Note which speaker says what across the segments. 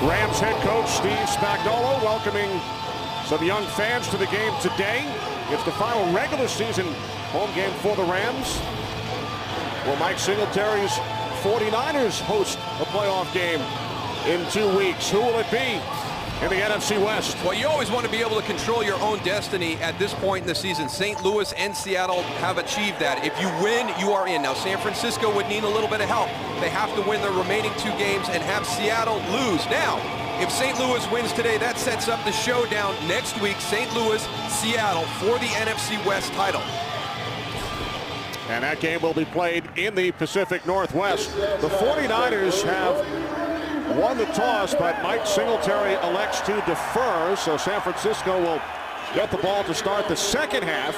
Speaker 1: Rams head coach Steve Spagnuolo welcoming some young fans to the game today. It's the final regular season home game for the Rams. Will Mike Singletary's 49ers host a playoff game in 2 weeks? Who will it be in the NFC West?
Speaker 2: Well, you always want to be able to control your own destiny at this point in the season. St. Louis and Seattle have achieved that. If you win, you are in. Now, San Francisco would need a little bit of help. They have to win their remaining 2 games and have Seattle lose. Now, if St. Louis wins today, that sets up the showdown next week, St. Louis, Seattle, for the NFC West title.
Speaker 1: And that game will be played in the Pacific Northwest. The 49ers have won the toss, but Mike Singletary elects to defer, so San Francisco will get the ball to start the second half.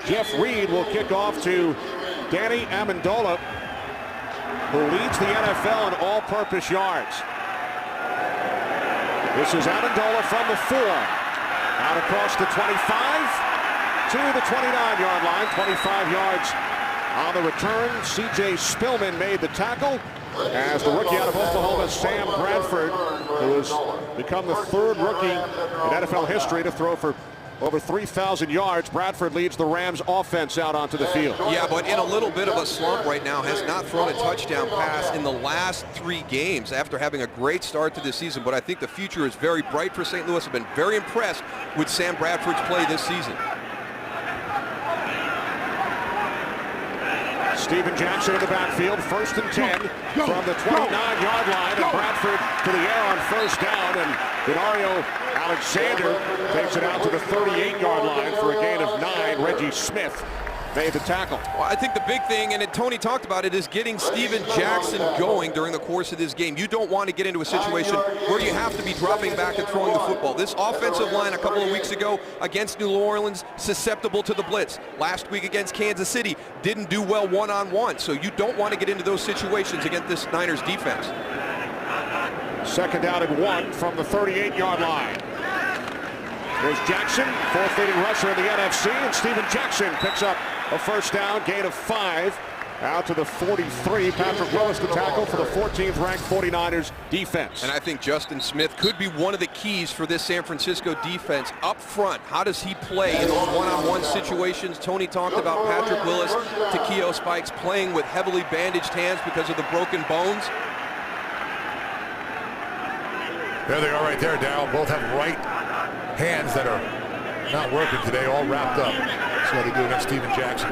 Speaker 1: Jeff Reed will kick off to Danny Amendola, who leads the NFL in all-purpose yards. This is Amendola from the 4. Out across the 25 to the 29-yard line. 25 yards on the return. C.J. Spillman made the tackle as the rookie out of Oklahoma, Sam Bradford, who has become the 3rd rookie in NFL history to throw for over 3,000 yards. Bradford leads the Rams offense out onto the field.
Speaker 2: Yeah, but in a little bit of a slump right now, has not thrown a touchdown pass in the last 3 games after having a great start to this season. But I think the future is very bright for St. Louis. I've been very impressed with Sam Bradford's play this season.
Speaker 1: Steven Jackson in the backfield, 1st and 10 from the 29-yard line, and Bradford to the air on 1st down, and Denario Alexander takes it out to the 38-yard line for a gain of 9. Reggie Smith made the tackle.
Speaker 2: Well, I think the big thing, and Tony talked about it, is getting Steven Jackson going during the course of this game. You don't want to get into a situation where you have to be dropping back and throwing the football. This offensive line a couple of weeks ago against New Orleans, susceptible to the blitz. Last week against Kansas City, didn't do well one-on-one. So you don't want to get into those situations against this Niners defense.
Speaker 1: 2nd down and 1 from the 38-yard line. There's Jackson, 4th leading rusher in the NFC, and Steven Jackson picks up a 1st down, gain of 5, out to the 43. Patrick Willis the tackle for the 14th ranked 49ers defense.
Speaker 2: And I think Justin Smith could be one of the keys for this San Francisco defense up front. How does he play in those one-on-one situations? Tony talked about Patrick Willis, Takeo Spikes playing with heavily bandaged hands because of the broken bones.
Speaker 3: There they are right there, Darryl. Both have right hands that are not working today, all wrapped up. That's what they do against Steven Jackson.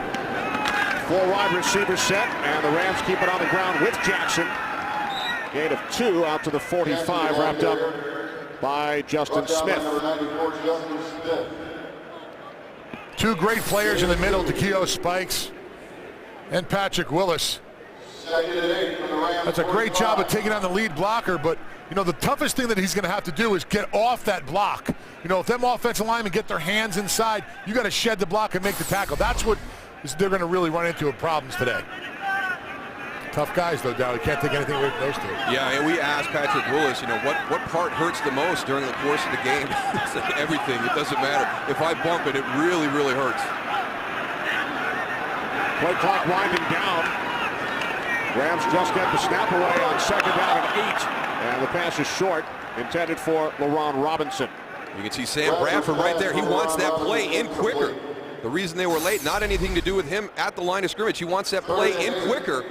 Speaker 1: 4 wide receiver set, and the Rams keep it on the ground with Jackson. Gain of 2 out to the 45, wrapped up by Justin Smith.
Speaker 3: 2 great players in the middle, Takeo Spikes and Patrick Willis. That's a great job of taking on the lead blocker, but you know, the toughest thing that he's going to have to do is get off that block. You know, if them offensive linemen get their hands inside, you got to shed the block and make the tackle. That's what they're going to really run into problems today. Tough guys, though, Dow. You can't take anything away from those 2.
Speaker 2: Yeah, and we asked Patrick Willis, you know, what part hurts the most during the course of the game? He said everything. It doesn't matter. If I bump it, it really, really hurts.
Speaker 1: Play clock winding down. Rams just get the snap away on 2nd down and 8. And the pass is short, intended for LaRon Robinson.
Speaker 2: You can see Sam Bradford right there. He wants that play in quicker. The reason they were late, not anything to do with him at the line of scrimmage. He wants that play in quicker.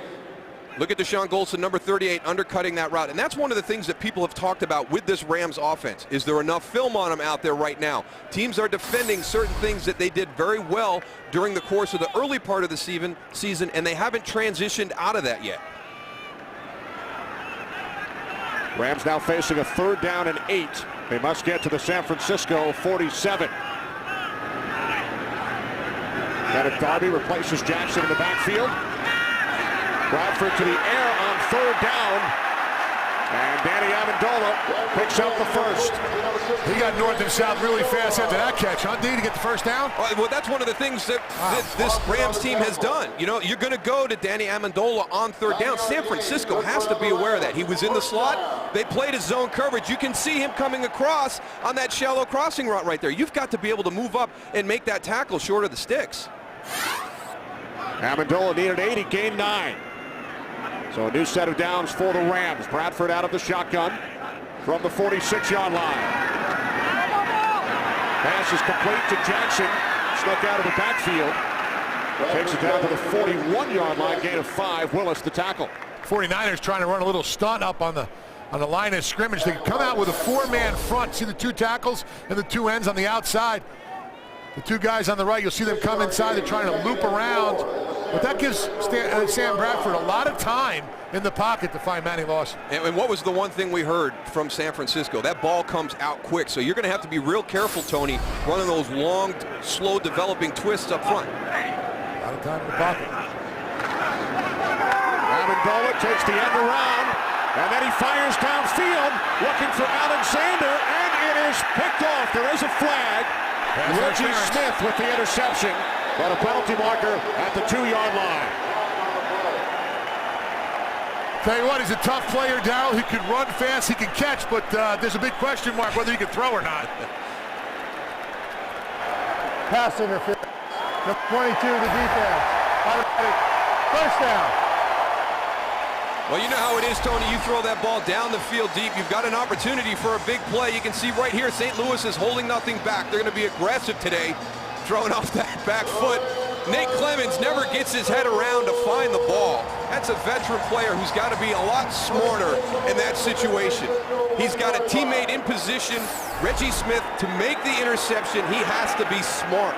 Speaker 2: Look at Deshaun Golson, number 38, undercutting that route. And that's one of the things that people have talked about with this Rams offense. Is there enough film on him out there right now? Teams are defending certain things that they did very well during the course of the early part of the season, and they haven't transitioned out of that yet.
Speaker 1: Rams now facing a 3rd down and 8. They must get to the San Francisco 47. Kenneth Darby replaces Jackson in the backfield. Bradford to the air on 3rd down. And Danny Amendola picks up the 1st.
Speaker 3: He got north and south really fast after that catch, huh, D, to get the 1st down?
Speaker 2: Well, that's one of the things that this Rams team has done. You know, you're going to go to Danny Amendola on 3rd down. San Francisco has to be aware of that. He was in the slot. They played his zone coverage. You can see him coming across on that shallow crossing route right there. You've got to be able to move up and make that tackle short of the sticks.
Speaker 1: Amendola needed 8. He gained 9. So a new set of downs for the Rams. Bradford out of the shotgun. from the 46-yard line. Pass is complete to Jackson. Snuck out of the backfield. Takes it down to the 41-yard line. Gain of 5. Willis, the tackle.
Speaker 3: 49ers trying to run a little stunt up on the line of scrimmage. They come out with a 4-man front. See the 2 tackles and the 2 ends on the outside. The 2 guys on the right, you'll see them come inside. They're trying to loop around. But that gives Sam Bradford a lot of time in the pocket to find Manny Lawson.
Speaker 2: And what was the one thing we heard from San Francisco? That ball comes out quick, so you're going to have to be real careful, Tony, running those long, slow developing twists up front.
Speaker 3: A lot of time in the pocket.
Speaker 1: Amendola takes the end around, and then he fires downfield, looking for Alexander, and it is picked off. There is a flag. Reggie Smith with the interception, but a penalty marker at the 2-yard line.
Speaker 3: Tell you what, he's a tough player, Darryl. He can run fast, he can catch, but there's a big question mark whether he can throw or not.
Speaker 4: Pass interference. The 22, the defense. Automatic first down.
Speaker 2: Well, you know how it is, Tony. You throw that ball down the field deep. You've got an opportunity for a big play. You can see right here, St. Louis is holding nothing back. They're going to be aggressive today, throwing off that back foot. Nate Clemens never gets his head around to find the ball. That's a veteran player who's got to be a lot smarter in that situation. He's got a teammate in position, Reggie Smith, to make the interception. He has to be smart.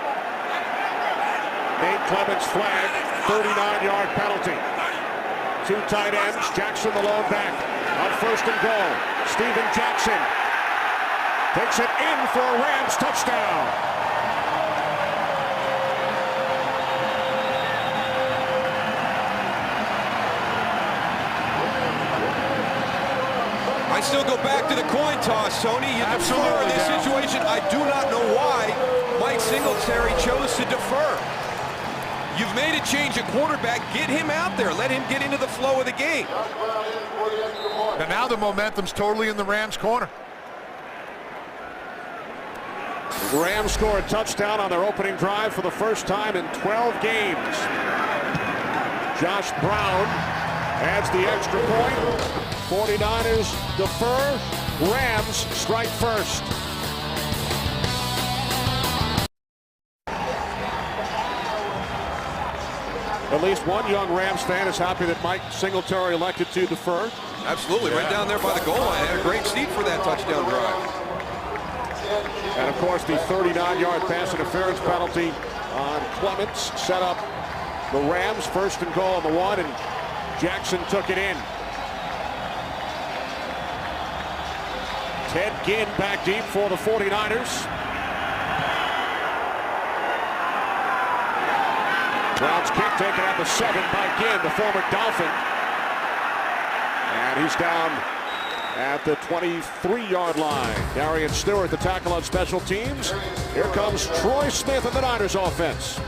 Speaker 1: Nate Clemens flag, 39-yard penalty. 2 tight ends, Jackson the lone back. On 1st and goal, Steven Jackson takes it in for a Rams touchdown.
Speaker 2: I still go back to the coin toss, Tony. You defer in this situation. I do not know why Mike Singletary chose to defer. You've made a change at quarterback. Get him out there. Let him get into the flow of the game.
Speaker 3: And now the momentum's totally in the Rams' corner.
Speaker 1: The Rams score a touchdown on their opening drive for the first time in 12 games. Josh Brown adds the extra point. 49ers defer. Rams strike first. At least one young Rams fan is happy that Mike Singletary elected to defer.
Speaker 2: Absolutely, right down there by the goal line. Had a great seat for that touchdown drive.
Speaker 1: And of course, the 39-yard pass interference penalty on Clemens set up the Rams. 1st and goal on the 1, and Jackson took it in. Ted Ginn back deep for the 49ers. Brown's kick taken at the 7 by Ginn, the former Dolphin. And he's down at the 23-yard line. Darian Stewart, the tackle on special teams. Here comes Troy Smith and the Niners offense.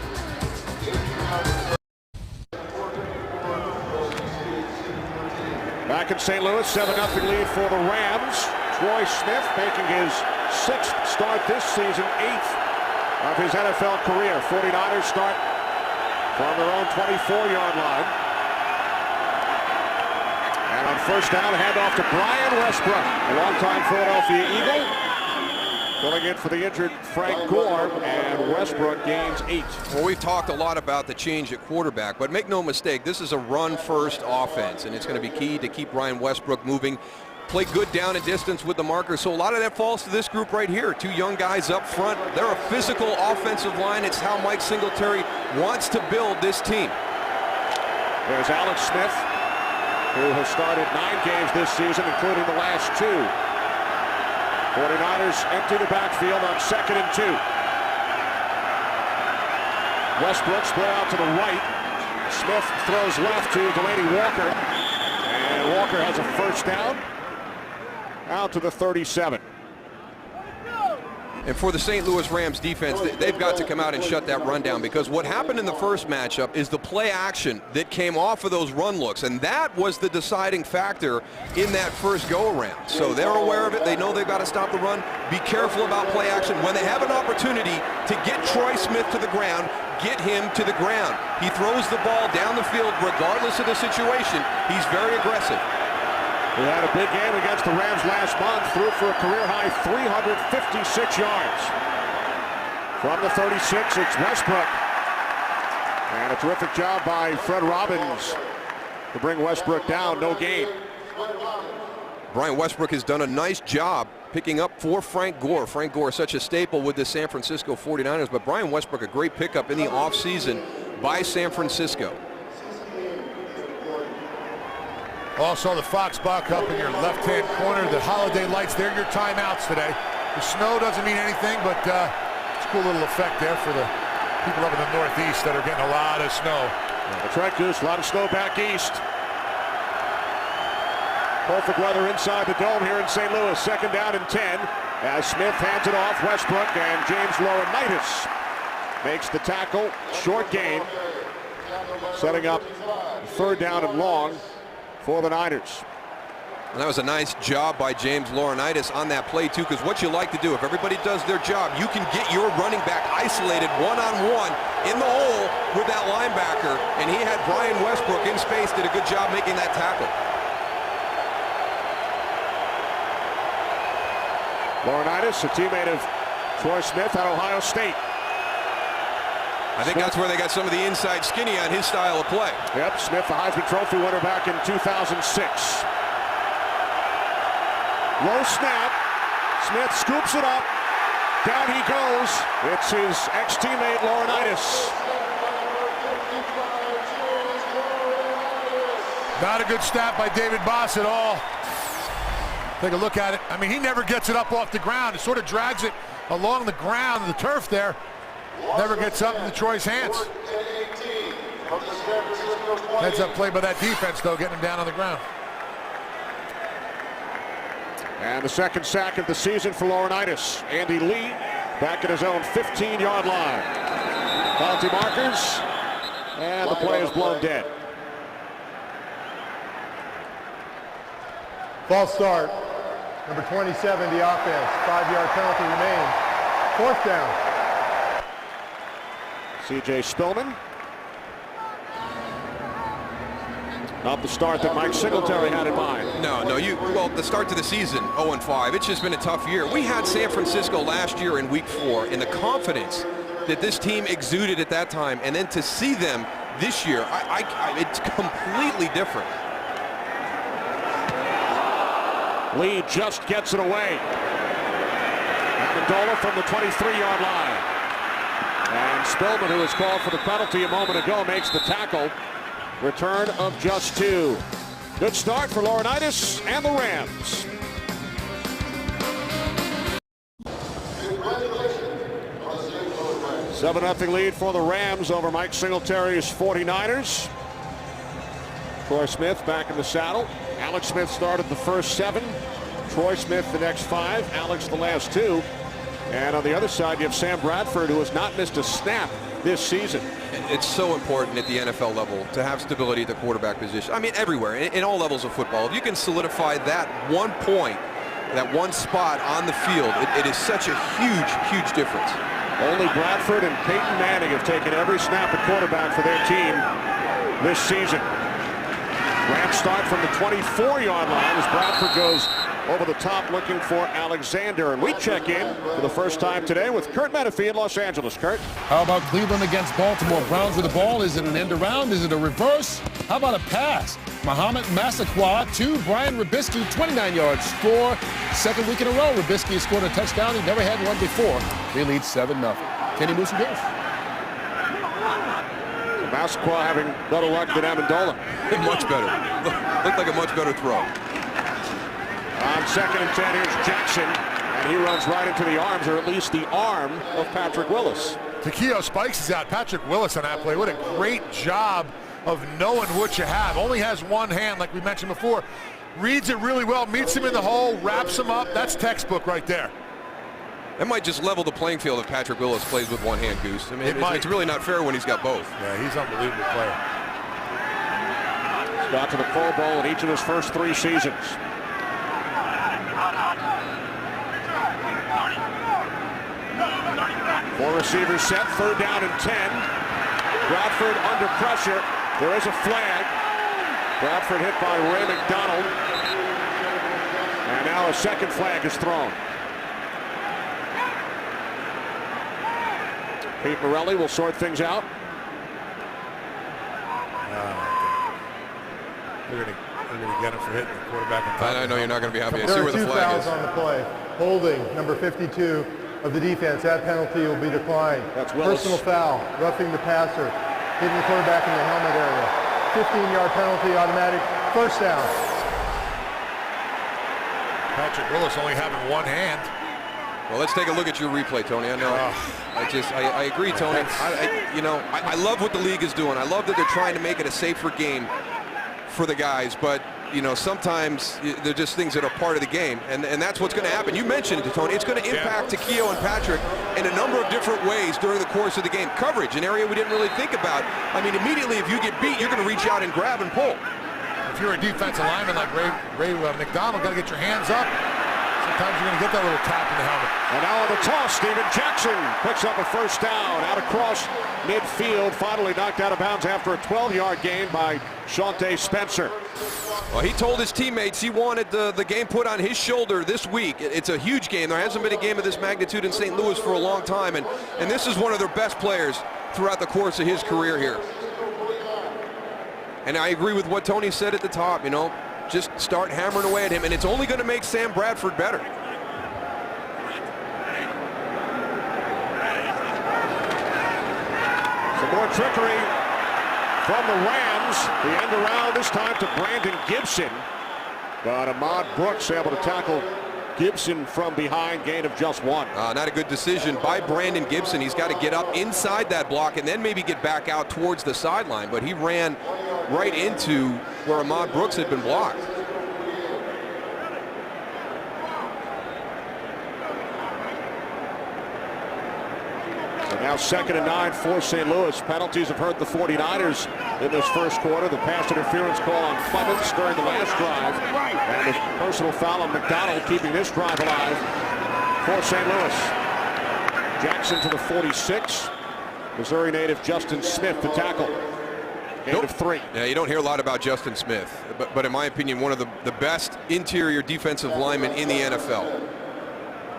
Speaker 1: Back in St. Louis, 7-0 lead for the Rams. Troy Smith making his 6th start this season, 8th of his NFL career. 49ers start from their own 24-yard line. And on 1st down, handoff to Brian Westbrook, a longtime Philadelphia Eagle. Filling in for the injured Frank Gore, and Westbrook gains 8.
Speaker 2: Well, we've talked a lot about the change at quarterback, but make no mistake, this is a run-first offense, and it's going to be key to keep Brian Westbrook moving. Play good down and distance with the marker, so a lot of that falls to this group right here. 2 young guys up front. They're a physical offensive line. It's how Mike Singletary wants to build this team.
Speaker 1: There's Alex Smith, who has started 9 games this season, including the last 2. 49ers empty the backfield on 2nd and 2. Westbrook split out to the right. Smith throws left to Delaney Walker. And Walker has a 1st down. Out to the 37.
Speaker 2: And for the St. Louis Rams defense, they've got to come out and shut that run down, because what happened in the first matchup is the play action that came off of those run looks, and that was the deciding factor in that first go-around. So they're aware of it. They know they've got to stop the run. Be careful about play action. When they have an opportunity to get Troy Smith to the ground, get him to the ground. He throws the ball down the field regardless of the situation. He's very aggressive.
Speaker 1: He had a big game against the Rams last month, threw for a career-high 356 yards. From the 36, it's Westbrook. And a terrific job by Fred Robbins to bring Westbrook down, no gain.
Speaker 2: Brian Westbrook has done a nice job picking up for Frank Gore. Frank Gore is such a staple with the San Francisco 49ers, but Brian Westbrook, a great pickup in the offseason by San Francisco.
Speaker 3: Also, the Fox Ball Cup in your left-hand corner. The holiday lights, they're your timeouts today. The snow doesn't mean anything, but it's a cool little effect there for the people up in the Northeast that are getting a lot of snow.
Speaker 1: That's right, Goose. A lot of snow back east. Perfect weather inside the dome here in St. Louis. 2nd down and 10 as Smith hands it off. Westbrook and James Laurinaitis makes the tackle. Short gain. Setting up 3rd down and long for the Niners.
Speaker 2: And that was a nice job by James Laurinaitis on that play, too, because what you like to do, if everybody does their job, you can get your running back isolated one-on-one in the hole with that linebacker, and he had Brian Westbrook in space, did a good job making that tackle.
Speaker 1: Laurinaitis, a teammate of Troy Smith at Ohio State.
Speaker 2: I think that's where they got some of the inside skinny on his style of play.
Speaker 1: Yep, Smith, the Heisman Trophy winner back in 2006. Low snap. Smith scoops it up. Down he goes. It's his ex-teammate Laurinaitis.
Speaker 3: Not a good snap by David Boss at all. Take a look at it. I mean, he never gets it up off the ground. It sort of drags it along the ground, the turf there. Never gets up into Troy's hands. Heads up play by that defense, though, getting him down on the ground.
Speaker 1: And the 2nd sack of the season for Laurinaitis. Andy Lee back at his own 15-yard line. Penalty markers, and the play is blown dead.
Speaker 4: False start. Number 27, the offense. 5-yard penalty remains. 4th down.
Speaker 1: C.J. Spillman. Not the start that Mike Singletary had in mind.
Speaker 2: No, well, the start to the season, 0-5. It's just been a tough year. We had San Francisco last year in week 4, and the confidence that this team exuded at that time, and then to see them this year, it's completely different.
Speaker 1: Lee just gets it away. Amendola from the 23-yard line. And Spillman, who was called for the penalty a moment ago, makes the tackle. Return of just 2. Good start for Laurinaitis and the Rams. A 7-0 lead for the Rams over Mike Singletary's 49ers. Troy Smith back in the saddle. Alex Smith started the first 7. Troy Smith the next 5. Alex the last 2. And on the other side, you have Sam Bradford, who has not missed a snap this season.
Speaker 2: It's so important at the NFL level to have stability at the quarterback position. I mean, everywhere, in all levels of football. If you can solidify that one point, that one spot on the field, it is such a huge, huge difference.
Speaker 1: Only Bradford and Peyton Manning have taken every snap at quarterback for their team this season. Rams start from the 24-yard line as Bradford goes over the top looking for Alexander. And we check in for the first time today with Kurt Menefee in Los Angeles. Kurt.
Speaker 5: How about Cleveland against Baltimore? Browns with the ball. Is it an end around? Is it a reverse? How about a pass? Muhammad Massaquoi to Brian Robisky, 29-yard score. 2nd week in a row, Robisky has scored a touchdown. He never had one before. They lead 7-0. Kenny Moose and Goose.
Speaker 1: Massaquoi having better luck than Amendola.
Speaker 2: Much better. Looked like a much better throw.
Speaker 1: On 2nd and 10, here's Jackson, and he runs right into the arms, or at least the arm, of Patrick Willis.
Speaker 3: Takeo Spikes is out. Patrick Willis on that play. What a great job of knowing what you have. Only has one hand, like we mentioned before. Reads it really well, meets him in the hole, wraps him up. That's textbook right there.
Speaker 2: That might just level the playing field if Patrick Willis plays with one hand, Goose. I mean, it's really not fair when he's got both.
Speaker 3: Yeah, he's an unbelievable player.
Speaker 1: He's got to the Pro Bowl in each of his first 3 seasons. Four receivers set, 3rd down and 10. Bradford under pressure. There is a flag. Bradford hit by Ray McDonald. Now a second flag is thrown. Pete Morelli will sort things out.
Speaker 3: They're going to get him for hitting the quarterback.
Speaker 2: I know you're not going to be happy. I see
Speaker 4: There
Speaker 2: where
Speaker 4: are
Speaker 2: the
Speaker 4: two
Speaker 2: flag
Speaker 4: fouls
Speaker 2: is.
Speaker 4: on the play. Holding, number 52 of the defense. That penalty will be declined.
Speaker 1: That's Willis.
Speaker 4: Personal foul, roughing the passer, hitting the quarterback in the helmet area. 15-yard penalty, automatic, first down.
Speaker 3: Patrick Willis only having one hand.
Speaker 2: Well, let's take a look at your replay, Tony. I know. I agree, Tony. I love what the league is doing. I love that they're trying to make it a safer game for the guys, but sometimes they're just things that are part of the game, and that's what's going to happen. You mentioned it, Tony. It's going to impact Takeo and Patrick in a number of different ways during the course of the game. Coverage, an area we didn't really think about. I mean, immediately if you get beat, you're going to reach out and grab and pull.
Speaker 3: If you're a defensive lineman like Ray McDonald, got to get your hands up. Sometimes you're going to get that little tap in the helmet.
Speaker 1: And now on the toss, Steven Jackson picks up a first down out across midfield. Finally knocked out of bounds after a 12-yard gain by Shawntae Spencer.
Speaker 2: Well, he told his teammates he wanted the game put on his shoulder this week. It's a huge game. There hasn't been a game of this magnitude in St. Louis for a long time, and this is one of their best players throughout the course of his career here. And I agree with what Tony said at the top, just start hammering away at him, and it's only going to make Sam Bradford better.
Speaker 1: Some more trickery from the Rams. The end around this time to Brandon Gibson. But Ahmad Brooks able to tackle Gibson from behind, gain of just one.
Speaker 2: Not a good decision by Brandon Gibson. He's got to get up inside that block and then maybe get back out towards the sideline, but he ran right into where Ahmad Brooks had been blocked.
Speaker 1: And now 2nd and 9 for St. Louis. Penalties have hurt the 49ers in this first quarter. The pass interference call on Clemens during the last drive. And a personal foul on McDonald, keeping this drive alive for St. Louis. Jackson to the 46. Missouri native Justin Smith to tackle. Gain of 3.
Speaker 2: Yeah, you don't hear a lot about Justin Smith, but in my opinion, one of the best interior defensive linemen in the NFL.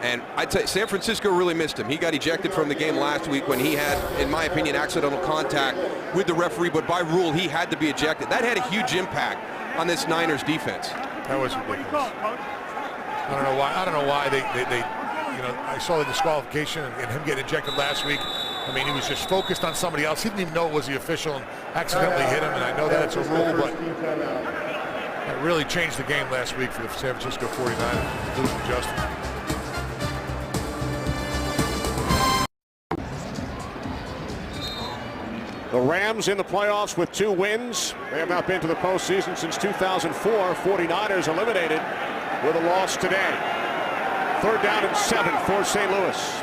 Speaker 2: And I'd say San Francisco really missed him. He got ejected from the game last week when he had, in my opinion, accidental contact with the referee, but by rule, he had to be ejected. That had a huge impact on this Niners defense.
Speaker 3: That was ridiculous. I don't know why they I saw the disqualification and him getting ejected last week. I mean, he was just focused on somebody else. He didn't even know it was the official and accidentally hit him, and I know that's a rule, but it really changed the game last week for the San Francisco 49ers, losing Justin.
Speaker 1: The Rams in the playoffs with 2 wins. They have not been to the postseason since 2004. 49ers eliminated with a loss today. 3rd down and 7 for St. Louis.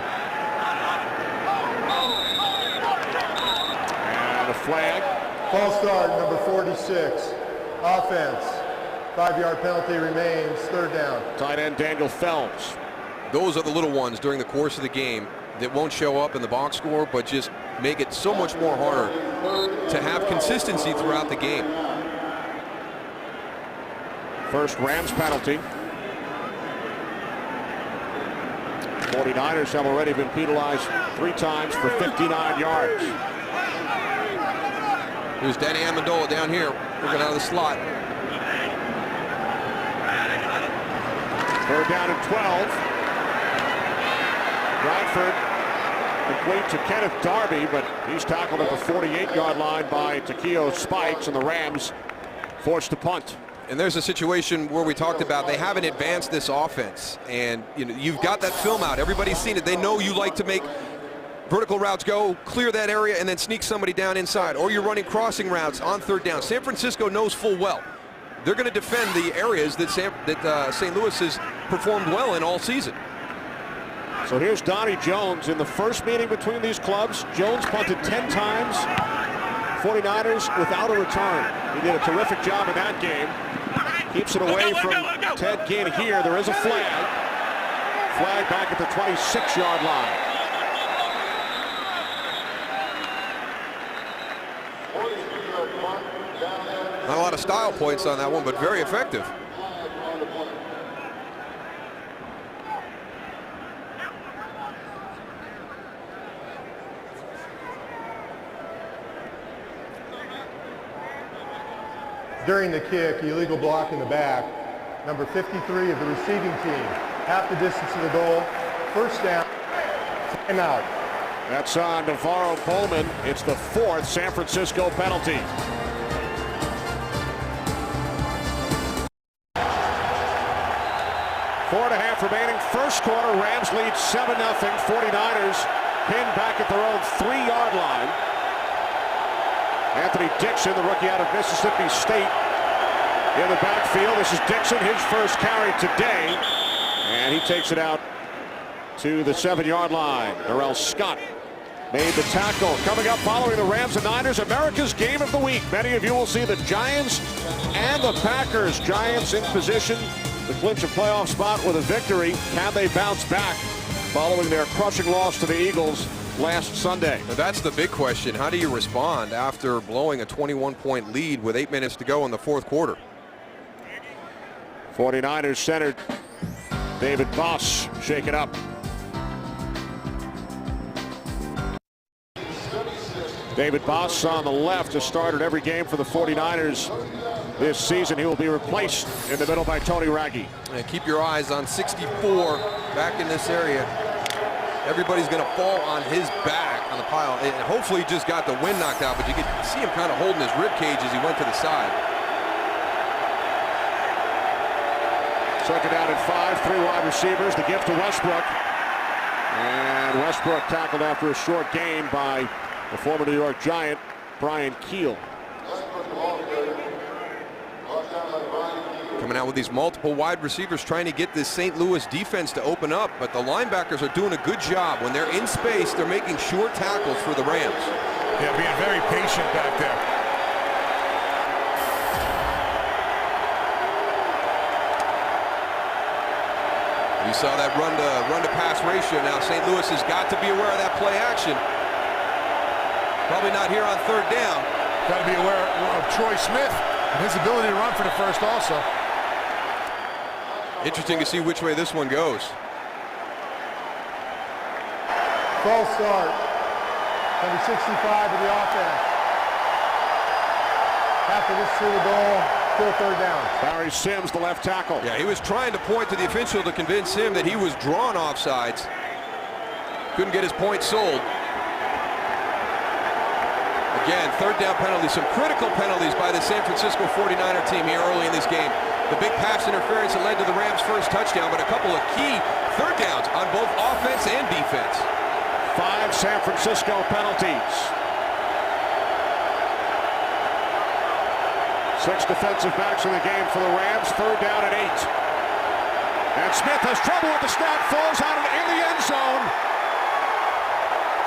Speaker 1: And a flag.
Speaker 4: False start, number 46. Offense. 5-yard penalty remains, 3rd down.
Speaker 1: Tight end Daniel Phelps.
Speaker 2: Those are the little ones during the course of the game that won't show up in the box score, but just make it so much more harder to have consistency throughout the game.
Speaker 1: First Rams penalty. 49ers have already been penalized 3 times for 59 yards.
Speaker 2: Here's Danny Amendola down here, working out of the slot.
Speaker 1: 3rd down and 12. Bradford complete to Kenneth Darby, but he's tackled at the 48-yard line by Takeo Spikes, and the Rams forced to punt.
Speaker 2: And there's a situation where we talked about they haven't advanced this offense, and you've got that film out. Everybody's seen it. They know you like to make vertical routes, go clear that area and then sneak somebody down inside, or you're running crossing routes on 3rd down. San Francisco knows full well they're going to defend the areas that St. Louis has performed well in all season.
Speaker 1: So here's Donnie Jones in the first meeting between these clubs. Jones punted 10 times. 49ers without a return. He did a terrific job in that game. Keeps it away from Ted Ginn here. There is a flag. Flag back at the 26-yard line.
Speaker 2: Not a lot of style points on that one, but very effective.
Speaker 4: during the kick, illegal block in the back. Number 53 of the receiving team, half the distance to the goal, first down, timeout.
Speaker 1: That's on Navarro Bowman. It's the 4th San Francisco penalty. Four and a half remaining. First quarter, Rams lead 7-0. 49ers pinned back at their own 3-yard line. Anthony Dixon, the rookie out of Mississippi State, in the backfield. This is Dixon, his first carry today, and he takes it out to the 7-yard line. Darrell Scott made the tackle. Coming up following the Rams and Niners, America's game of the week. Many of you will see the Giants and the Packers. Giants in position to clinch a playoff spot with a victory. Can they bounce back following their crushing loss to the Eagles last Sunday?
Speaker 2: Now that's the big question. How do you respond after blowing a 21-point lead with 8 minutes to go in the fourth quarter?
Speaker 1: 49ers center David Voss shake it up. David Voss on the left has started every game for the 49ers this season. He will be replaced in the middle by Tony Raggi.
Speaker 2: And keep your eyes on 64 back in this area. Everybody's going to fall on his back on the pile. And hopefully he just got the wind knocked out, but you could see him kind of holding his rib cage as he went to the side.
Speaker 1: Second down and 5, 3 wide receivers. The gift to Westbrook. And Westbrook tackled after a short gain by the former New York Giant, Brian Keel.
Speaker 2: Coming out with these multiple wide receivers trying to get this St. Louis defense to open up, but the linebackers are doing a good job. When they're in space, they're making short tackles for the Rams.
Speaker 3: Yeah, being very patient back there.
Speaker 2: You saw that run to pass ratio. Now St. Louis has got to be aware of that play action. Probably not here on third down.
Speaker 3: Got to be aware of Troy Smith and his ability to run for the first also.
Speaker 2: Interesting to see which way this one goes.
Speaker 4: False start. Number 65 of the offense. After this through the goal, still third down.
Speaker 1: Barry Sims, the left tackle.
Speaker 2: Yeah, he was trying to point to the official to convince him that he was drawn offsides. Couldn't get his point sold. Again, third down penalty, some critical penalties by the San Francisco 49er team here early in this game. The big pass interference that led to the Rams' first touchdown, but a couple of key third downs on both offense and defense.
Speaker 1: 5 San Francisco penalties. 6 defensive backs in the game for the Rams. Third down and 8. And Smith has trouble with the snap, falls out in the end zone.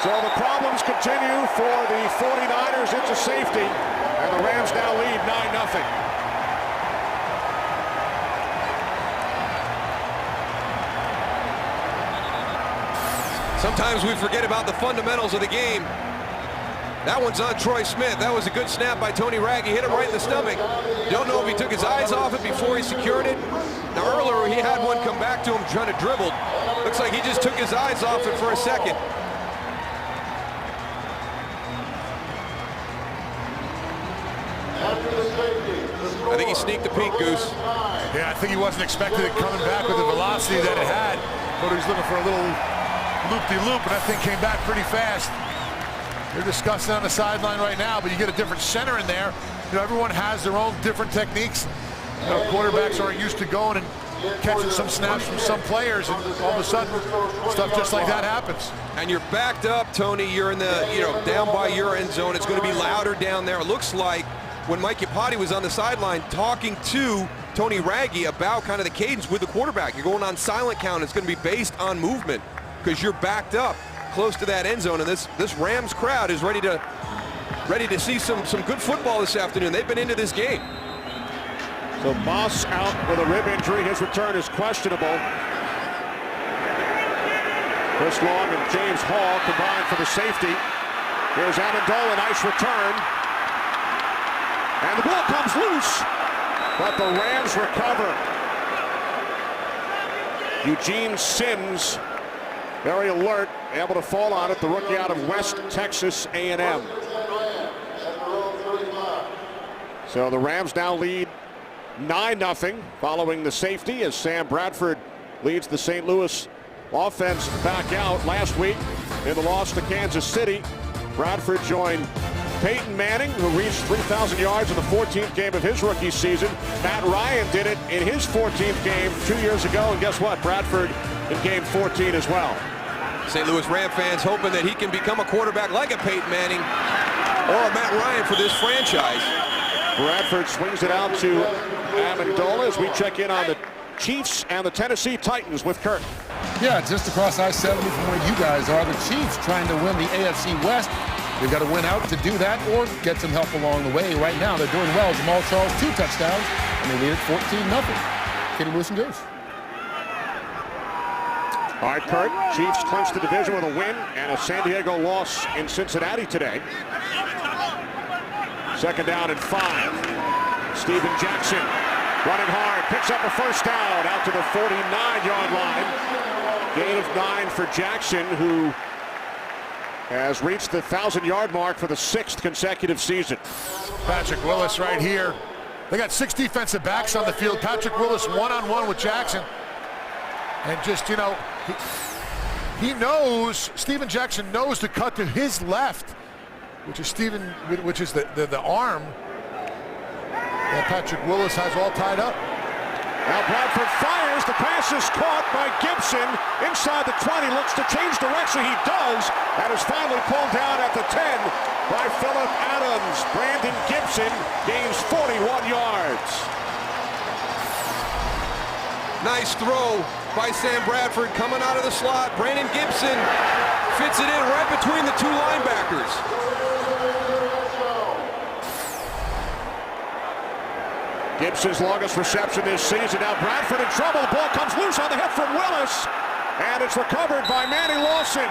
Speaker 1: So the problems continue for the 49ers into safety, and the Rams now lead 9-0.
Speaker 2: Sometimes we forget about the fundamentals of the game. That one's on Troy Smith. That was a good snap by Tony Raggi. Hit him right in the stomach. Don't know if he took his eyes off it before he secured it. Now earlier he had one come back to him trying to dribble. Looks like he just took his eyes off it for a second. I think he sneaked a peek, Goose.
Speaker 3: Yeah, I think he wasn't expecting it coming back with the velocity that it had. But he was looking for a little loop-de-loop, and that thing came back pretty fast. They're discussing on the sideline right now, but you get a different center in there. You know, everyone has their own different techniques. You know, quarterbacks aren't used to going and catching some snaps from some players, and all of a sudden, stuff just like that happens.
Speaker 2: And you're backed up, Tony. You're in the, down by your end zone. It's going to be louder down there. It looks like when Mike Iupati was on the sideline talking to Tony Raggi about kind of the cadence with the quarterback. You're going on silent count. It's going to be based on movement because you're backed up close to that end zone, and this Rams crowd is ready to see some good football this afternoon. They've been into this game.
Speaker 1: So Moss out with a rib injury. His return is questionable. Chris Long and James Hall combined for the safety. Here's Amendola, nice return. And the ball comes loose, but the Rams recover. Eugene Sims, very alert, able to fall on it, the rookie out of West Texas A&M. So the Rams now lead 9-0 following the safety as Sam Bradford leads the St. Louis offense back out last week in the loss to Kansas City. Bradford joined Peyton Manning, who reached 3,000 yards in the 14th game of his rookie season. Matt Ryan did it in his 14th game 2 years ago, and guess what? Bradford in game 14 as well.
Speaker 2: St. Louis Ram fans hoping that he can become a quarterback like a Peyton Manning or a Matt Ryan for this franchise.
Speaker 1: Bradford swings it out to Amendola as we check in on the Chiefs and the Tennessee Titans with Kurt.
Speaker 5: Yeah, just across I-70 from where you guys are. The Chiefs trying to win the AFC West. They've got to win out to do that or get some help along the way. Right now, they're doing well. Jamal Charles, 2 touchdowns, and they lead it 14-0. Kitty Moose and Goose.
Speaker 1: All right, Kurt. Chiefs clinched the division with a win and a San Diego loss in Cincinnati today. 2nd down and 5. Steven Jackson running hard, picks up a first down out to the 49-yard line. Gain of 9 for Jackson, who has reached the 1,000-yard mark for the 6th consecutive season.
Speaker 3: Patrick Willis right here. They got 6 defensive backs on the field. Patrick Willis one-on-one with Jackson. And just, you know, he knows, Steven Jackson knows to cut to his left, which is the arm that Patrick Willis has all tied up.
Speaker 1: Now Bradford fires. The pass is caught by Gibson. Inside the 20, looks to change direction. He does, and is finally pulled down at the 10 by Phillip Adams. Brandon Gibson gains 41 yards.
Speaker 2: Nice throw by Sam Bradford coming out of the slot. Brandon Gibson fits it in right between the 2 linebackers.
Speaker 1: Gibson's longest reception this season. Now Bradford in trouble. The ball comes loose on the hit from Willis, and it's recovered by Manny Lawson.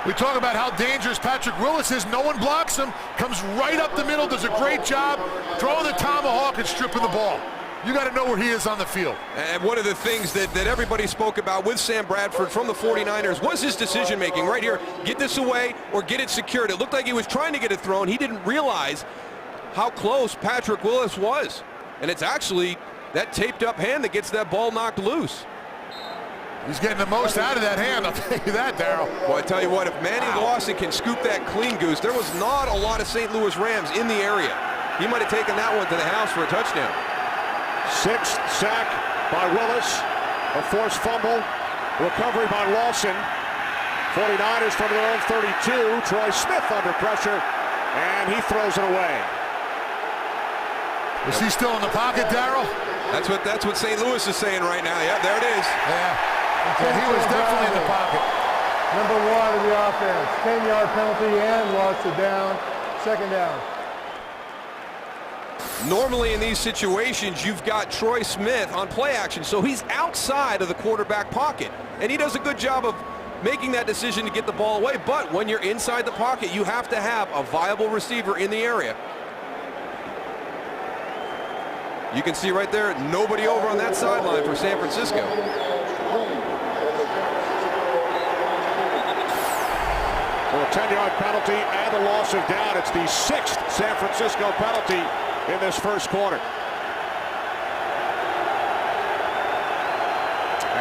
Speaker 3: We talk about how dangerous Patrick Willis is. No one blocks him. Comes right up the middle, does a great job throwing the tomahawk and stripping the ball. You got to know where he is on the field.
Speaker 2: And one of the things that everybody spoke about with Sam Bradford from the 49ers was his decision-making right here. Get this away or get it secured. It looked like he was trying to get it thrown. He didn't realize how close Patrick Willis was. And it's actually that taped up hand that gets that ball knocked loose.
Speaker 3: He's getting the most out of that hand, I'll tell you that, Darryl.
Speaker 2: Well, I tell you what, if Manny Lawson can scoop that clean, Goose, there was not a lot of St. Louis Rams in the area. He might have taken that one to the house for a touchdown.
Speaker 1: 6th sack by Willis. A forced fumble. Recovery by Lawson. 49ers from their own 32. Troy Smith under pressure, and he throws it away.
Speaker 3: Is he still in the pocket, Darryl?
Speaker 2: That's what St. Louis is saying right now. Yeah, there it is.
Speaker 3: Yeah, he was definitely in the pocket.
Speaker 4: Number 1 of the offense. 10-yard penalty and loss of down. 2nd down.
Speaker 2: Normally in these situations, you've got Troy Smith on play action, so he's outside of the quarterback pocket. And he does a good job of making that decision to get the ball away. But when you're inside the pocket, you have to have a viable receiver in the area. You can see right there, nobody over on that sideline for San Francisco.
Speaker 1: So a 10-yard penalty and a loss of down. It's the 6th San Francisco penalty in this first quarter.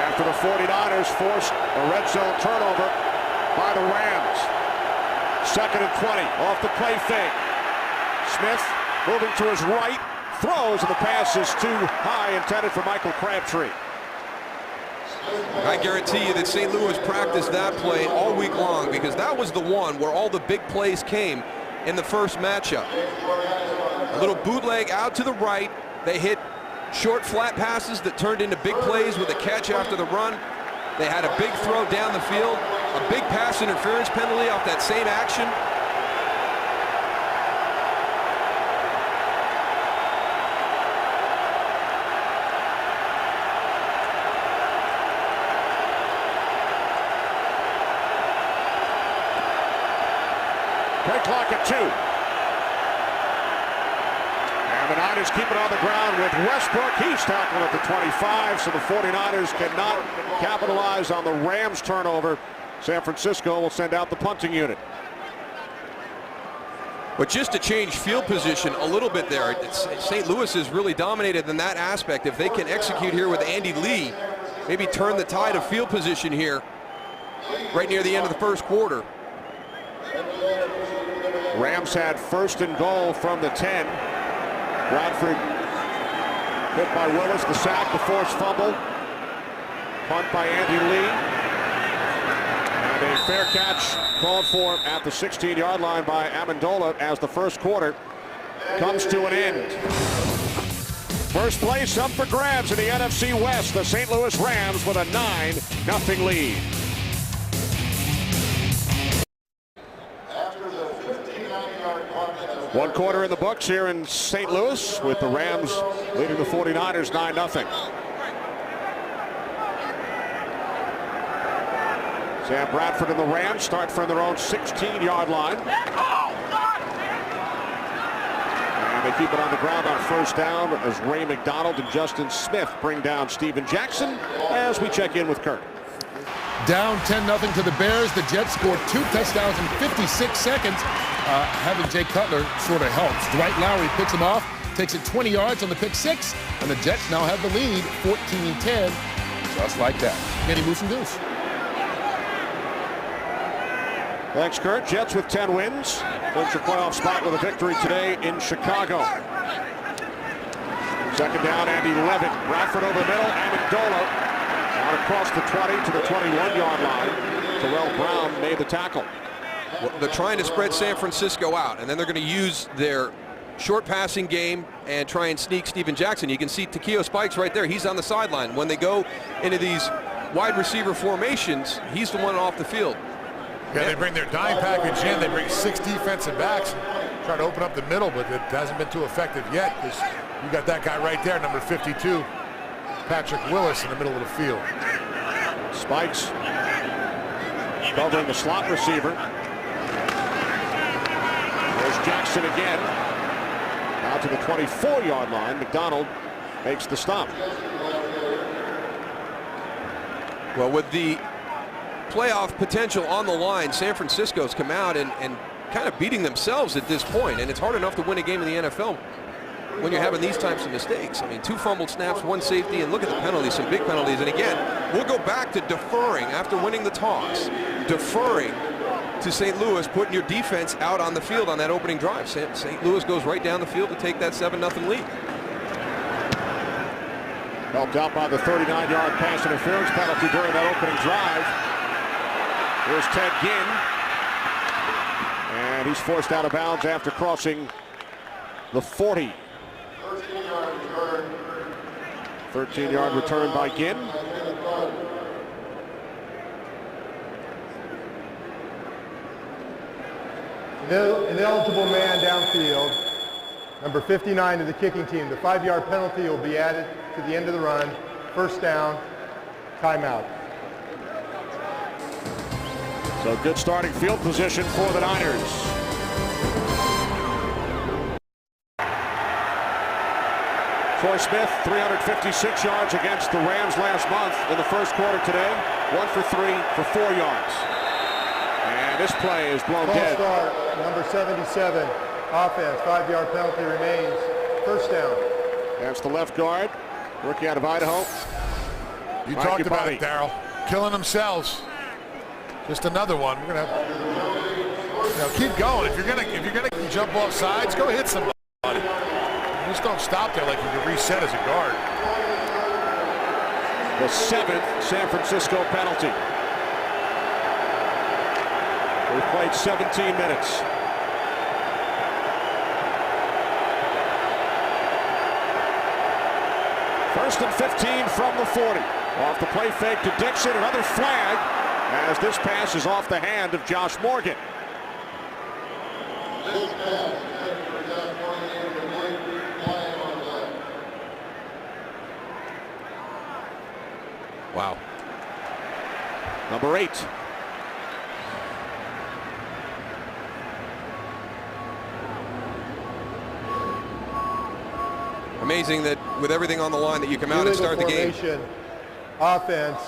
Speaker 1: After the 49ers forced a red zone turnover by the Rams. 2nd and 20 off the play fake. Smith moving to his right. Throws, and the pass is too high, intended for Michael Crabtree.
Speaker 2: I guarantee you that St. Louis practiced that play all week long because that was the one where all the big plays came in the first matchup. A little bootleg out to the right. They hit short flat passes that turned into big plays with a catch after the run. They had a big throw down the field, a big pass interference penalty off that same action.
Speaker 1: Play clock at 2. And the Niners keep it on the ground with Westbrook. He's tackled at the 25, so the 49ers cannot capitalize on the Rams turnover. San Francisco will send out the punting unit.
Speaker 2: But just to change field position a little bit there, St. Louis is really dominated in that aspect. If they can execute here with Andy Lee, maybe turn the tide of field position here right near the end of the first quarter.
Speaker 1: Rams had first and goal from the 10. Bradford hit by Willis, the sack, the forced fumble. Punt by Andy Lee. And a fair catch called for at the 16-yard line by Amendola as the first quarter comes to an end. First place up for grabs in the NFC West. The St. Louis Rams with a 9-0 lead. One quarter in the books here in St. Louis with the Rams leading the 49ers 9-0. Sam Bradford and the Rams start from their own 16-yard line. And they keep it on the ground on first down as Ray McDonald and Justin Smith bring down Steven Jackson as we check in with Kurt.
Speaker 5: Down 10-0 to the Bears. The Jets scored 2 touchdowns in 56 seconds. Having Jay Cutler sort of helps. Dwight Lowry picks him off, takes it 20 yards on the pick 6, and the Jets now have the lead 14-10, just like that. Many Moose and Goose.
Speaker 1: Thanks, Kurt. Jets with 10 wins. Clinch a playoff spot with a victory today in Chicago. Second down and 11. Bradford over the middle. Amendola out across the 20 to the 21-yard line. Terrell Brown made the tackle.
Speaker 2: Well, they're trying to spread San Francisco out, and then they're going to use their short passing game and try and sneak Steven Jackson. You can see Takeo Spikes right there. He's on the sideline. When they go into these wide receiver formations, he's the one off the field.
Speaker 3: Yeah, they bring their dime package in. They bring 6 defensive backs, try to open up the middle, but it hasn't been too effective yet because you got that guy right there, number 52, Patrick Willis, in the middle of the field.
Speaker 1: Spikes covering the slot receiver. There's Jackson again. Now to the 24-yard line. McDonald makes the stop.
Speaker 2: Well, with the playoff potential on the line, San Francisco's come out and kind of beating themselves at this point, and it's hard enough to win a game in the NFL when you're having these types of mistakes. I mean, 2 fumbled snaps, 1 safety, and look at the penalties, some big penalties. And again, we'll go back to deferring after winning the toss, deferring to St. Louis, putting your defense out on the field on that opening drive. St. Louis goes right down the field to take that 7-0 lead.
Speaker 1: Helped out by the 39-yard pass interference penalty during that opening drive. Here's Ted Ginn. And he's forced out of bounds after crossing the 40. 13-yard return by Ginn.
Speaker 4: An eligible man downfield. Number 59 to the kicking team. The 5-yard penalty will be added to the end of the run. First down, timeout.
Speaker 1: So good starting field position for the Niners. Troy Smith, 356 yards against the Rams last month in the first quarter today. 1 for 3 for 4 yards. And this play is blown dead.
Speaker 4: False start, number 77, offense, 5-yard penalty remains. First down.
Speaker 1: That's the left guard, rookie out of Idaho.
Speaker 3: You talked about it, Darryl. Killing themselves. Just another one. We're gonna have, keep going. If you're gonna jump off sides, go hit somebody. Just don't stop there like you can reset as a guard.
Speaker 1: The 7th San Francisco penalty. We played 17 minutes. First and 15 from the 40. Off the play fake to Dixon. Another flag as this pass is off the hand of Josh Morgan.
Speaker 2: Wow.
Speaker 1: Number 8.
Speaker 2: Amazing that with everything on the line that you come out and start the game.
Speaker 4: Offense.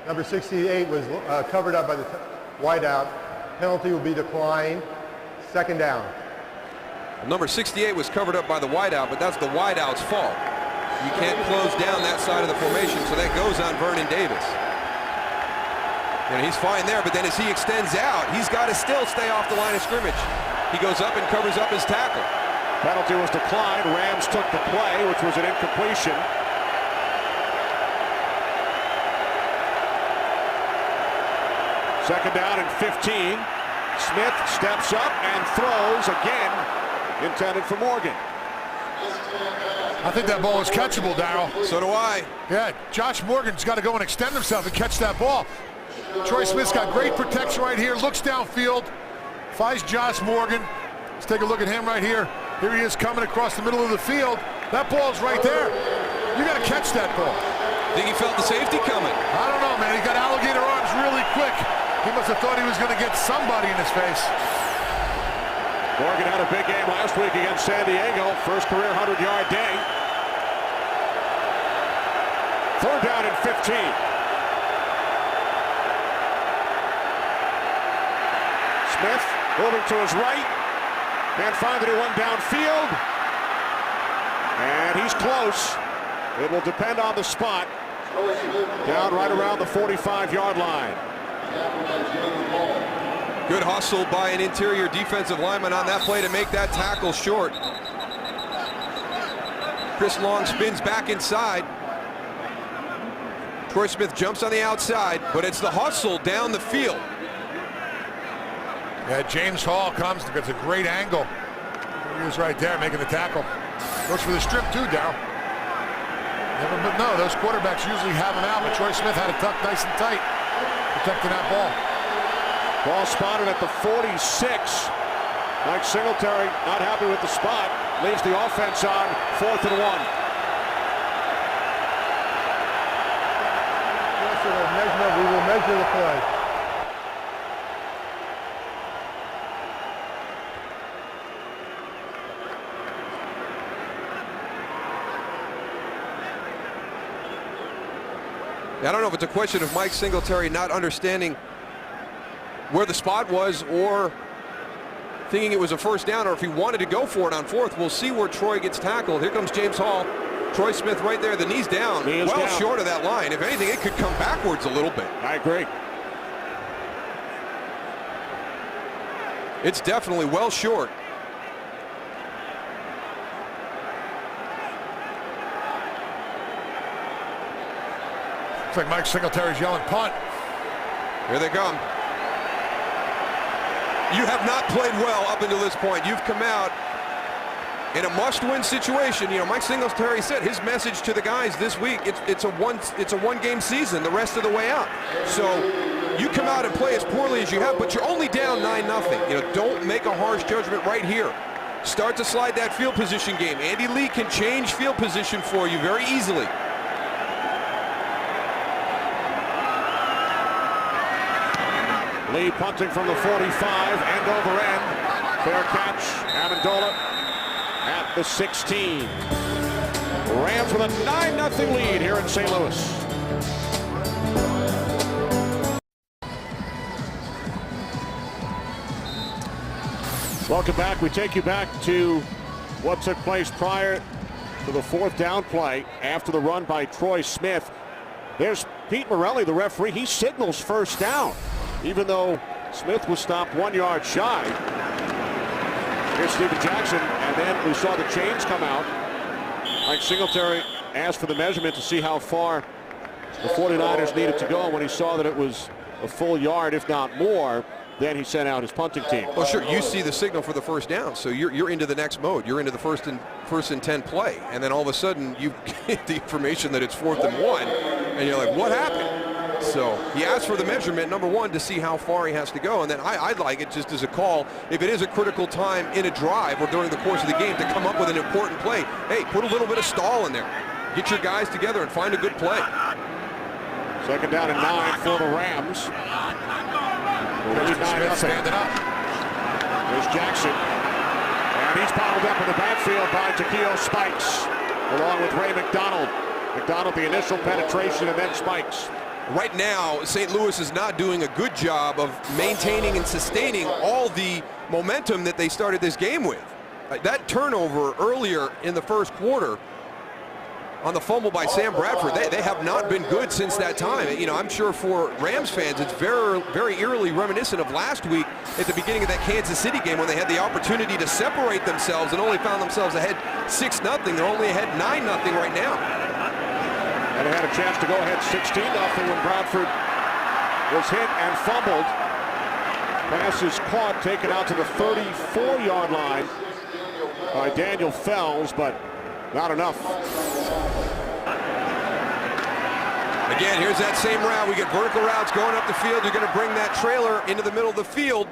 Speaker 4: Number 68 was covered up by the wideout. Penalty will be declined. Second down.
Speaker 2: Number 68 was covered up by the wideout, but that's the wideout's fault. You can't close down that side of the formation, so that goes on Vernon Davis. And he's fine there, but then as he extends out, he's got to still stay off the line of scrimmage. He goes up and covers up his tackle.
Speaker 1: Penalty was declined. Rams took the play, which was an incompletion. Second down and 15. Smith steps up and throws again, intended for Morgan.
Speaker 3: I think that ball is catchable, Darryl.
Speaker 2: So do I.
Speaker 3: Yeah, Josh Morgan's got to go and extend himself and catch that ball. Troy Smith's got great protection right here, looks downfield, finds Josh Morgan. Let's take a look at him right here. Here he is coming across the middle of the field. That ball's right there. You got to catch that ball.
Speaker 2: Think he felt the safety coming?
Speaker 3: I don't know, man. He got alligator arms really quick. He must have thought he was going to get somebody in his face.
Speaker 1: Morgan had a big game last week against San Diego. First career 100-yard day. Third down and 15. Smith moving to his right. Can't find anyone downfield. And he's close. It will depend on the spot. Down right around the 45-yard line.
Speaker 2: Good hustle by an interior defensive lineman on that play to make that tackle short. Chris Long spins back inside. Troy Smith jumps on the outside, but it's the hustle down the field.
Speaker 3: Yeah, James Hall comes, gets a great angle. He was right there making the tackle. Goes for the strip too, Darryl. But no, those quarterbacks usually have him out, but Troy Smith had it tucked nice and tight, protecting that ball.
Speaker 1: Ball spotted at the 46. Mike Singletary not happy with the spot. Leaves the offense on 4th and 1.
Speaker 4: We will measure the play.
Speaker 2: I don't know if it's a question of Mike Singletary not understanding where the spot was or thinking it was a first down, or if he wanted to go for it on 4th. We'll see where Troy gets tackled. Here comes James Hall. Troy Smith right there. The knee's down.
Speaker 1: Knee is
Speaker 2: well
Speaker 1: down.
Speaker 2: Short of that line. If anything, it could come backwards a little bit.
Speaker 1: I agree.
Speaker 2: It's definitely well short.
Speaker 3: Looks like Mike Singletary's yelling punt.
Speaker 2: Here they come. You have not played well up until this point. You've come out in a must-win situation. You know, Mike Singletary said his message to the guys this week, it's a one-game season the rest of the way out. So you come out and play as poorly as you have, but you're only down 9-0. You know, don't make a harsh judgment right here. Start to slide that field position game. Andy Lee can change field position for you very easily.
Speaker 1: Lee punting from the 45, end over end. Fair catch. Amendola at the 16. Rams with a 9-0 lead here in St. Louis. Welcome back. We take you back to what took place prior to the 4th down play after the run by Troy Smith. There's Pete Morelli, the referee. He signals first down, even though Smith was stopped 1 yard shy. Here's Steven Jackson, and then we saw the chains come out. Mike Singletary asked for the measurement to see how far the 49ers needed to go. When he saw that it was a full yard, if not more, then he sent out his punting team.
Speaker 2: Well, sure, you see the signal for the first down, so you're into the next mode. You're into the first and 10 play, and then all of a sudden you get the information that it's 4th and 1, and you're like, what happened? So he asked for the measurement, number one, to see how far he has to go, and then I'd like it just as a call, if it is a critical time in a drive or during the course of the game to come up with an important play, hey, put a little bit of stall in there. Get your guys together and find a good play.
Speaker 1: Second down and 9 for the Rams.
Speaker 3: Smith standing up.
Speaker 1: There's Jackson. And he's bottled up in the backfield by Takeo Spikes, along with Ray McDonald. McDonald, the initial penetration, and then Spikes.
Speaker 2: Right now, St. Louis is not doing a good job of maintaining and sustaining all the momentum that they started this game with. that turnover earlier in the first quarter on the fumble by Sam Bradford, they have not been good since that time. You know, I'm sure for Rams fans, it's very, very eerily reminiscent of last week at the beginning of that Kansas City game when they had the opportunity to separate themselves and only found themselves ahead 6-0. They're only ahead 9-0 right now.
Speaker 1: And they had a chance to go ahead 16-0 when Bradford was hit and fumbled. Pass is caught, taken out to the 34-yard line by Daniel Fells, but not enough.
Speaker 2: Again, here's that same route. We get vertical routes going up the field. You're going to bring that trailer into the middle of the field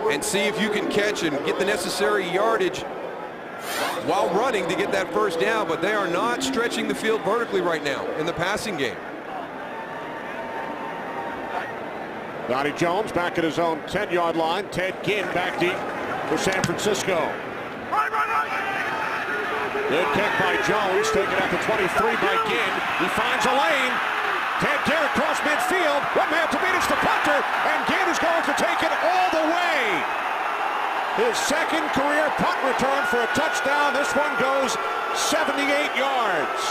Speaker 2: and see if you can catch and get the necessary yardage while running to get that first down, but they are not stretching the field vertically right now in the passing game.
Speaker 1: Donnie Jones back at his own 10-yard line. Ted Ginn back deep for San Francisco. Good kick by Jones, taken at the 23 by Ginn. He finds a lane. Ted Ginn across midfield. One man to beat, it's the punter, and Ginn is going to take it all the way. His second career punt return for a touchdown. This one goes 78 yards.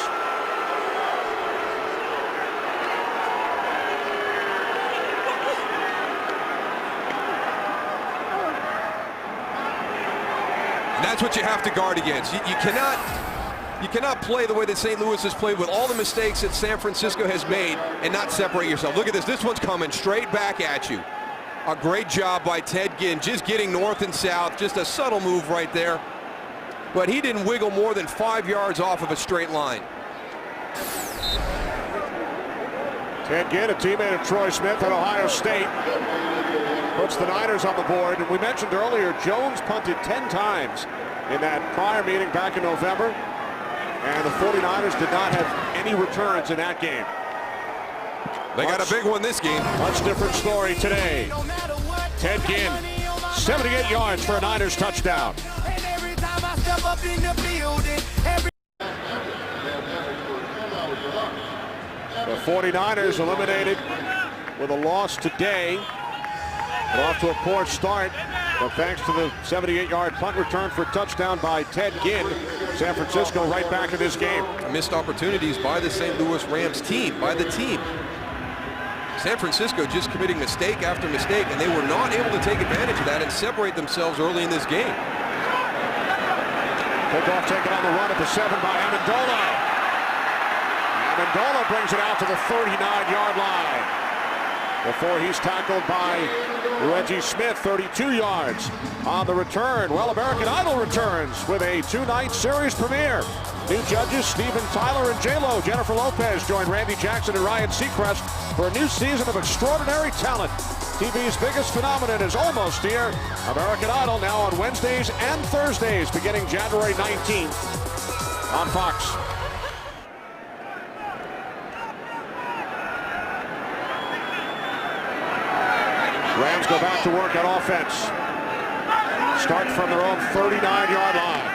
Speaker 2: And that's what you have to guard against. You cannot play the way that St. Louis has played with all the mistakes that San Francisco has made and not separate yourself. Look at this. This one's coming straight back at you. A great job by Ted Ginn, just getting north and south. Just a subtle move right there. But he didn't wiggle more than 5 yards off of a straight line.
Speaker 1: Ted Ginn, a teammate of Troy Smith at Ohio State, puts the Niners on the board. And we mentioned earlier, Jones punted 10 times in that prior meeting back in November. And the 49ers did not have any returns in that game.
Speaker 2: They got a big one this game.
Speaker 1: Much different story today. Ted Ginn, 78 yards for a Niners touchdown. The 49ers eliminated with a loss today. But off to a poor start, but thanks to the 78-yard punt return for a touchdown by Ted Ginn, San Francisco right back in this game.
Speaker 2: Missed opportunities by the St. Louis Rams team, by the team. San Francisco just committing mistake after mistake, and they were not able to take advantage of that and separate themselves early in this game.
Speaker 1: Kickoff taken on the run at the 7 by Amendola. Amendola brings it out to the 39-yard line before he's tackled by Reggie Smith, 32 yards on the return. Well, American Idol returns with a 2-night series premiere. New judges Steven Tyler and J-Lo. Jennifer Lopez join Randy Jackson and Ryan Seacrest for a new season of extraordinary talent. TV's biggest phenomenon is almost here. American Idol now on Wednesdays and Thursdays beginning January 19th on Fox. Rams go back to work on offense. Start from their own 39-yard line.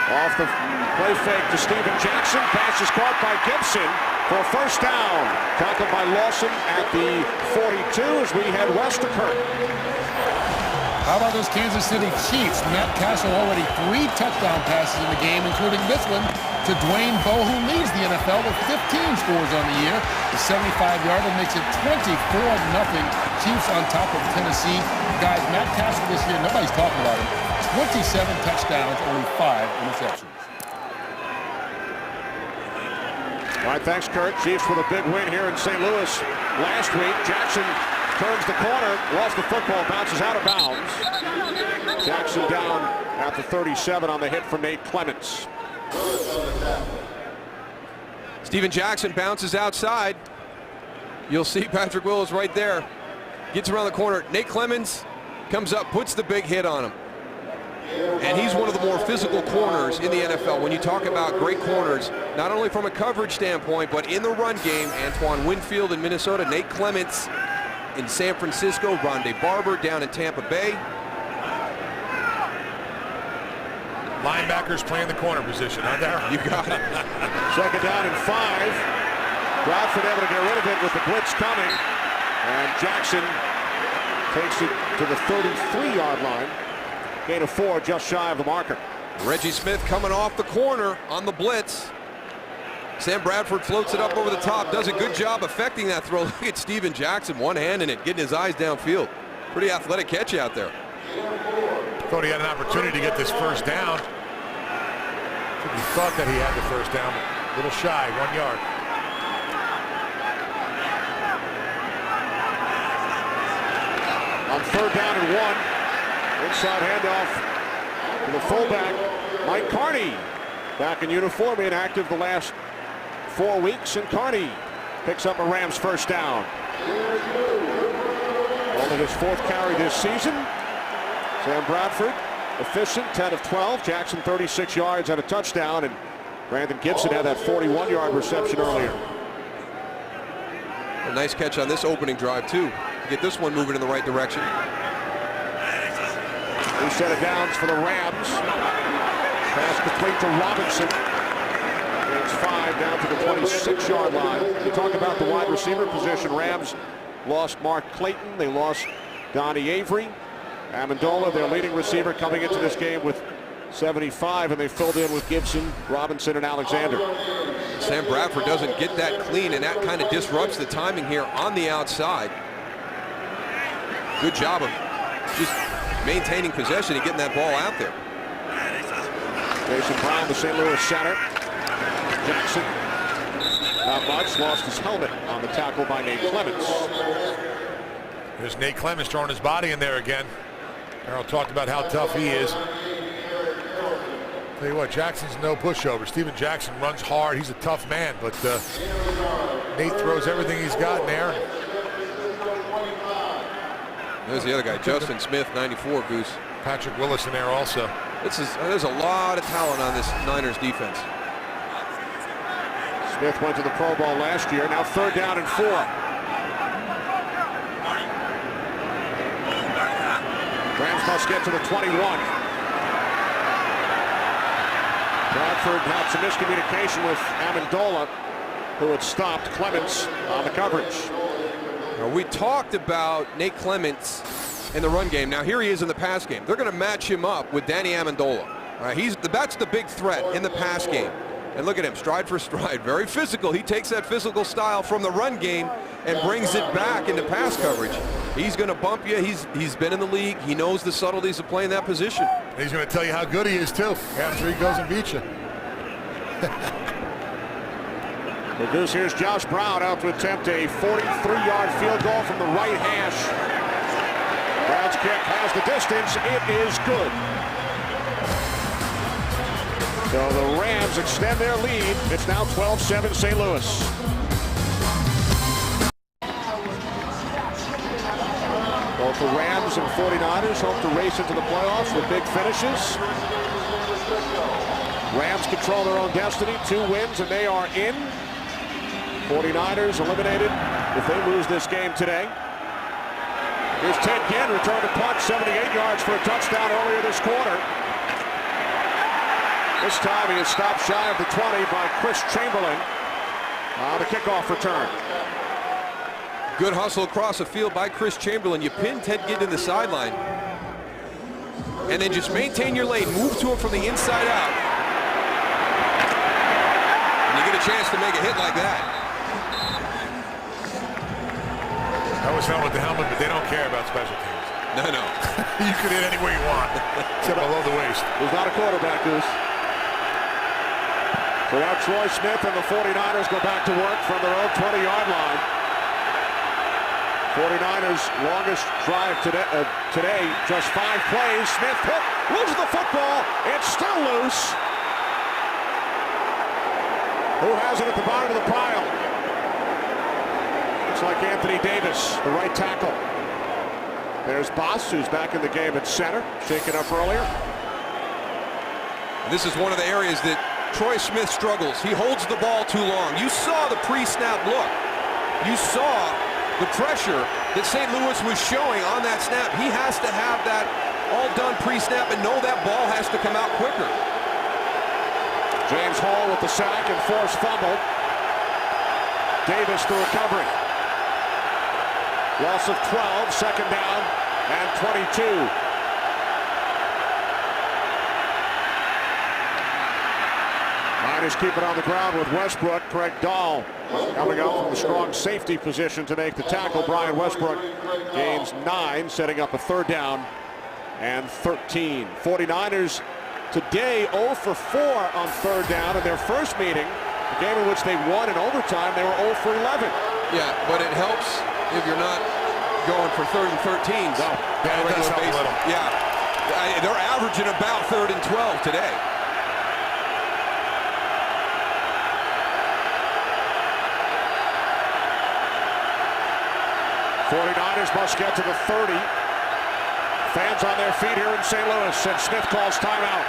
Speaker 1: Off the play fake to Steven Jackson. Pass is caught by Gibson for a first down. Tackled by Lawson at the 42 as we head west to Kirk.
Speaker 5: How about those Kansas City Chiefs? Matt Castle already 3 touchdown passes in the game, including this one to Dwayne Bowe, who leads the NFL with 15 scores on the year. The 75-yarder makes it 24-0. Chiefs on top of Tennessee. Guys, Matt Castle this year, nobody's talking about him. 27 touchdowns, only 5 interceptions.
Speaker 1: All right, thanks, Kurt. Chiefs with a big win here in St. Louis last week. Jackson turns the corner, lost the football, bounces out of bounds. Jackson down at the 37 on the hit from Nate Clements.
Speaker 2: Steven Jackson bounces outside. You'll see Patrick Willis right there. Gets around the corner. Nate Clements comes up, puts the big hit on him. And he's one of the more physical corners in the NFL. When you talk about great corners, not only from a coverage standpoint, but in the run game, Antoine Winfield in Minnesota, Nate Clements in San Francisco, Rondé Barber down in Tampa Bay.
Speaker 3: Linebackers playing the corner position, aren't there?
Speaker 2: You got it.
Speaker 1: Second down and 5. Bradford able to get rid of it with the blitz coming. And Jackson takes it to the 33-yard line. Gain of 4, just shy of the marker.
Speaker 2: Reggie Smith coming off the corner on the blitz. Sam Bradford floats it up over the top, does a good job affecting that throw. Look at Steven Jackson one-handing it, getting his eyes downfield. Pretty athletic catch out there.
Speaker 3: Thought he had an opportunity to get this first down. He thought that he had the first down. A little shy, 1 yard.
Speaker 1: On 3rd down and 1, inside handoff to the fullback, Mike Carney. Back in uniform, inactive the last 4 weeks, and Carney picks up a Rams first down. Only his 4th carry this season. Sam Bradford, efficient, 10 of 12. Jackson, 36 yards and a touchdown, and Brandon Gibson had that 41-yard reception earlier.
Speaker 2: A nice catch on this opening drive, too. To get this one moving in the right direction.
Speaker 1: 2 set of downs for the Rams. Pass complete to Robinson. Gains 5 down to the 26-yard line. You talk about the wide receiver position. Rams lost Mark Clayton. They lost Donnie Avery. Amendola, their leading receiver, coming into this game with 75, and they filled in with Gibson, Robinson, and Alexander.
Speaker 2: Sam Bradford doesn't get that clean, and that kind of disrupts the timing here on the outside. Good job of just maintaining possession and getting that ball out there.
Speaker 1: Jason Brown, the St. Louis center. Jackson, not much, lost his helmet on the tackle by Nate Clements.
Speaker 3: There's Nate Clements throwing his body in there again. Harold talked about how tough he is. Tell you what, Jackson's no pushover. Steven Jackson runs hard. He's a tough man, but Nate throws everything he's got in there.
Speaker 2: There's the other guy, Justin Smith, 94, Goose.
Speaker 3: Patrick Willis in there also.
Speaker 2: There's a lot of talent on this Niners defense.
Speaker 1: Smith went to the Pro Bowl last year. Now 3rd down and 4. Rams must get to the 21. Bradford had some miscommunication with Amendola, who had stopped Clements on the coverage.
Speaker 2: Now, we talked about Nate Clements in the run game. Now here he is in the pass game. They're going to match him up with Danny Amendola. That's the big threat in the pass game. And look at him, stride for stride, very physical. He takes that physical style from the run game and brings it back into pass coverage. He's going to bump you. He's been in the league. He knows the subtleties of playing that position.
Speaker 3: He's going to tell you how good he is too after he goes and beats you.
Speaker 1: The Goose, here's Josh Brown out to attempt a 43-yard field goal from the right hash. Brown's kick has the distance. It is good. So the Rams extend their lead. It's now 12-7 St. Louis. Both the Rams and 49ers hope to race into the playoffs with big finishes. Rams control their own destiny. 2 wins and they are in. 49ers eliminated if they lose this game today. Here's Ted Ginn, return to punt, 78 yards for a touchdown earlier this quarter. This time he is stopped shy of the 20 by Chris Chamberlain on the kickoff return.
Speaker 2: Good hustle across the field by Chris Chamberlain. You pin Ted Ginn to the sideline. And then just maintain your lane. Move to him from the inside out. And you get a chance to make a hit like that.
Speaker 3: I was helmet to helmet, but they don't care about special teams.
Speaker 2: No.
Speaker 3: You can hit anywhere you want, except below the waist.
Speaker 1: He's not a quarterback, Goose. So now Troy Smith and the 49ers go back to work from their own 20-yard line. 49ers longest drive today, just 5 plays. Smith hit, loses the football. It's still loose. Who has it at the bottom of the pile? Looks like Anthony Davis, the right tackle. There's Boss, who's back in the game at center, shaken up earlier.
Speaker 2: This is one of the areas that Troy Smith struggles. He holds the ball too long. You saw the pre-snap look. You saw the pressure that St. Louis was showing on that snap. He has to have that all done pre-snap and know that ball has to come out quicker.
Speaker 1: James Hall with the sack and forced fumble. Davis the recovery. Loss of 12, second down and 22. 49ers keep it on the ground with Westbrook. Craig Dahl coming out from the strong safety position to make the tackle. Brian Westbrook gains 9, setting up a 3rd down and 13. 49ers today 0 for 4 on 3rd down. In their first meeting, the game in which they won in overtime, they were 0 for 11.
Speaker 2: Yeah, but it helps if you're not going for 3rd and 13s.
Speaker 3: No, yeah, it does help a little.
Speaker 2: Yeah, they're averaging about 3rd and 12 today.
Speaker 1: '49ers must get to the 30. Fans on their feet here in St. Louis, and Smith calls timeout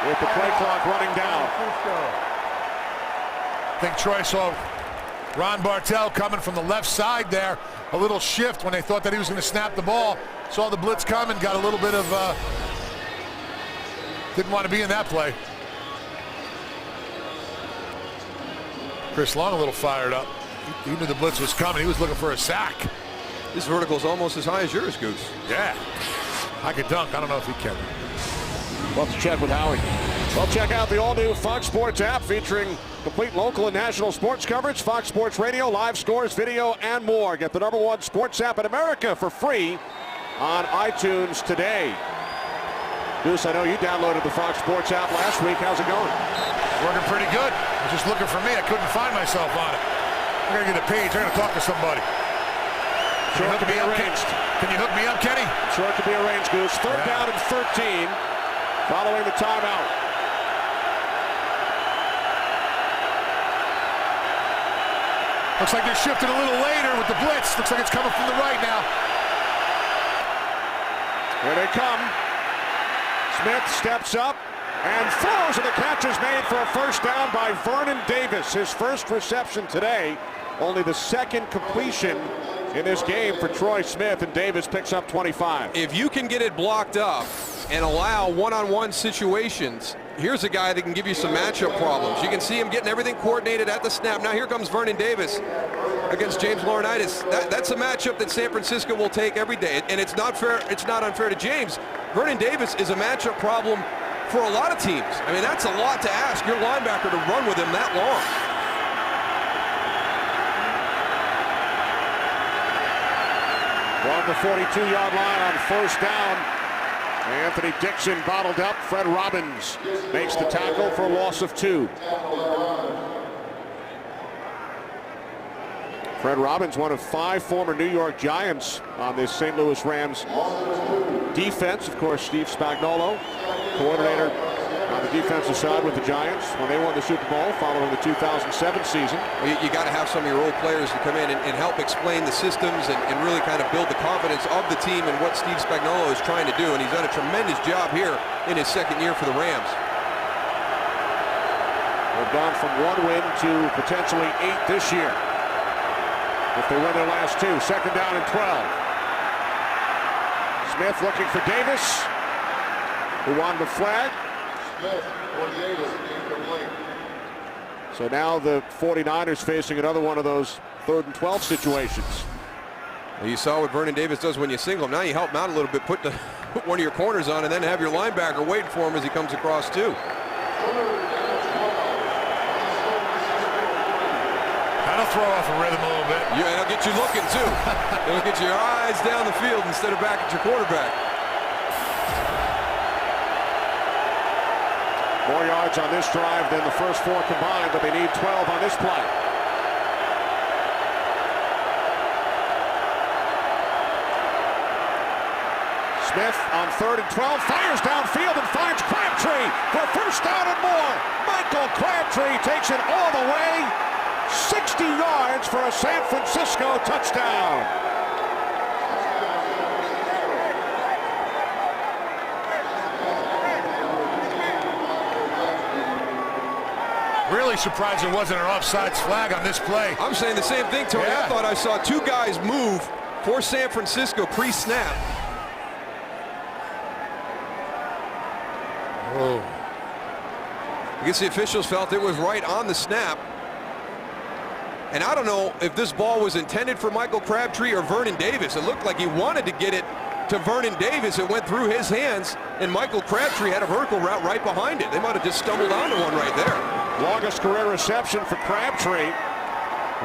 Speaker 1: with the play clock running down.
Speaker 3: I think Troy saw Ron Bartel coming from the left side there. A little shift when they thought that he was going to snap the ball. Saw the blitz coming, got a little bit of, didn't want to be in that play. Chris Long a little fired up. He knew the blitz was coming. He was looking for a sack.
Speaker 2: This vertical's almost as high as yours, Goose.
Speaker 3: Yeah. I could dunk. I don't know if he can.
Speaker 1: We'll have to check with Howie. Well, check out the all-new Fox Sports app featuring complete local and national sports coverage, Fox Sports Radio, live scores, video, and more. Get the #1 sports app in America for free on iTunes today. Goose, I know you downloaded the Fox Sports app last week. How's it going?
Speaker 3: Working pretty good. It was just looking for me. I couldn't find myself on it. I gotta get a page. I gotta talk to somebody.
Speaker 1: Sure it can be arranged.
Speaker 3: Can you hook me up, Kenny?
Speaker 1: Sure it can be arranged, Goose. 3rd down and 13 following the timeout.
Speaker 3: Looks like they're shifting a little later with the blitz. Looks like it's coming from the right now.
Speaker 1: Here they come. Smith steps up and throws, and the catch is made for a 1st down by Vernon Davis. His first reception today, only the 2nd completion in this game for Troy Smith, and Davis picks up 25.
Speaker 2: If you can get it blocked up and allow one-on-one situations, here's a guy that can give you some matchup problems. You can see him getting everything coordinated at the snap. Now here comes Vernon Davis against James Laurinaitis. That's a matchup that San Francisco will take every day, and it's not fair. It's not unfair to James. Vernon Davis is a matchup problem for a lot of teams. I mean, that's a lot to ask your linebacker to run with him that long.
Speaker 1: On the 42-yard line on 1st down. Anthony Dixon bottled up. Fred Robbins makes the tackle for a loss of 2. Fred Robbins, one of 5 former New York Giants on this St. Louis Rams defense. Of course, Steve Spagnuolo, coordinator on the defensive side with the Giants when they won the Super Bowl following the 2007 season.
Speaker 2: You got to have some of your old players to come in and help explain the systems and really kind of build the confidence of the team and what Steve Spagnuolo is trying to do. And he's done a tremendous job here in his 2nd year for the Rams.
Speaker 1: They've gone from 1 win to potentially 8 this year if they win their last 2. 2nd down and 12. Smith looking for Davis, who won the flag. So now the 49ers facing another one of those 3rd and 12 situations.
Speaker 2: Well, you saw what Vernon Davis does when you single him. Now you help him out a little bit, put one of your corners on, and then have your linebacker waiting for him as he comes across too.
Speaker 3: That'll throw off a rhythm a little bit.
Speaker 2: Yeah, and it'll get you looking too. It'll get your eyes down the field instead of back at your quarterback.
Speaker 1: More yards on this drive than the first 4 combined, but they need 12 on this play. Smith on 3rd and 12, fires downfield and finds Crabtree for 1st down and more. Michael Crabtree takes it all the way, 60 yards for a San Francisco touchdown.
Speaker 3: Really surprised there wasn't an offsides flag on this play.
Speaker 2: I'm saying the same thing, Tony.
Speaker 3: Yeah.
Speaker 2: I thought I saw 2 guys move for San Francisco pre-snap.
Speaker 3: Oh.
Speaker 2: I guess the officials felt it was right on the snap. And I don't know if this ball was intended for Michael Crabtree or Vernon Davis. It looked like he wanted to get it to Vernon Davis. It went through his hands, and Michael Crabtree had a vertical route right behind it. They might have just stumbled onto one right there.
Speaker 1: Longest career reception for Crabtree.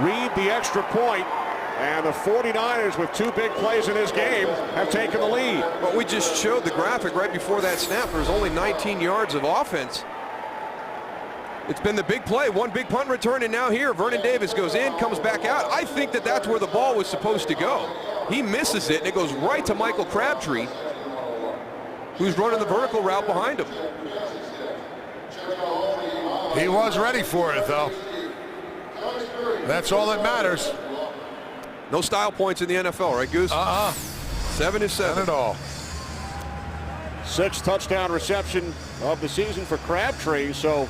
Speaker 1: Reed the extra point, and the 49ers, with 2 big plays in this game, have taken the lead.
Speaker 2: Well, we just showed the graphic right before that snap. There was only 19 yards of offense. It's been the big play, 1 big punt return, and now here Vernon Davis goes in, comes back out. I think that that's where the ball was supposed to go. He misses it, and it goes right to Michael Crabtree, who's running the vertical route behind him.
Speaker 3: He was ready for it, though. That's all that matters.
Speaker 2: No style points in the NFL, right, Goose? 7 is 7.
Speaker 3: Not at all.
Speaker 1: 6th touchdown reception of the season for Crabtree. So,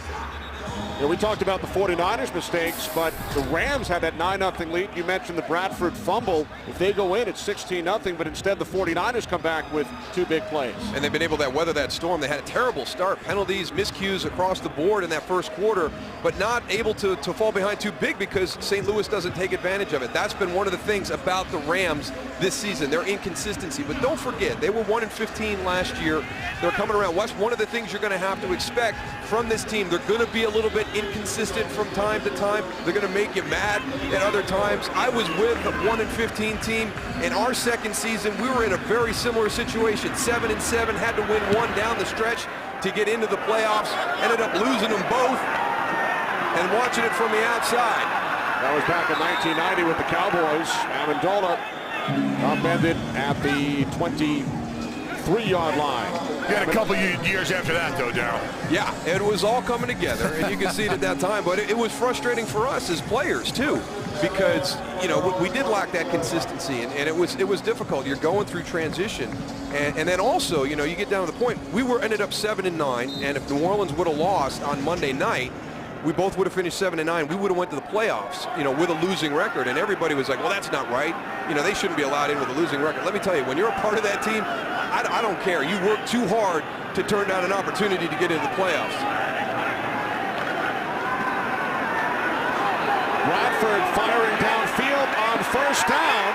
Speaker 1: you know, we talked about the 49ers mistakes, but the Rams had that 9-0 lead. You mentioned the Bradford fumble. If they go in, it's 16-0, but instead the 49ers come back with 2 big plays.
Speaker 2: And they've been able to weather that storm. They had a terrible start, penalties, miscues across the board in that first quarter, but not able to fall behind too big because St. Louis doesn't take advantage of it. That's been one of the things about the Rams this season, their inconsistency. But don't forget, they were 1-15 last year. They're coming around. What's one of the things you're going to have to expect from this team? They're going to be a little bit inconsistent from time to time. They're going to make you mad at other times. I was with a 1-15 team. In our second season, we were in a very similar situation. 7-7, had to win 1 down the stretch to get into the playoffs. Ended up losing them both and watching it from the outside.
Speaker 1: That was back in 1990 with the Cowboys. Amendola upended at the 23-yard line.
Speaker 3: You had a couple years after that, though, Darryl.
Speaker 2: Yeah, it was all coming together, and you can see it at that time. But it was frustrating for us as players too, because you know we did lack that consistency, and it was difficult. You're going through transition, and then also you know you get down to the point. We ended up 7-9, and if New Orleans would have lost on Monday night, we both would have finished 7-9. We would have went to the playoffs, you know, with a losing record, and everybody was like, well, that's not right. You know, they shouldn't be allowed in with a losing record. Let me tell you, when you're a part of that team, I don't care. You work too hard to turn down an opportunity to get into the playoffs.
Speaker 1: Bradford firing downfield on first down,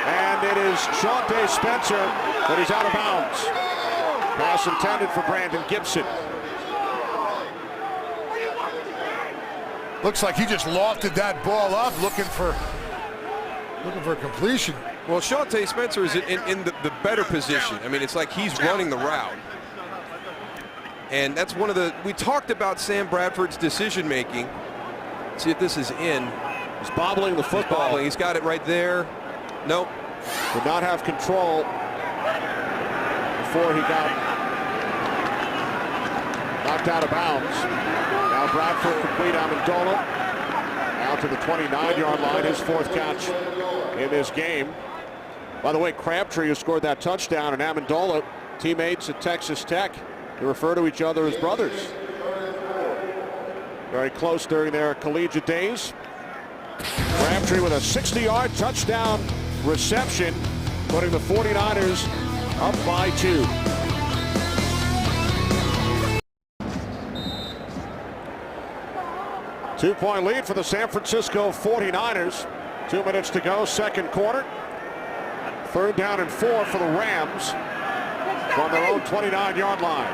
Speaker 1: and it is Shawntae Spencer that is out of bounds. Pass intended for Brandon Gibson.
Speaker 3: Looks like he just lofted that ball up, looking for completion.
Speaker 2: Well, Shawntae Spencer is in the better position. I mean, it's like he's running the route. And that's one of the, we talked about Sam Bradford's decision making. See if this is in.
Speaker 1: He's bobbling the football.
Speaker 2: He's got it right there. Nope.
Speaker 1: Did not have control before he got knocked out of bounds. Now Bradford complete. Amendola out to the 29-yard line, his 4th catch in this game. By the way, Crabtree, who scored that touchdown, and Amendola, teammates at Texas Tech. They refer to each other as brothers. Very close during their collegiate days. Crabtree with a 60-yard touchdown reception, putting the 49ers up by 2. Two-point lead for the San Francisco 49ers. 2 minutes to go, second quarter. 3rd down and 4 for the Rams from their own 29-yard line.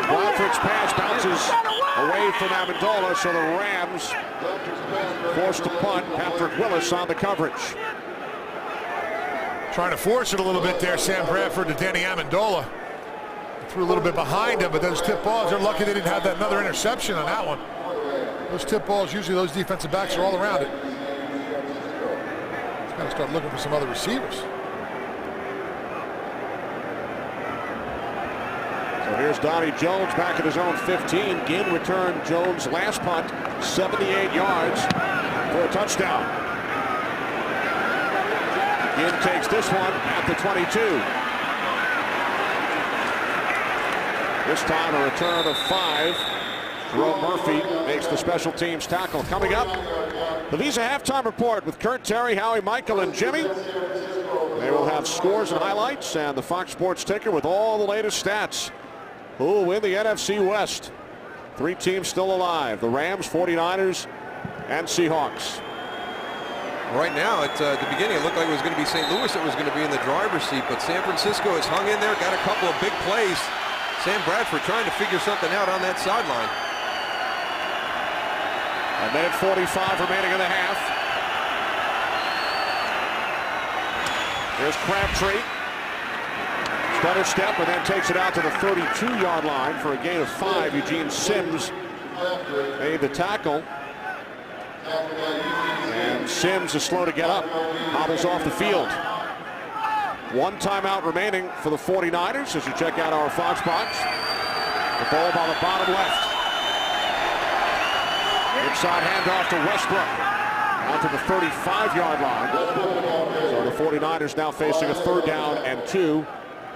Speaker 1: Bradford's pass bounces away from Amendola, so the Rams forced to punt. Patrick Willis on the coverage.
Speaker 3: Trying to force it a little bit there, Sam Bradford to Danny Amendola. Threw a little bit behind him, but those tip balls, they're lucky they didn't have that another interception on that one. Those tip balls, usually those defensive backs are all around it. He's got to start looking for some other receivers.
Speaker 1: So here's Donnie Jones back at his own 15. Ginn returned Jones' last punt, 78 yards for a touchdown. Ginn takes this one at the 22. This time a return of 5. Jerome Murphy makes the special teams tackle. Coming up, the Visa Halftime Report with Kurt, Terry, Howie, Michael, and Jimmy. They will have scores and highlights and the Fox Sports ticker with all the latest stats. Who will win the NFC West? 3 teams still alive: the Rams, 49ers, and Seahawks.
Speaker 2: Right now, at the beginning, it looked like it was going to be St. Louis that was going to be in the driver's seat, but San Francisco has hung in there, got a couple of big plays. Sam Bradford trying to figure something out on that sideline.
Speaker 1: A minute 45 remaining in the half. Here's Crabtree. Stutter step, and then takes it out to the 32-yard line for a gain of 5. Eugene Sims made the tackle. And Sims is slow to get up. Hobbles off the field. One timeout remaining for the 49ers as you check out our Fox box. The ball by the bottom left. Inside handoff to Westbrook. Out to the 35-yard line. So the 49ers now facing a 3rd down and 2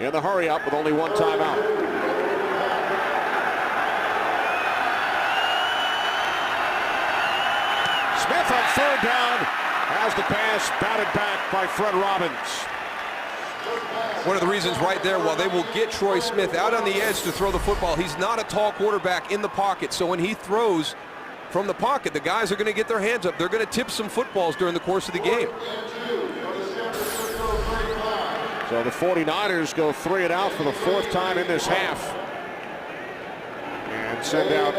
Speaker 1: in the hurry-up with only one timeout. Smith on 3rd down has the pass batted back by Fred Robbins.
Speaker 2: One of the reasons right there, while they will get Troy Smith out on the edge to throw the football, he's not a tall quarterback in the pocket. So when he throws from the pocket, the guys are going to get their hands up. They're going to tip some footballs during the course of the game.
Speaker 1: So the 49ers go 3 and out for the 4th time in this half. And send out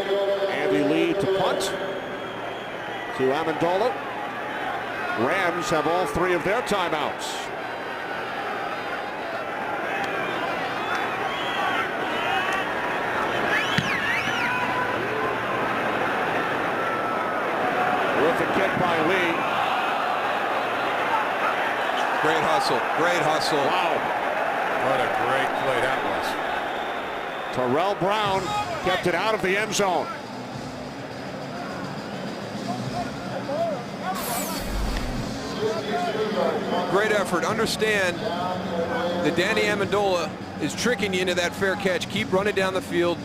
Speaker 1: Andy Lee to punt. To Amendola. Rams have all 3 of their timeouts. Terrific kick by Lee.
Speaker 2: Great hustle, great hustle.
Speaker 1: Wow.
Speaker 3: What a great play that was.
Speaker 1: Terrell Brown kept it out of the end zone.
Speaker 2: Great effort. Understand that Danny Amendola is tricking you into that fair catch. Keep running down the field.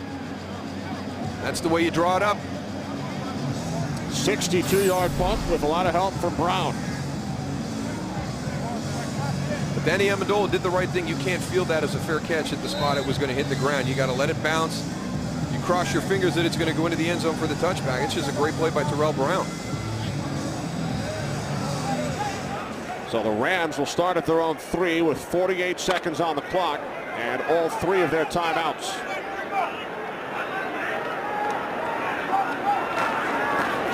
Speaker 2: That's the way you draw it up.
Speaker 1: 62-yard punt with a lot of help from Brown.
Speaker 2: But Danny Amendola did the right thing. You can't field that as a fair catch at the spot it was going to hit the ground. You got to let it bounce. You cross your fingers that it's going to go into the end zone for the touchback. It's just a great play by Terrell Brown.
Speaker 1: So the Rams will start at their own 3 with 48 seconds on the clock and all 3 of their timeouts.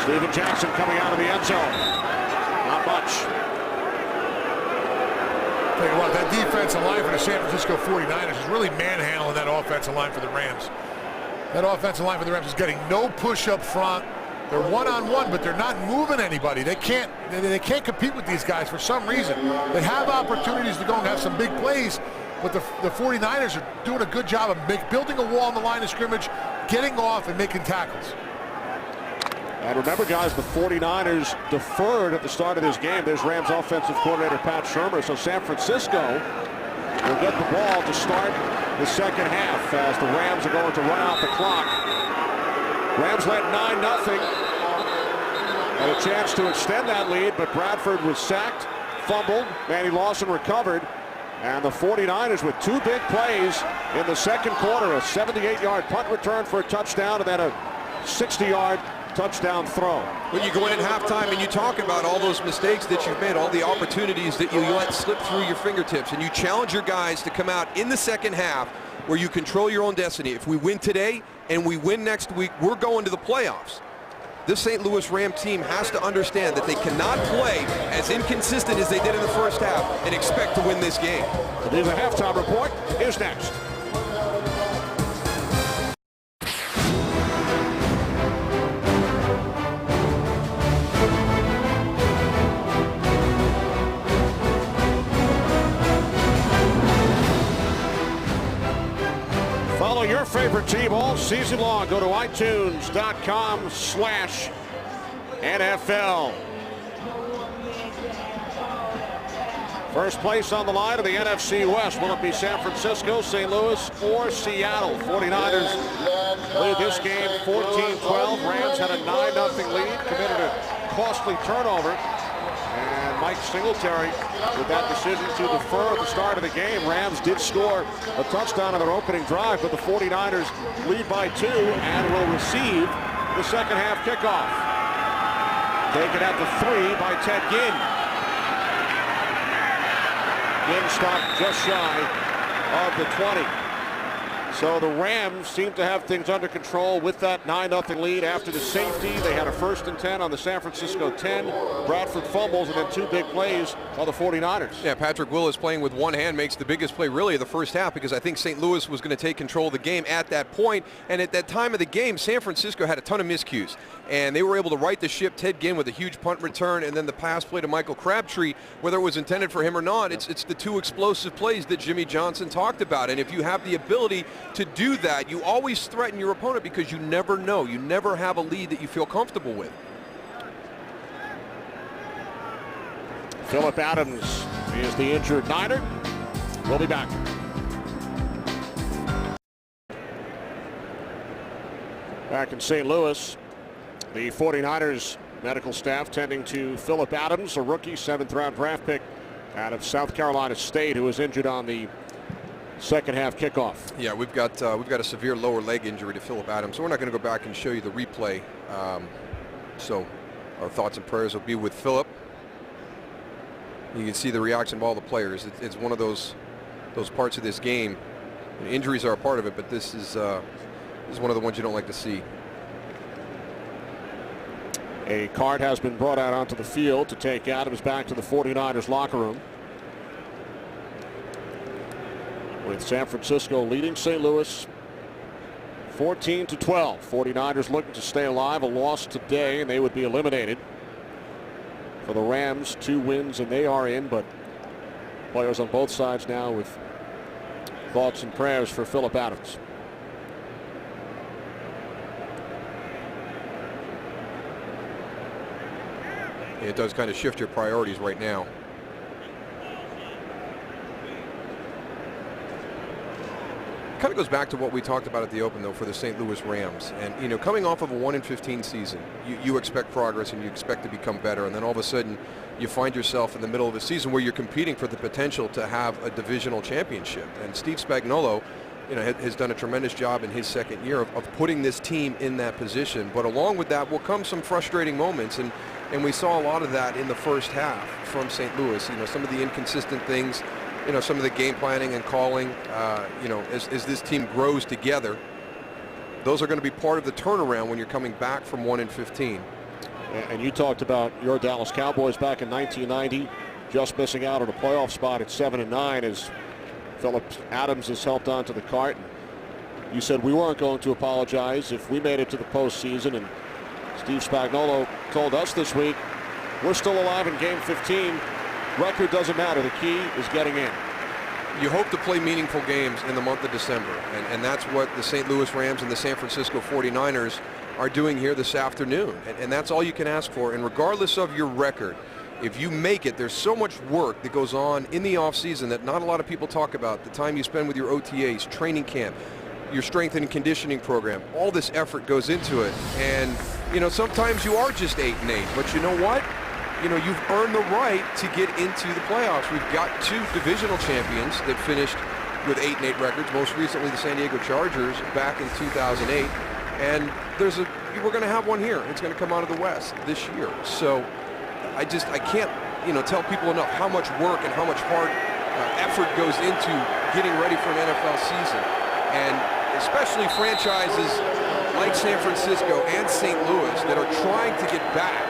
Speaker 1: Steven Jackson coming out of the end zone. Not much.
Speaker 3: Tell you what, that defensive line for the San Francisco 49ers is really manhandling that offensive line for the Rams. That offensive line for the Rams is getting no push up front. They're one-on-one, but they're not moving anybody. They can't compete with these guys for some reason. They have opportunities to go and have some big plays, but the 49ers are doing a good job of building a wall on the line of scrimmage, getting off and making tackles.
Speaker 1: And remember, guys, the 49ers deferred at the start of this game. There's Rams offensive coordinator Pat Shurmur. So San Francisco will get the ball to start the second half as the Rams are going to run out the clock. Rams led 9-0. Had a chance to extend that lead, but Bradford was sacked, fumbled. Manny Lawson recovered. And the 49ers with 2 big plays in the second quarter. A 78-yard punt return for a touchdown and then a 60-yard touchdown throw.
Speaker 2: When you go in at halftime and you talk about all those mistakes that you've made, all the opportunities that you let slip through your fingertips, and you challenge your guys to come out in the second half where you control your own destiny. If we win today and we win next week, we're going to the playoffs. This St. Louis Ram team has to understand that they cannot play as inconsistent as they did in the first half and expect to win this game.
Speaker 1: The halftime report is next. Follow your favorite team all season long. Go to iTunes.com/NFL. First place on the line of the NFC West. Will it be San Francisco, St. Louis, or Seattle? 49ers lead this game 14-12. Rams had a 9-0 lead, committed a costly turnover. And Mike Singletary with that decision to defer at the start of the game. Rams did score a touchdown on their opening drive, but the 49ers lead by 2 and will receive the second half kickoff. Taken at the 3 by Ted Ginn. Again, stopped just shy of the 20. So the Rams seem to have things under control with that 9-0 lead after the safety. They had a 1st and 10 on the San Francisco 10. Bradford fumbles and then 2 big plays on the 49ers.
Speaker 2: Yeah, Patrick Willis playing with one hand makes the biggest play really of the first half, because I think St. Louis was going to take control of the game at that point. And at that time of the game, San Francisco had a ton of miscues, and they were able to right the ship. Ted Ginn with a huge punt return, and then the pass play to Michael Crabtree, whether it was intended for him or not, it's the 2 explosive plays that Jimmy Johnson talked about. And if you have the ability to do that, you always threaten your opponent, because you never know. You never have a lead that you feel comfortable with.
Speaker 1: Phillip Adams is the injured Niner. We'll be back. Back in St. Louis, the 49ers medical staff tending to Phillip Adams, a rookie 7th-round draft pick out of South Carolina State, who was injured on the second half kickoff.
Speaker 2: Yeah, we've got a severe lower leg injury to Phillip Adams, so we're not going to go back and show you the replay. So our thoughts and prayers will be with Phillip. You can see the reaction of all the players. It's one of those parts of this game. Injuries are a part of it, but this is one of the ones you don't like to see.
Speaker 1: A cart has been brought out onto the field to take Adams back to the 49ers locker room, with San Francisco leading St. Louis 14-12. 49ers looking to stay alive. A loss today and they would be eliminated. For the Rams, 2 wins and they are in, but players on both sides now with thoughts and prayers for Phillip Adams.
Speaker 2: It does kind of shift your priorities right now. Kind of goes back to what we talked about at the Open, though, for the St. Louis Rams. And, you know, coming off of a 1-15 season, you expect progress and you expect to become better. And then all of a sudden, you find yourself in the middle of a season where you're competing for the potential to have a divisional championship. And Steve Spagnuolo, you know, has done a tremendous job in his second year of putting this team in that position. But along with that will come some frustrating moments. And we saw a lot of that in the first half from St. Louis. You know, some of the inconsistent things, you know, some of the game planning and calling, you know, as this team grows together, those are going to be part of the turnaround when you're coming back from 1-15.
Speaker 1: And you talked about your Dallas Cowboys back in 1990, just missing out on a playoff spot at 7-9 as Phillip Adams has helped onto the cart. You said we weren't going to apologize if we made it to the postseason, and Steve Spagnuolo told us this week, we're still alive in game 15. Record doesn't matter. The key is getting in.
Speaker 2: You hope to play meaningful games in the month of December, and that's what the St. Louis Rams and the San Francisco 49ers are doing here this afternoon, and that's all you can ask for. And regardless of your record, if you make it, there's so much work that goes on in the offseason that not a lot of people talk about. The time you spend with your OTAs, training camp, your strength and conditioning program, all this effort goes into it. And, you know, sometimes you are just 8-8, but you know what? You know, you've earned the right to get into the playoffs. We've got 2 divisional champions that finished with 8-8 records, most recently the San Diego Chargers back in 2008. And we're going to have one here. It's going to come out of the West this year. So I can't, you know, tell people enough how much work and how much hard effort goes into getting ready for an NFL season. And especially franchises like San Francisco and St. Louis that are trying to get back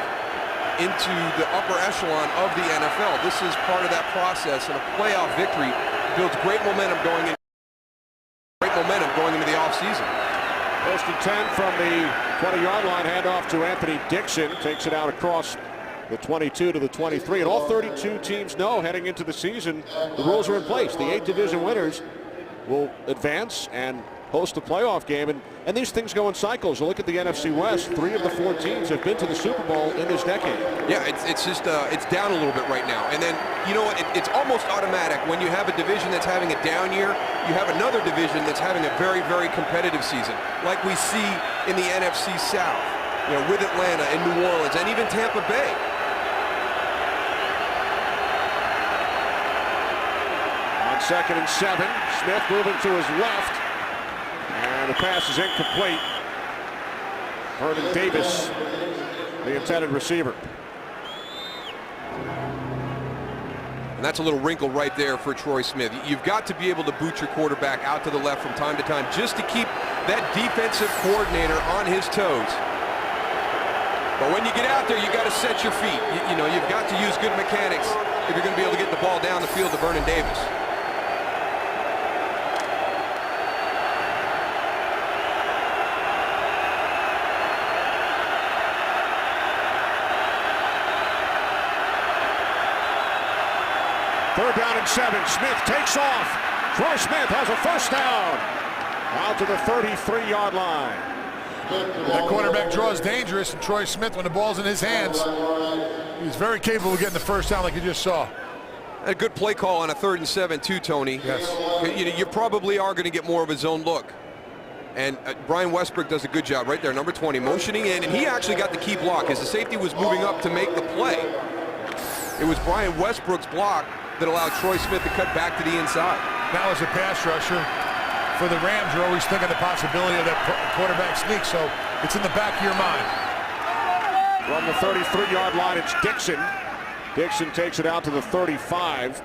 Speaker 2: into the upper echelon of the NFL. This is part of that process, and a playoff victory builds great momentum going into the offseason.
Speaker 1: First and 10 from the 20-yard line. Handoff to Anthony Dixon. Takes it out across the 22 to the 23. And all 32 teams know heading into the season, the rules are in place. The 8 division winners will advance and host a playoff game. And these things go in cycles. You look at the NFC West, 3 of the 4 teams have been to the Super Bowl in this decade.
Speaker 2: Yeah, it's just it's down a little bit right now. And then, you know what, it's almost automatic. When you have a division that's having a down year, you have another division that's having a very, very competitive season, like we see in the NFC South, you know, with Atlanta and New Orleans and even Tampa Bay.
Speaker 1: On 2nd and 7, Smith moving to his left. And the pass is incomplete. Vernon Davis, the intended receiver.
Speaker 2: And that's a little wrinkle right there for Troy Smith. You've got to be able to boot your quarterback out to the left from time to time just to keep that defensive coordinator on his toes. But when you get out there, you got to set your feet. You know, you've got to use good mechanics if you're going to be able to get the ball down the field to Vernon Davis.
Speaker 1: Third down and 7. Smith takes off. Troy Smith has a first down. Out to the 33-yard line.
Speaker 3: That quarterback draw is dangerous, and Troy Smith, when the ball's in his hands, he's very capable of getting the first down like you just saw.
Speaker 2: A good play call on a 3rd and 7 too, Tony.
Speaker 3: Yes.
Speaker 2: You probably are going to get more of a zone look. And Brian Westbrook does a good job right there, number 20, motioning in, and he actually got the key block as the safety was moving up to make the play. It was Brian Westbrook's block that allowed Troy Smith to cut back to the inside.
Speaker 3: Now as a pass rusher, for the Rams, you're always thinking the possibility of that quarterback sneak, so it's in the back of your mind.
Speaker 1: From the 33-yard line, it's Dixon. Dixon takes it out to the 35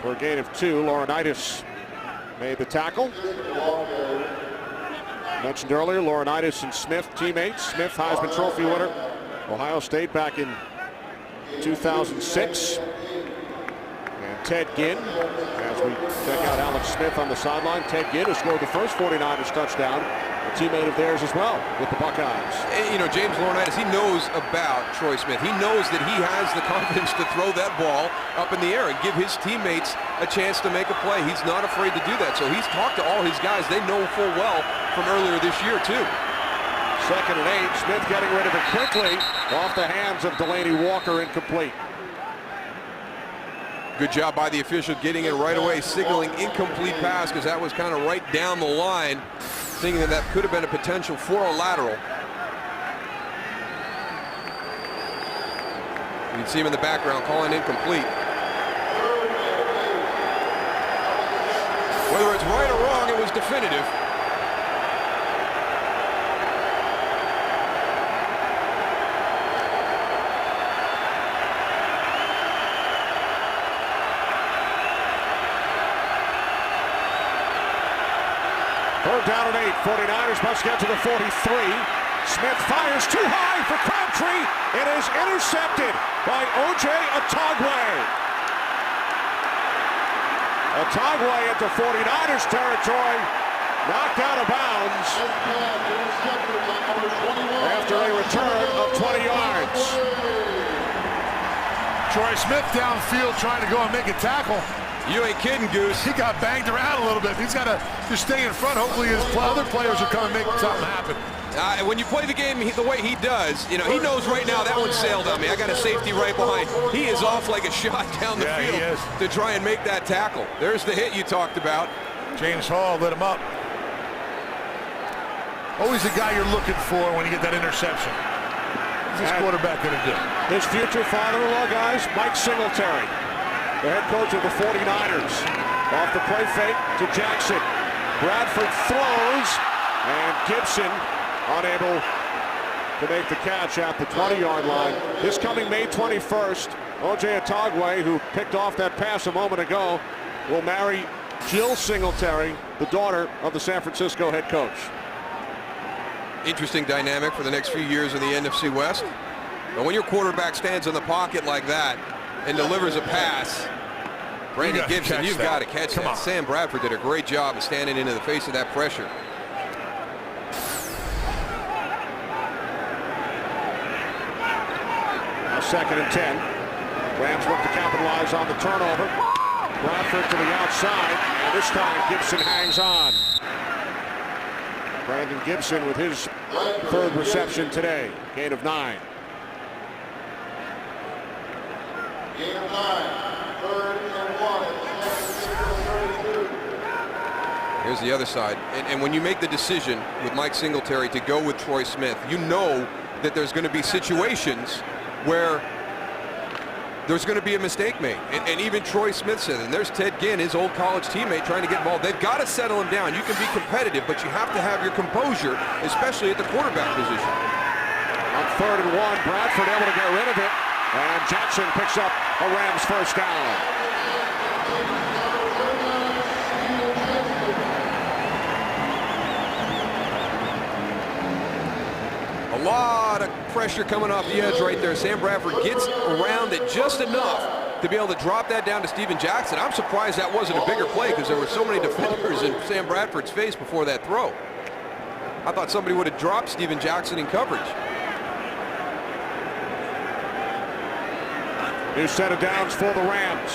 Speaker 1: for a gain of 2. Laurinaitis made the tackle. Mentioned earlier, Laurinaitis and Smith teammates. Smith, Heisman Trophy winner, Ohio State back in 2006. And Ted Ginn, as we check out Alex Smith on the sideline. Ted Ginn has scored the first 49ers touchdown. A teammate of theirs as well with the Buckeyes.
Speaker 2: And, you know, James Laurinaitis, he knows about Troy Smith. He knows that he has the confidence to throw that ball up in the air and give his teammates a chance to make a play. He's not afraid to do that. So he's talked to all his guys. They know full well from earlier this year, too.
Speaker 1: 2nd and 8. Smith getting rid of it quickly. Off the hands of Delaney Walker, incomplete.
Speaker 2: Good job by the official getting it right away, signaling incomplete pass because that was kind of right down the line, thinking that could have been a potential for a lateral. You can see him in the background calling incomplete. Whether it's right or wrong, it was definitive.
Speaker 1: Third down and 8. 49ers must get to the 43. Smith fires too high for Crabtree. It is intercepted by O.J. Otagwe. Otagwe into 49ers territory. Knocked out of bounds after a return of 20 yards.
Speaker 3: Troy Smith downfield trying to go and make a tackle.
Speaker 2: You ain't kidding, Goose.
Speaker 3: He got banged around a little bit. He's got to just stay in front. Hopefully his other players will come and make something happen.
Speaker 2: When you play the game the way he does, you know, he knows right now that one sailed on me. I got a safety right behind. He is off like a shot down the field to try and make that tackle. There's the hit you talked about.
Speaker 3: James Hall lit him up. Always the guy you're looking for when you get that interception. What's this quarterback going to do?
Speaker 1: His future father-in-law, guys, Mike Singletary, the head coach of the 49ers. Off the play fake to Jackson. Bradford throws, and Gibson unable to make the catch at the 20-yard line. This coming May 21st, O.J. Otagwe, who picked off that pass a moment ago, will marry Jill Singletary, the daughter of the San Francisco head coach.
Speaker 2: Interesting dynamic for the next few years in the NFC West. But when your quarterback stands in the pocket like that and delivers a pass, Brandon Gibson, you've got to catch that. Sam Bradford did a great job of standing into the face of that pressure.
Speaker 1: Now 2nd and 10. Rams look to capitalize on the turnover. Bradford to the outside, and this time Gibson hangs on. Brandon Gibson with his 3rd reception today. Gain of 9.
Speaker 6: Gain of 9. 3rd and 1.
Speaker 2: Here's the other side. And when you make the decision with Mike Singletary to go with Troy Smith, you know that there's going to be situations where there's going to be a mistake made. And even Troy Smith said, and there's Ted Ginn, his old college teammate, trying to get involved. They've got to settle him down. You can be competitive, but you have to have your composure, especially at the quarterback position.
Speaker 1: On 3rd and 1, Bradford able to get rid of it. And Jackson picks up a Rams first down.
Speaker 2: A lot of pressure coming off the edge right there. Sam Bradford gets around it just enough to be able to drop that down to Steven Jackson. I'm surprised that wasn't a bigger play because there were so many defenders in Sam Bradford's face before that throw. I thought somebody would have dropped Steven Jackson in coverage.
Speaker 1: New set of downs for the Rams.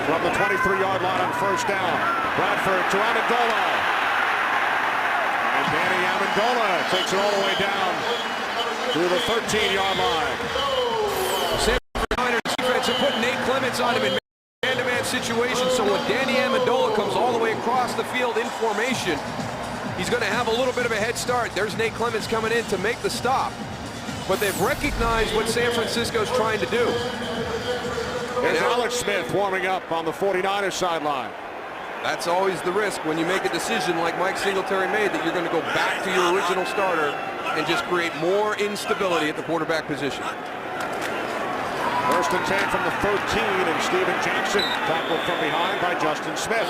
Speaker 1: From the 23-yard line on first down. Bradford to Amendola. And Danny Amendola takes it all the way down to the 13-yard line.
Speaker 2: San Francisco defense have put Nate Clements on him in man-to-man situations, so when Danny Amendola comes all the way across the field in formation, he's going to have a little bit of a head start. There's Nate Clements coming in to make the stop. But they've recognized what San Francisco's trying to do.
Speaker 1: There's Alex Smith warming up on the 49ers sideline.
Speaker 2: That's always the risk when you make a decision like Mike Singletary made, that you're going to go back to your original starter and just create more instability at the quarterback position.
Speaker 1: First and 10 from the 13, and Steven Jackson tackled from behind by Justin Smith.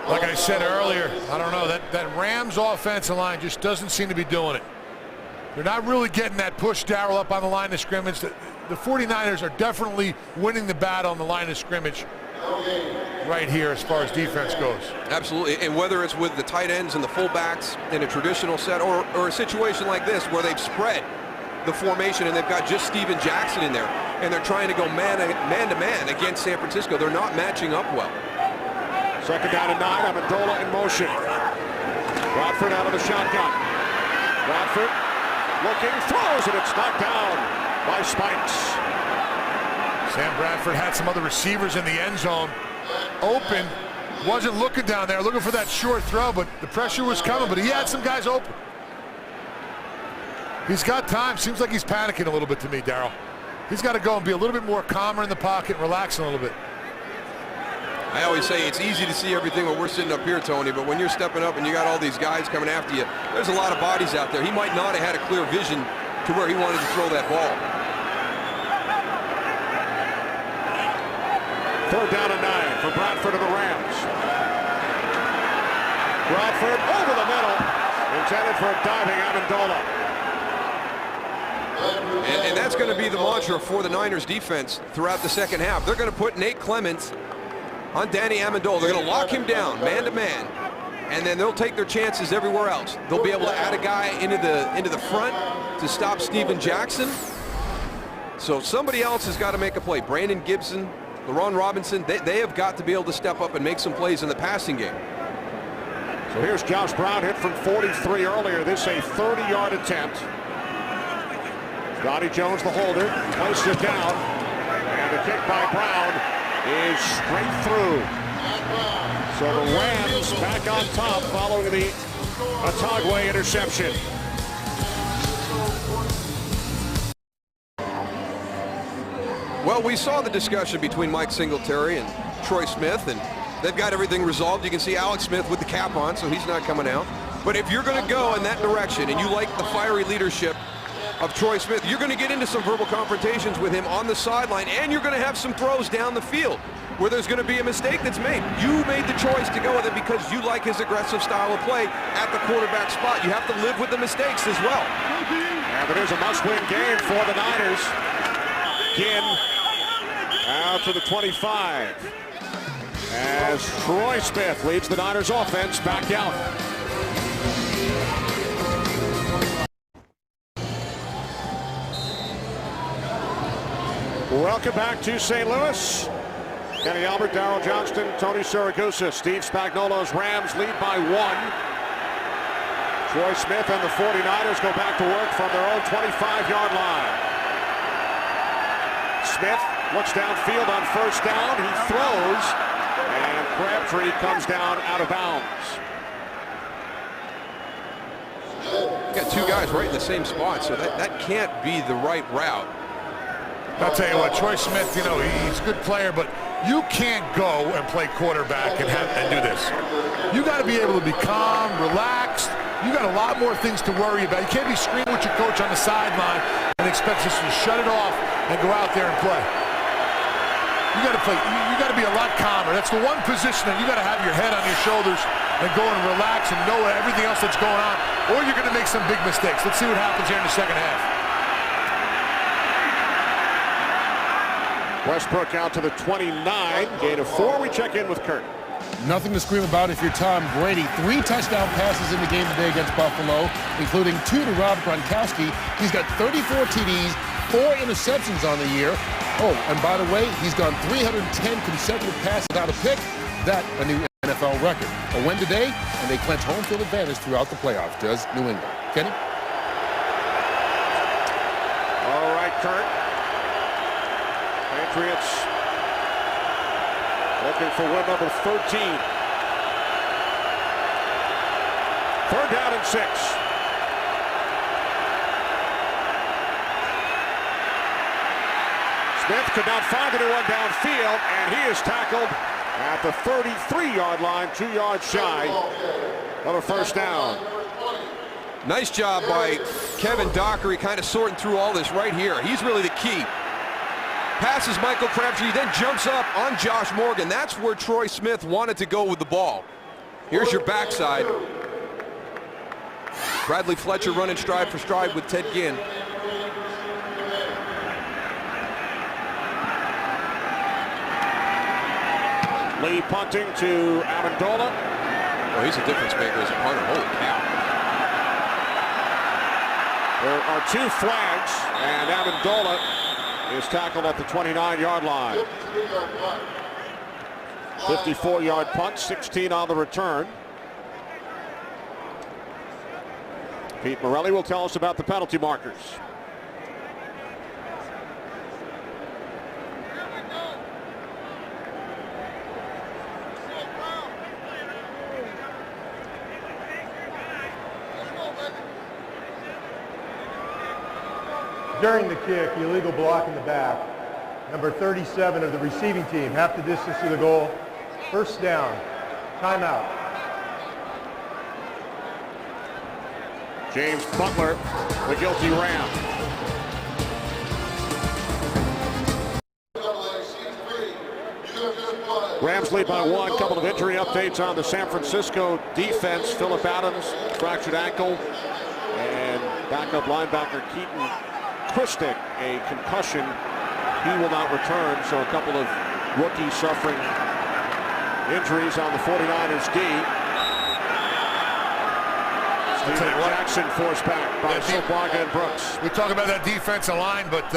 Speaker 3: Like I said earlier, I don't know, that Rams offensive line just doesn't seem to be doing it. They're not really getting that push, Darryl, up on the line of scrimmage. The 49ers are definitely winning the battle on the line of scrimmage right here as far as defense goes.
Speaker 2: Absolutely, and whether it's with the tight ends and the fullbacks in a traditional set or a situation like this where they've spread the formation and they've got just Steven Jackson in there and they're trying to go man-to-man against San Francisco, they're not matching up well.
Speaker 1: Second down and 9, Amendola in motion. Bradford out of the shotgun. Bradford looking, throws, and it's knocked down by Spikes.
Speaker 3: Sam Bradford had some other receivers in the end zone open. Wasn't looking down there, looking for that short throw, but the pressure was coming, but he had some guys open. He's got time. Seems like he's panicking a little bit to me, Darryl. He's got to go and be a little bit more calmer in the pocket, relaxing a little bit.
Speaker 2: I always say it's easy to see everything when we're sitting up here, Tony, but when you're stepping up and you got all these guys coming after you, there's a lot of bodies out there. He might not have had a clear vision to where he wanted to throw that ball.
Speaker 1: Third down and 9 for Bradford of the Rams. Bradford over the middle, intended for diving Amendola.
Speaker 2: And that's going to be the mantra for the Niners defense throughout the second half. They're going to put Nate Clements on Danny Amendola. They're going to lock him down man-to-man, and then they'll take their chances everywhere else. They'll be able to add a guy into the front to stop Steven Jackson. So somebody else has got to make a play. Brandon Gibson, LaRon Robinson, they have got to be able to step up and make some plays in the passing game.
Speaker 1: So here's Josh Brown, hit from 43 earlier. This a 30-yard attempt. Johnny Jones, the holder, placed it down, and the kick by Brown is straight through. So the Rams back on top following the Otagwe interception.
Speaker 2: Well, we saw the discussion between Mike Singletary and Troy Smith, and they've got everything resolved. You can see Alex Smith with the cap on, so he's not coming out. But if you're going to go in that direction and you like the fiery leadership of Troy Smith, you're going to get into some verbal confrontations with him on the sideline, and you're going to have some throws down the field where there's going to be a mistake that's made. You made the choice to go with it because you like his aggressive style of play at the quarterback spot. You have to live with the mistakes as well.
Speaker 1: And it is a must-win game for the Niners. Ginn out to the 25 as Troy Smith leads the Niners offense back out. Welcome back to St. Louis. Kenny Albert, Darryl Johnston, Tony Siragusa, Steve Spagnuolo's Rams lead by 1. Troy Smith and the 49ers go back to work from their own 25-yard line. Smith looks downfield on first down. He throws, and Crabtree comes down out of bounds.
Speaker 2: You got two guys right in the same spot, so that can't be the right route.
Speaker 3: I'll tell you what, Troy Smith, you know, he's a good player, but you can't go and play quarterback and do this. You got to be able to be calm, relaxed. You got a lot more things to worry about. You can't be screaming with your coach on the sideline and expect us to shut it off and go out there and play. you got to play. You got to be a lot calmer. That's the one position that you got to have your head on your shoulders and go and relax and know everything else that's going on, or you're going to make some big mistakes. Let's see what happens here in the second half.
Speaker 1: Westbrook out to the 29, gain of 4. We check in with Kurt.
Speaker 5: Nothing to scream about if you're Tom Brady. 3 touchdown passes in the game today against Buffalo, including 2 to Rob Gronkowski. He's got 34 TDs, 4 interceptions on the year. Oh, and by the way, he's gone 310 consecutive passes without a pick. That a new NFL record. A win today, and they clinch home field advantage throughout the playoffs, does New England. Kenny?
Speaker 1: All right, Kurt. Patriots looking for win number 13. 3rd down and 6. Smith could not find anyone downfield, and he is tackled at the 33-yard line, 2 yards shy of a first down.
Speaker 2: Nice job by Kevin Dockery kind of sorting through all this right here. He's really the key. Passes Michael Crabtree, then jumps up on Josh Morgan. That's where Troy Smith wanted to go with the ball. Here's your backside. Bradley Fletcher running stride for stride with Ted Ginn.
Speaker 1: Lee punting to Amendola.
Speaker 2: Oh, he's a difference maker as a punter. Holy cow.
Speaker 1: There are 2 flags, and Amendola is tackled at the 29-yard line. 54-yard punt, 16 on the return. Pete Morelli will tell us about the penalty markers.
Speaker 4: During the kick, illegal block in the back. Number 37 of the receiving team, half the distance to the goal. First down. Timeout.
Speaker 1: James Butler, the guilty Ram. Rams lead by 1. Couple of injury updates on the San Francisco defense. Phillip Adams, fractured ankle, and backup linebacker Keaton Christic, a concussion. He will not return, so a couple of rookies suffering injuries on the 49ers D. Steven Jackson forced back by Soplaga and Brooks.
Speaker 3: We talk about that defensive line, but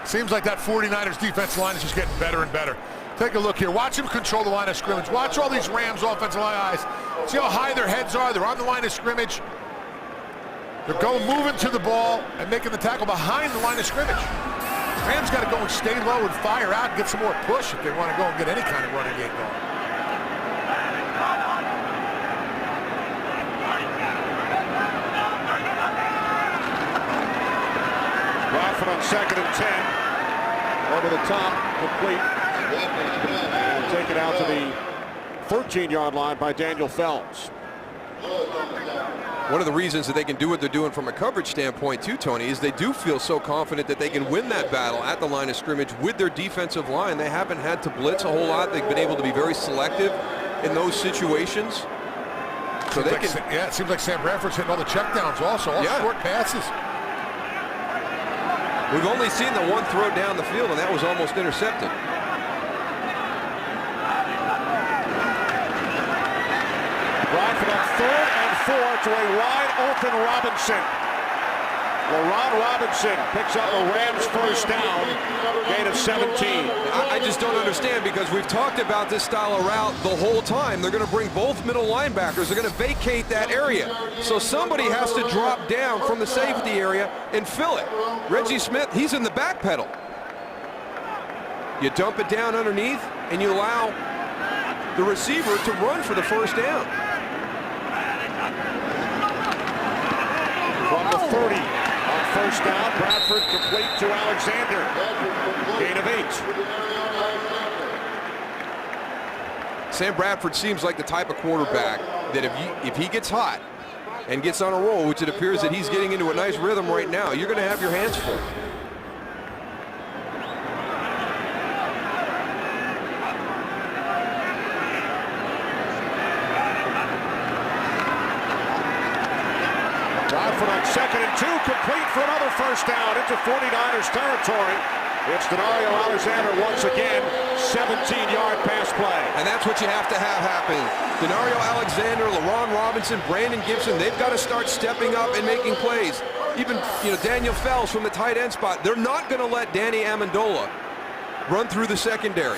Speaker 3: seems like that 49ers defensive line is just getting better and better. Take a look here. Watch them control the line of scrimmage. Watch all these Rams offensive line guys. See how high their heads are. They're on the line of scrimmage. They're moving to the ball and making the tackle behind the line of scrimmage. Rams got to go and stay low and fire out and get some more push if they want to go and get any kind of running game going.
Speaker 1: Bradford on 2nd and 10. Over the top, complete. And take it out to the 13-yard line by Daniel Phelps.
Speaker 2: One of the reasons that they can do what they're doing from a coverage standpoint too, Tony, is they do feel so confident that they can win that battle at the line of scrimmage with their defensive line. They haven't had to blitz a whole lot. They've been able to be very selective in those situations. So they can.
Speaker 3: Yeah, it seems like Sam Bradford's hitting all the checkdowns also, all short passes.
Speaker 2: We've only seen the one throw down the field, and that was almost intercepted.
Speaker 1: Bradford on 3rd and 4 to a wide open Robinson. LaRon Robinson picks up a Rams first down, gain of 17.
Speaker 2: I just don't understand, because we've talked about this style of route the whole time. They're going to bring both middle linebackers. They're going to vacate that area. So somebody has to drop down from the safety area and fill it. Reggie Smith, he's in the back pedal. You dump it down underneath, and you allow the receiver to run for the first down.
Speaker 1: From the 30 on first down, Bradford complete to Alexander. Gain of 8.
Speaker 2: Sam Bradford seems like the type of quarterback that if he gets hot and gets on a roll, which it appears that he's getting into a nice rhythm right now, you're going to have your hands full.
Speaker 1: Crawford on 2nd and 2, complete for another first down into 49ers territory. It's Denario Alexander once again, 17-yard pass play.
Speaker 2: And that's what you have to have happen. Denario Alexander, LaRon Robinson, Brandon Gibson, they've got to start stepping up and making plays. Even, Daniel Fells from the tight end spot. They're not going to let Danny Amendola run through the secondary.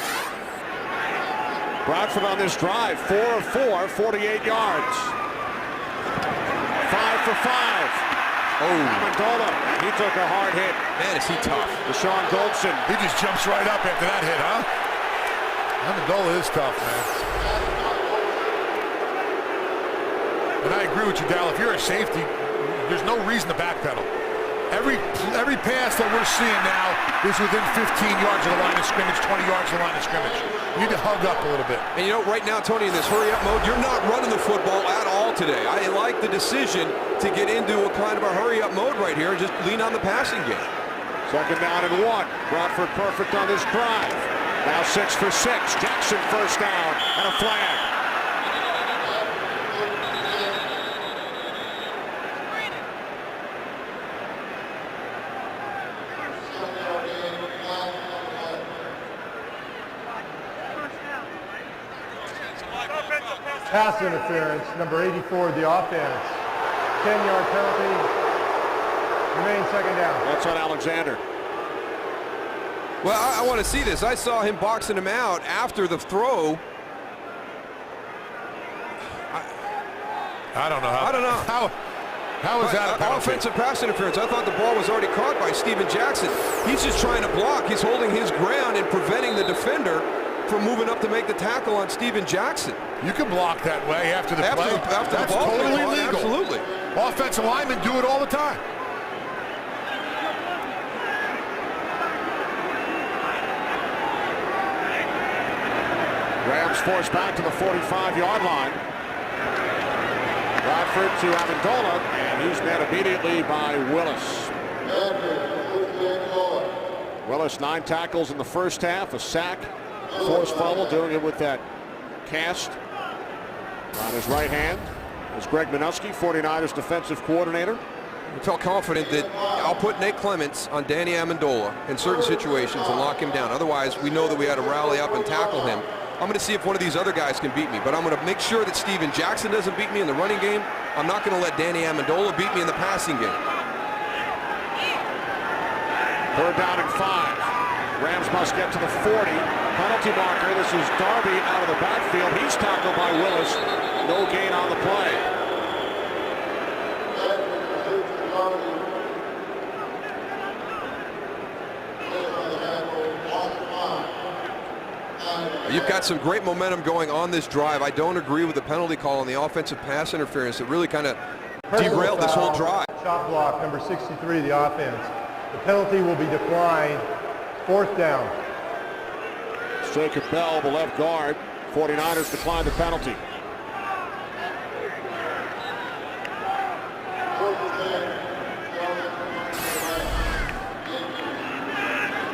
Speaker 1: Bradford on this drive, 4 of 4, 48 yards. 5 for 5. Amendola, he took a hard hit.
Speaker 2: Man, is he tough.
Speaker 1: Deshaun Goldson.
Speaker 3: He just jumps right up after that hit, huh? Amendola is tough, man. And I agree with you, Dal. If you're a safety, there's no reason to backpedal. Every pass that we're seeing now is within 15 yards of the line of scrimmage, 20 yards of the line of scrimmage. You need to hug up a little bit.
Speaker 2: And right now, Tony, in this hurry-up mode, you're not running the football at all today. I like the decision to get into a kind of a hurry-up mode right here and just lean on the passing game.
Speaker 1: 2nd down and 1. Bradford perfect on this drive. Now 6 for 6. Jackson first down and a flag.
Speaker 4: Pass interference, number 84 of the offense. 10-yard penalty. Remain 2nd down.
Speaker 1: That's on Alexander.
Speaker 2: Well, I want to see this. I saw him boxing him out after the throw.
Speaker 3: I don't know how is that a penalty?
Speaker 2: Offensive pass interference. I thought the ball was already caught by Steven Jackson. He's just trying to block. He's holding his ground and preventing the defender from moving up to make the tackle on Steven Jackson.
Speaker 3: You can block that way after the play.
Speaker 2: After
Speaker 3: That's
Speaker 2: the ball
Speaker 3: totally
Speaker 2: caught,
Speaker 3: legal.
Speaker 2: Absolutely.
Speaker 3: Offensive linemen do it all the time.
Speaker 1: Rams forced back to the 45-yard line. Bradford to Amendola, and he's met immediately by Willis. Willis, 9 tackles in the first half, a sack, forced fumble, doing it with that cast on his right hand. Is Greg Minuski, 49ers defensive coordinator.
Speaker 2: I felt confident that I'll put Nate Clements on Danny Amendola in certain situations and lock him down. Otherwise, we know that we had to rally up and tackle him. I'm going to see if one of these other guys can beat me, but I'm going to make sure that Steven Jackson doesn't beat me in the running game. I'm not going to let Danny Amendola beat me in the passing game.
Speaker 1: 3rd down and 5. Rams must get to the 40. Penalty marker. This is Darby out of the backfield. He's tackled by Willis. No gain on the play.
Speaker 2: You've got some great momentum going on this drive. I don't agree with the penalty call on the offensive pass interference. It really kind of derailed this whole drive.
Speaker 4: Shot block, number 63 of the offense. The penalty will be declined. 4th down.
Speaker 1: Jacob Bell, the left guard. 49ers declined the penalty.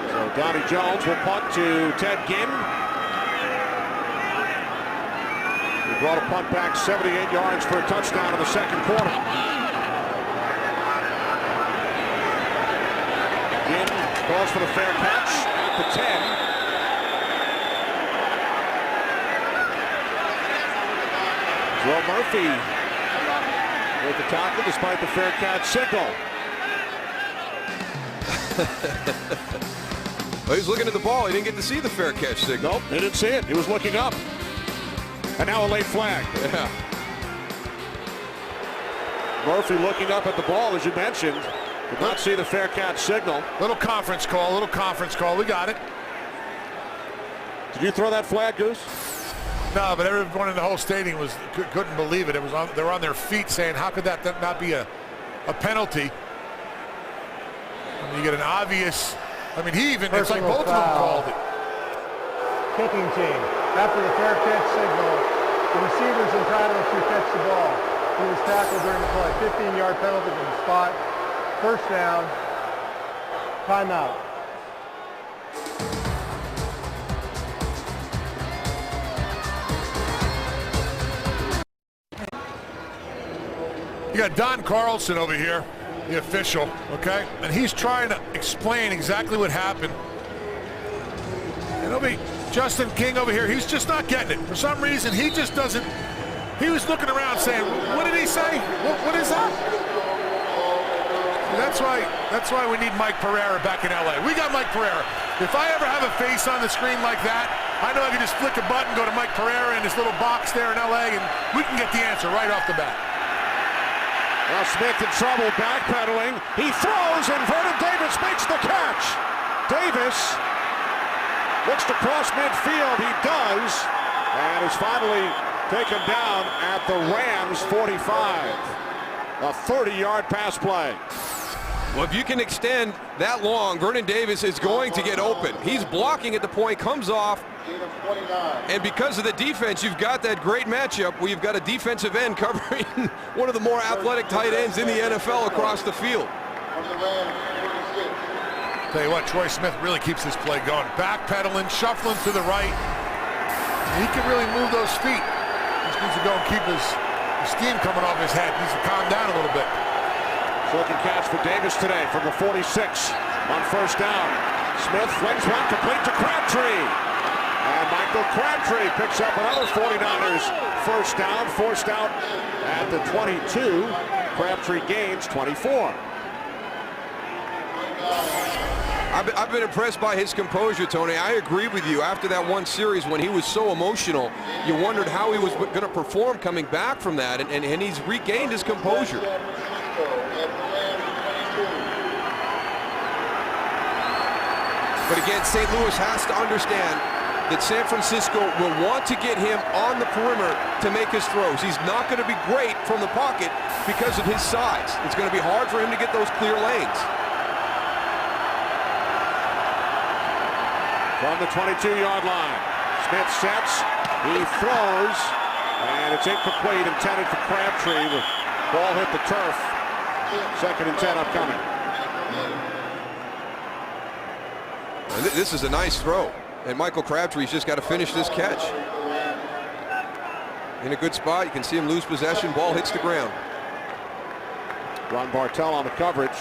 Speaker 1: So Donnie Jones will punt to Ted Ginn. He brought a punt back 78 yards for a touchdown in the 2nd quarter. Ginn calls for the fair catch at the 10. Joe Murphy with the tackle despite the fair catch signal.
Speaker 2: Well, he's looking at the ball. He didn't get to see the fair catch signal.
Speaker 1: Nope, he didn't see it. He was looking up. And now a late flag.
Speaker 2: Yeah.
Speaker 1: Murphy looking up at the ball, as you mentioned. Did not see the fair catch signal.
Speaker 3: Little conference call. We got it.
Speaker 1: Did you throw that flag, Goose?
Speaker 3: No, but everyone in the whole stadium couldn't believe it. They were on their feet saying, how could that not be a penalty? I mean, you get an obvious, it's like both of them called it.
Speaker 4: Kicking team. After the fair catch signal, the receiver's entitled to catch the ball. He was tackled during the play. 15-yard penalty from the spot. 1st down. Timeout.
Speaker 3: You got Don Carlson over here, the official, okay? And he's trying to explain exactly what happened. And it'll be Justin King over here. He's just not getting it. For some reason, he just doesn't. He was looking around saying, what did he say? What is that? That's why we need Mike Pereira back in LA. We got Mike Pereira. If I ever have a face on the screen like that, I know I can just flick a button, go to Mike Pereira in his little box there in LA, and we can get the answer right off the bat.
Speaker 1: Now Smith in trouble, backpedaling. He throws, and Vernon Davis makes the catch. Davis looks to cross midfield. He does, and is finally taken down at the Rams 45. A 30-yard pass play.
Speaker 2: Well, if you can extend that long, Vernon Davis is going to get open. He's blocking at the point, comes off, and because of the defense, you've got that great matchup where you've got a defensive end covering one of the more athletic tight ends in the NFL across the field.
Speaker 3: Tell you what, Troy Smith really keeps this play going. Backpedaling, shuffling to the right. He can really move those feet. Just needs to go and keep his steam coming off his head. Needs to calm down a little bit.
Speaker 1: Second catch for Davis today from the 46 on first down. Smith flings one complete to Crabtree. And Michael Crabtree picks up another 49ers first down, forced out at the 22. Crabtree gains 24.
Speaker 2: I've been impressed by his composure, Tony. I agree with you. After that one series when he was so emotional, you wondered how he was going to perform coming back from that, and he's regained his composure. But again, St. Louis has to understand that San Francisco will want to get him on the perimeter to make his throws. He's not going to be great from the pocket because of his size. It's going to be hard for him to get those clear lanes.
Speaker 1: From the 22-yard line, Smith sets, he throws, and it's incomplete, intended for Crabtree. The ball hit the turf. Second and 10 upcoming.
Speaker 2: And this is a nice throw, and Michael Crabtree's just got to finish this catch. In a good spot, you can see him lose possession, ball hits the ground.
Speaker 1: Ron Bartell on the coverage.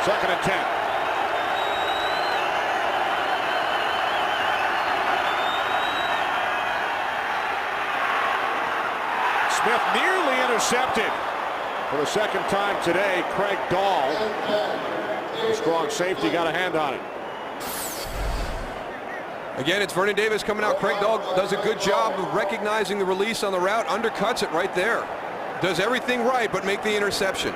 Speaker 1: Second and 10. Smith nearly intercepted for the second time today. Craig Dahl, the strong safety, got a hand on it.
Speaker 2: Again, it's Vernon Davis coming out. Craig Dahl does a good job of recognizing the release on the route, undercuts it right there. Does everything right, but make the interception.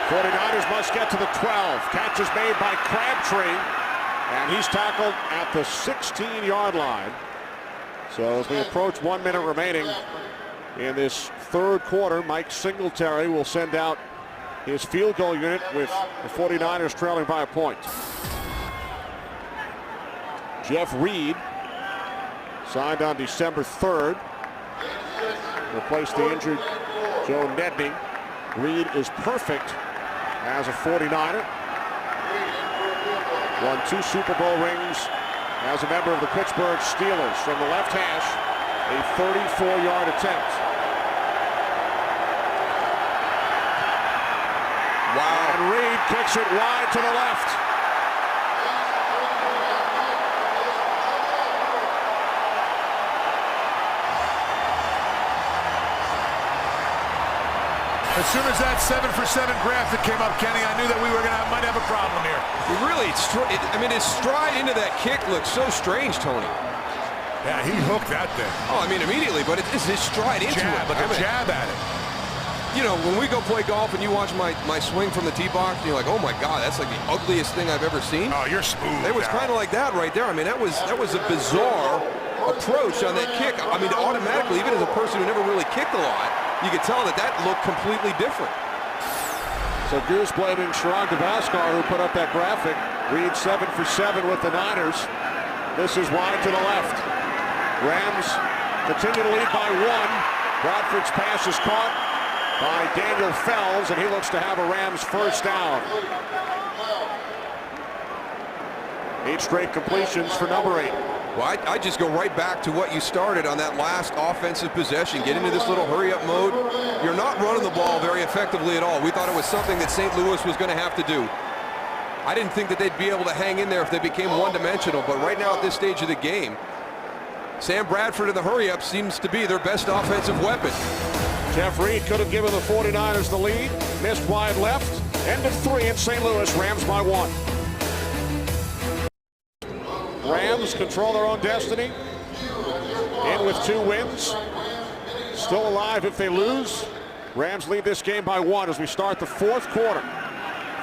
Speaker 1: 49ers must get to the 12. Catch is made by Crabtree, and he's tackled at the 16-yard line. So as we approach 1 minute remaining in this third quarter, Mike Singletary will send out his field goal unit with the 49ers trailing by a point. Jeff Reed signed on December 3rd. Replaced the injured Joe Nedney. Reed is perfect as a 49er. Won 2 Super Bowl rings as a member of the Pittsburgh Steelers. From the left hash, a 34-yard attempt. Wow. And Reed kicks it wide to the left.
Speaker 3: As soon as that 7-for-7 graphic came up, Kenny, I knew that we might have a problem here.
Speaker 2: Really, I mean, his stride into that kick looks so strange, Tony.
Speaker 3: Yeah, he hooked that thing.
Speaker 2: Oh, I mean, immediately, but it's his stride into it.
Speaker 3: Like a jab at it.
Speaker 2: You know, when we go play golf and you watch my swing from the tee box, and you're like, oh my God, that's like the ugliest thing I've ever seen.
Speaker 3: Oh, you're smooth.
Speaker 2: It was kind of like that right there. I mean, that was a bizarre approach on that kick, I mean, automatically, even as a person who never really kicked a lot, you could tell that that looked completely different.
Speaker 1: So Goose blaming Sherrod Gavaskar, who put up that graphic. Reed 7 for 7 with the Niners. This is wide to the left. Rams continue to lead by 1. Bradford's pass is caught by Daniel Fells, and he looks to have a Rams first down. 8 straight completions for number 8.
Speaker 2: Well, I just go right back to what you started on that last offensive possession. Get into this little hurry-up mode. You're not running the ball very effectively at all. We thought it was something that St. Louis was going to have to do. I didn't think that they'd be able to hang in there if they became one-dimensional, but right now at this stage of the game, Sam Bradford in the hurry-up seems to be their best offensive weapon.
Speaker 1: Jeff Reed could have given the 49ers the lead. Missed wide left. End of 3 in St. Louis. Rams by 1. Rams control their own destiny. In with 2 wins. Still alive if they lose. Rams lead this game by 1 as we start the 4th quarter.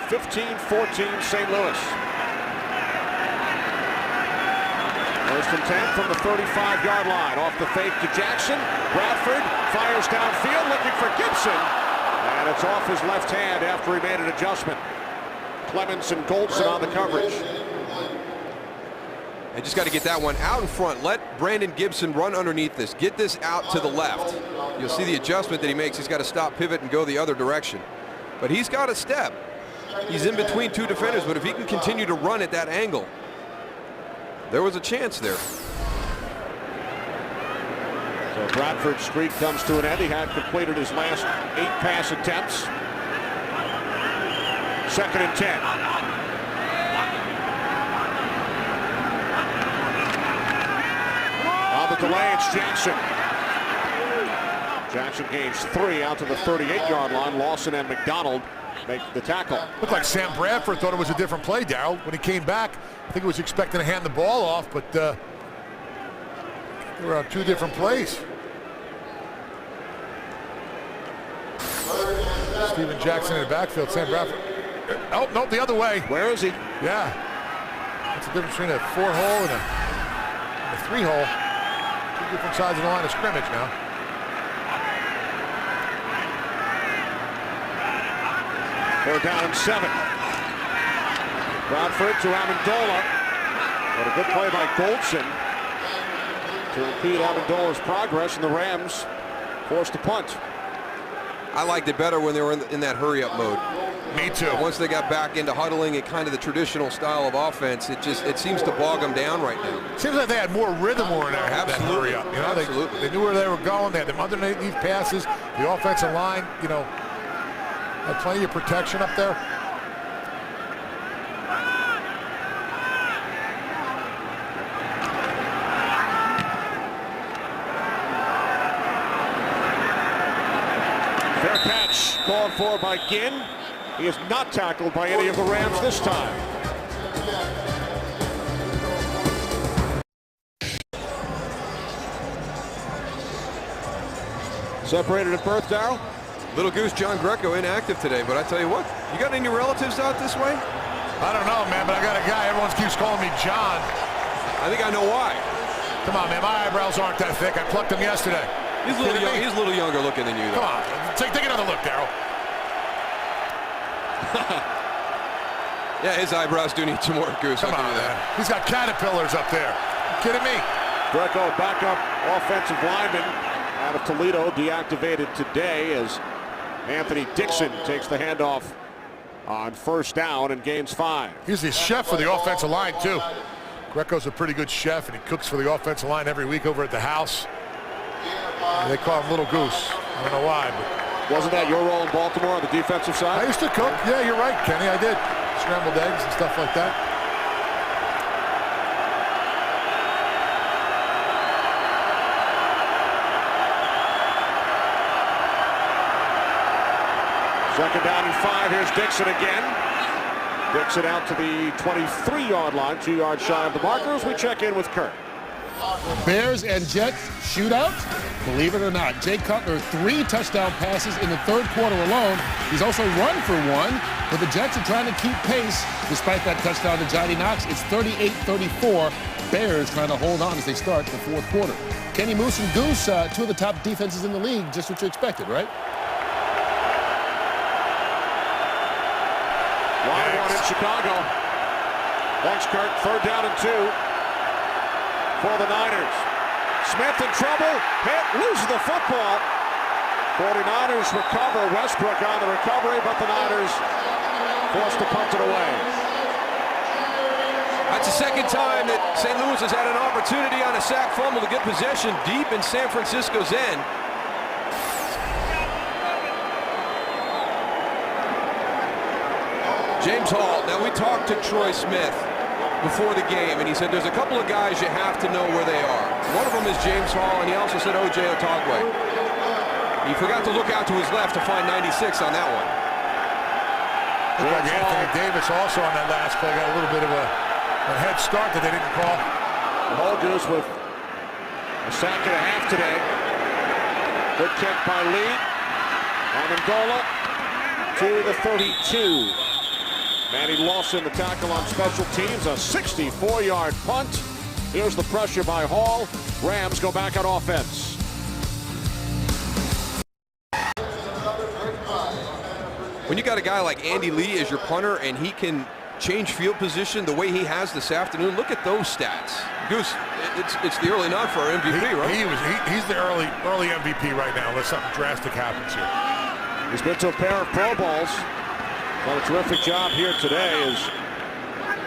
Speaker 1: 15-14 St. Louis. First and 10 from the 35-yard line. Off the fake to Jackson. Bradford fires downfield looking for Gibson. And it's off his left hand after he made an adjustment. Clemens and Goldson on the coverage.
Speaker 2: I just got to get that one out in front. Let Brandon Gibson run underneath this. Get this out to the left. You'll see the adjustment that he makes. He's got to stop, pivot, and go the other direction. But he's got a step. He's in between 2 defenders, but if he can continue to run at that angle, there was a chance there.
Speaker 1: So Bradford's streak comes to an end. He had completed his last 8 pass attempts. 2nd and 10. On the delay, it's Jackson. Jackson gains 3 out to the 38-yard line. Lawson and McDonald make the tackle.
Speaker 3: Looked like Sam Bradford thought it was a different play, Darryl. When he came back, I think he was expecting to hand the ball off, but there were 2 different plays. Steven Jackson in the backfield, Sam Bradford. Oh, no, the other way.
Speaker 1: Where is he?
Speaker 3: Yeah. That's the difference between a 4-hole and a 3-hole. 2 different sides of the line of scrimmage now.
Speaker 1: They're down in 7. Bradford to Amendola. But a good play by Goldson to impede Amendola's progress, and the Rams forced to punt.
Speaker 2: I liked it better when they were in that hurry-up mode.
Speaker 3: Me too.
Speaker 2: Once they got back into huddling and kind of the traditional style of offense, it seems to bog them down right now.
Speaker 3: Seems like they had more rhythm more in there.
Speaker 2: Absolutely.
Speaker 3: Hurry up. You know,
Speaker 2: Absolutely.
Speaker 3: They knew where they were going. They had them underneath passes. The offensive line, you know, had plenty of protection up there.
Speaker 1: Fair catch called for by Ginn. He is not tackled by any of the Rams this time. Separated at birth, Darryl?
Speaker 2: Little Goose John Greco inactive today, but I tell you what, you got any relatives out this way?
Speaker 3: I don't know, man, but I got a guy, everyone keeps calling me John.
Speaker 2: I think I know why.
Speaker 3: Come on, man, my eyebrows aren't that thick. I plucked them yesterday.
Speaker 2: He's a little younger looking than you, though.
Speaker 3: Come on, take another look, Darryl.
Speaker 2: Yeah, his eyebrows do need some work, Goose.
Speaker 3: Come on, man. He's got caterpillars up there. You kidding me?
Speaker 1: Greco, backup offensive lineman out of Toledo, deactivated today as Anthony Dixon takes the handoff on first down and gains 5.
Speaker 3: He's the chef for the offensive line, too. Greco's a pretty good chef, and he cooks for the offensive line every week over at the house. They call him Little Goose. I don't know why, but...
Speaker 1: Wasn't that your role in Baltimore on the defensive side?
Speaker 3: I used to cook. Yeah, you're right, Kenny. I did. Scrambled eggs and stuff like that.
Speaker 1: Second down and 5. Here's Dixon again. Dixon out to the 23-yard line, 2 yards shy of the marker as we check in with Kurt.
Speaker 5: Bears and Jets shootout. Believe it or not, Jay Cutler 3 touchdown passes in the 3rd quarter alone. He's also run for 1, but the Jets are trying to keep pace despite that touchdown to Johnny Knox. It's 38-34. Bears trying to hold on as they start the fourth quarter. Kenny Moose and Goose, two of the top defenses in the league, just what you expected, right?
Speaker 1: Wide one in Chicago. Thanks, Kurt. 3rd down and 2 for the Niners. Smith in trouble. Hit, loses the football. 49ers recover. Westbrook on the recovery, but the Niners forced to punt it away.
Speaker 2: That's the second time that St. Louis has had an opportunity on a sack fumble to get possession deep in San Francisco's end. James Hall. Now, we talked to Troy Smith before the game, and he said there's a couple of guys you have to know where they are. One of them is James Hall, and he also said O.J. Otagwe. He forgot to look out to his left to find 96 on that one.
Speaker 3: Looked like Anthony Davis also on that last play got a little bit of a head start that they didn't call.
Speaker 1: Holgers with a sack and a half today. Good kick by Lee. Amendola to the 32. Manny Lawson, the tackle on special teams, a 64-yard punt. Here's the pressure by Hall. Rams go back on offense.
Speaker 2: When you got a guy like Andy Lee as your punter and he can change field position the way he has this afternoon, look at those stats. Goose, it's the early nod for our MVP, right?
Speaker 3: He's the early MVP right now unless something drastic happens here.
Speaker 1: He's been to a pair of Pro Bowls. Done a terrific job here today as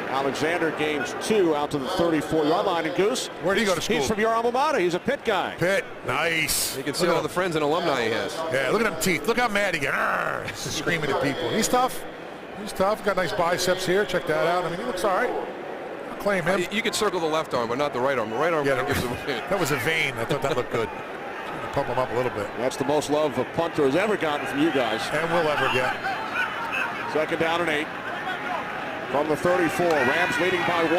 Speaker 1: Alexander gains 2 out to the 34-yard line. And Goose,
Speaker 3: where'd he go to school?
Speaker 1: He's from your alma mater. He's a Pitt guy.
Speaker 3: Pitt, nice.
Speaker 2: You can see all the friends and alumni he has.
Speaker 3: Yeah, look at them teeth. Look how mad he gets. He's screaming at people. He's tough. He's tough. Got nice biceps here. Check that out. I mean, he looks all right. I'll claim him.
Speaker 2: You could circle the left arm, but not the right arm. The right arm gives him a
Speaker 3: that was a vein. I thought that looked good. Pump him up a little bit.
Speaker 1: That's the most love a punter has ever gotten from you guys.
Speaker 3: And will ever get.
Speaker 1: 2nd down and 8 from the 34. Rams leading by 1.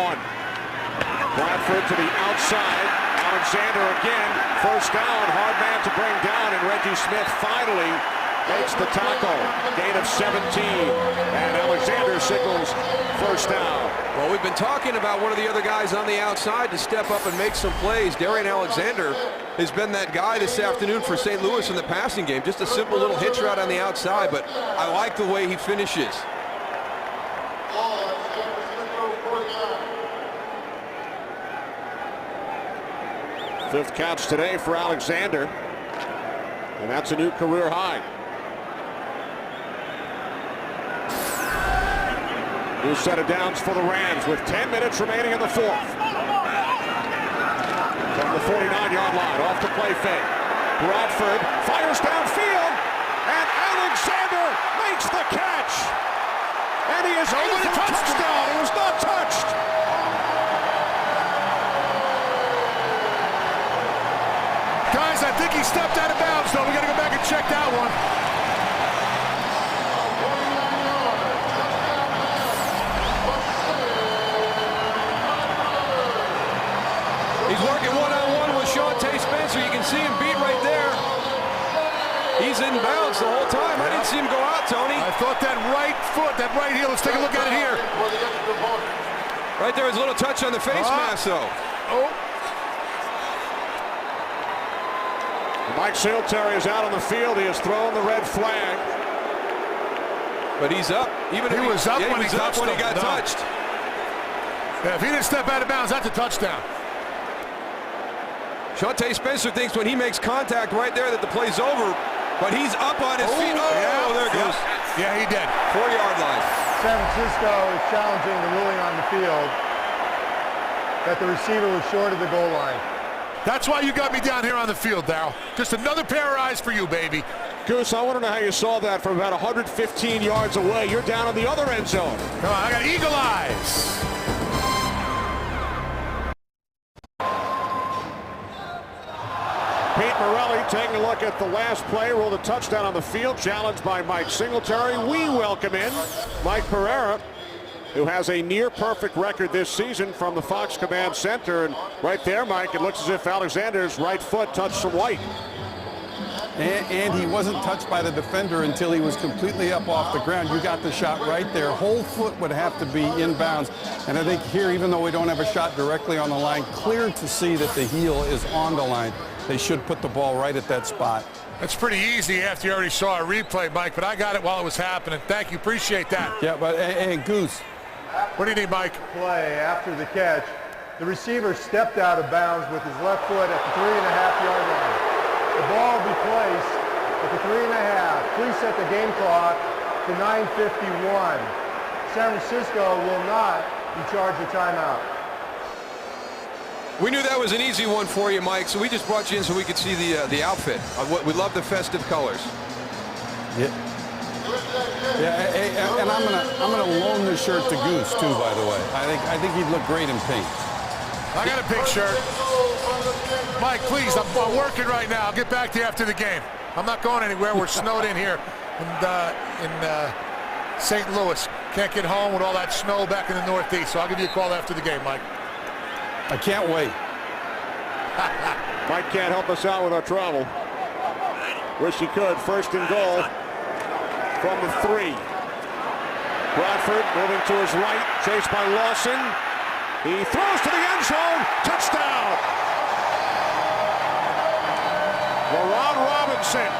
Speaker 1: Bradford to the outside. Alexander again. 1st down. Hard man to bring down. And Reggie Smith finally makes the tackle. Gain of 17. And Alexander signals 1st down.
Speaker 2: Well, we've been talking about one of the other guys on the outside to step up and make some plays. Darian Alexander has been that guy this afternoon for St. Louis in the passing game. Just a simple little hitch route on the outside, but I like the way he finishes.
Speaker 1: Fifth catch today for Alexander. And that's a new career high. New set of downs for the Rams with 10 minutes remaining in the 4th. From the 49-yard line, off the play fake. Bradford fires downfield, and Alexander makes the catch. And he is over the touchdown. He was not touched.
Speaker 3: Guys, I think he stepped out of bounds, though. We got to go back and check that one.
Speaker 2: He's working one-on-one with Shante Spencer. You can see him beat right there. He's in bounds the whole time. I didn't see him go out, Tony.
Speaker 3: I thought that right foot, that right heel. Let's take a look at it here.
Speaker 2: Right there, his little touch on the face mask, though.
Speaker 3: Oh.
Speaker 1: Mike Singletary is out on the field. He has thrown the red flag.
Speaker 2: But he's up. Even
Speaker 3: he was up when he got
Speaker 2: touched.
Speaker 3: Yeah, if he didn't step out of bounds, that's a touchdown.
Speaker 2: Shante Spencer thinks when he makes contact right there that the play's over, but he's up on his feet. Oh, yeah, there it goes.
Speaker 3: Yeah, he did.
Speaker 2: 4-yard line.
Speaker 4: San Francisco is challenging the ruling on the field that the receiver was short of the goal line.
Speaker 3: That's why you got me down here on the field, Darryl. Just another pair of eyes for you, baby.
Speaker 1: Goose, I want to know how you saw that from about 115 yards away. You're down in the other end zone.
Speaker 3: Come on, I got eagle eyes.
Speaker 1: Pete Morelli taking a look at the last play, ruled a touchdown on the field, challenged by Mike Singletary. We welcome in Mike Pereira, who has a near-perfect record this season from the Fox Command Center. And right there, Mike, it looks as if Alexander's right foot touched some white.
Speaker 7: and he wasn't touched by the defender until he was completely up off the ground. You got the shot right there. Whole foot would have to be inbounds. And I think here, even though we don't have a shot directly on the line, clear to see that the heel is on the line. They should put the ball right at that spot.
Speaker 3: That's pretty easy after you already saw a replay, Mike, but I got it while it was happening. Thank you. Appreciate that.
Speaker 7: Yeah, but and Goose.
Speaker 3: What do you need, Mike?
Speaker 4: Play after the catch. The receiver stepped out of bounds with his left foot at the 3.5-yard line. The ball will be placed at the 3.5. Please set the game clock to 9:51. San Francisco will not be charged a timeout.
Speaker 2: We knew that was an easy one for you, Mike, so we just brought you in so we could see the outfit. We love the festive colors.
Speaker 7: Yeah. Yeah, and I'm gonna loan this shirt to Goose too. By the way, I think he'd look great in pink.
Speaker 3: I got a pink shirt. Mike, please, I'm working right now. I'll get back to you after the game. I'm not going anywhere. We're snowed in here in St. Louis. Can't get home with all that snow back in the Northeast, so I'll give you a call after the game, Mike.
Speaker 7: I can't wait.
Speaker 1: Mike can't help us out with our travel. Wish he could. First and goal from the 3. Bradford moving to his right, chased by Lawson. He throws to the end zone. Touchdown! LaRon Robinson.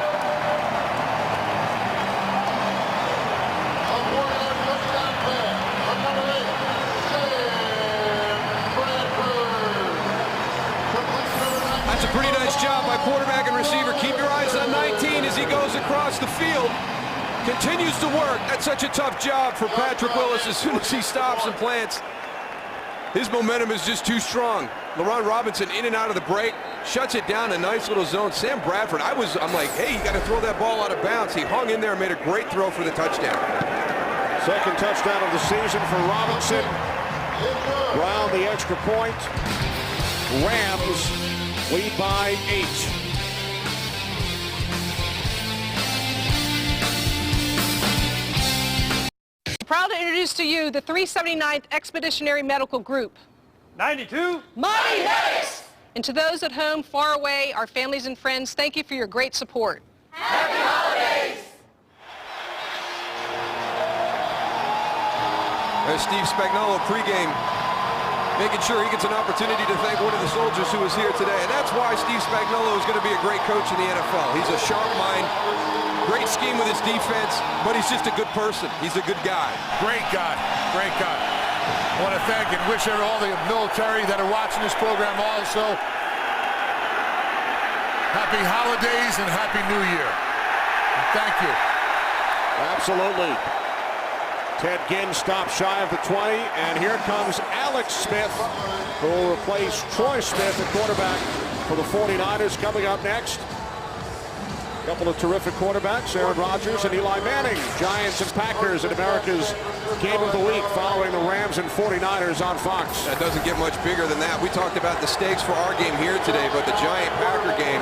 Speaker 2: That's a pretty nice job by quarterback and receiver. Keep your eyes on 19 as he goes across the field. Continues to work. That's such a tough job for Patrick Willis as soon as he stops and plants. His momentum is just too strong. LaRon Robinson in and out of the break, shuts it down, a nice little zone. Sam Bradford, I'm like, hey, you got to throw that ball out of bounds. He hung in there and made a great throw for the touchdown.
Speaker 1: Second touchdown of the season for Robinson. Round the extra point. Rams lead by 8.
Speaker 8: Proud to introduce to you the 379th Expeditionary Medical Group.
Speaker 4: 92.
Speaker 8: Mighty Medics! And to those at home, far away, our families and friends, thank you for your great support.
Speaker 9: Happy holidays!
Speaker 2: There's Steve Spagnuolo pregame, making sure he gets an opportunity to thank one of the soldiers who is here today. And that's why Steve Spagnuolo is going to be a great coach in the NFL. He's a sharp mind, great scheme with his defense, but he's just a good person. He's a good guy.
Speaker 3: Great guy. Great guy. I want to thank and wish all the military that are watching this program also happy holidays and happy New Year. And thank you.
Speaker 1: Absolutely. Ted Ginn stops shy of the 20, and here comes Alex Smith, who will replace Troy Smith, the quarterback for the 49ers, coming up next. A couple of terrific quarterbacks, Aaron Rodgers and Eli Manning. Giants and Packers in America's Game of the Week following the Rams and 49ers on Fox.
Speaker 2: That doesn't get much bigger than that. We talked about the stakes for our game here today, but the Giant-Packer game,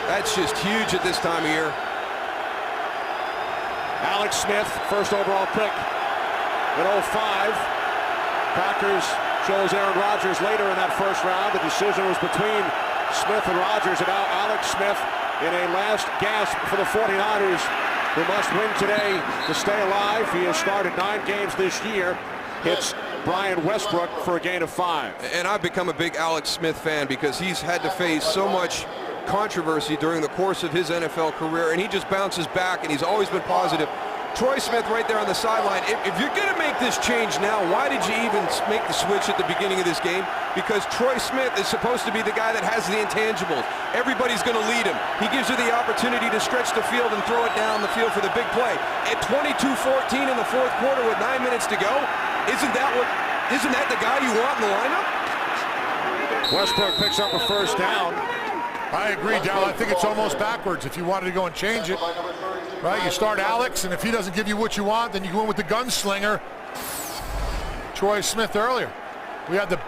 Speaker 2: that's just huge at this time of year.
Speaker 1: Alex Smith, first overall pick in 05. Packers chose Aaron Rodgers later in that first round. The decision was between Smith and Rodgers, and now Alex Smith in a last gasp for the 49ers, who must win today to stay alive. He has started 9 games this year. Hits Brian Westbrook for a gain of 5.
Speaker 2: And I've become a big Alex Smith fan because he's had to face so much controversy during the course of his NFL career, and he just bounces back, and he's always been positive. Troy Smith right there on the sideline. If you're going to make this change now, why did you even make the switch at the beginning of this game? Because Troy Smith is supposed to be the guy that has the intangibles. Everybody's going to lead him. He gives you the opportunity to stretch the field and throw it down the field for the big play. At 22-14 in the fourth quarter with 9 minutes to go, isn't that the guy you want in the lineup?
Speaker 1: Westbrook picks up a first down.
Speaker 3: I agree, Dal. I think it's almost backwards if you wanted to go and change it. Right, you start Alex, and if he doesn't give you what you want, then you go in with the gunslinger, Troy Smith earlier. We had the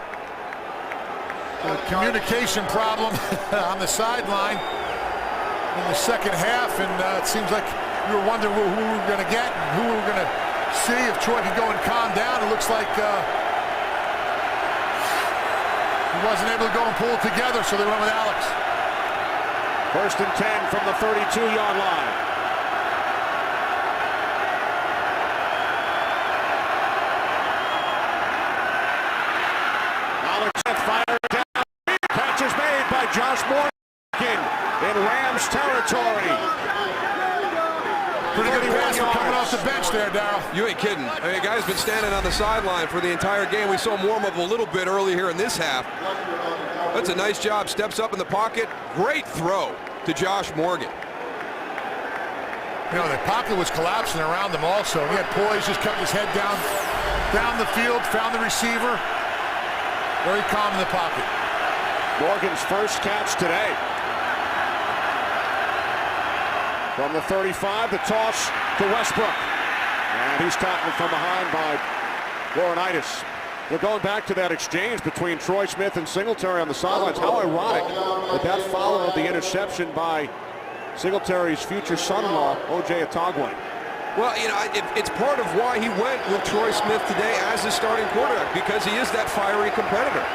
Speaker 3: communication problem on the sideline in the second half, and it seems like we were wondering who we were going to get and who we were going to see if Troy could go and calm down. It looks like he wasn't able to go and pull it together, so they went with Alex.
Speaker 1: First and 10 from the 32-yard line. Alex Smith fired down. Catch is made by Josh Morgan in Rams territory.
Speaker 3: Pretty good pass for coming off the bench there, Darryl.
Speaker 2: You ain't kidding. I mean, the guy's been standing on the sideline for the entire game. We saw him warm up a little bit early here in this half. That's a nice job. Steps up in the pocket. Great throw to Josh Morgan.
Speaker 3: You know, the pocket was collapsing around them also. He had poise, just kept his head down the field, found the receiver. Very calm in the pocket.
Speaker 1: Morgan's first catch today. From the 35, the toss to Westbrook. And he's tackled from behind by Laurinaitis. They're going back to that exchange between Troy Smith and Singletary on the sidelines. How ironic that followed the interception by Singletary's future son-in-law, O.J. Atogwe.
Speaker 2: Well, you know, it's part of why he went with Troy Smith today as his starting quarterback, because he is that fiery competitor.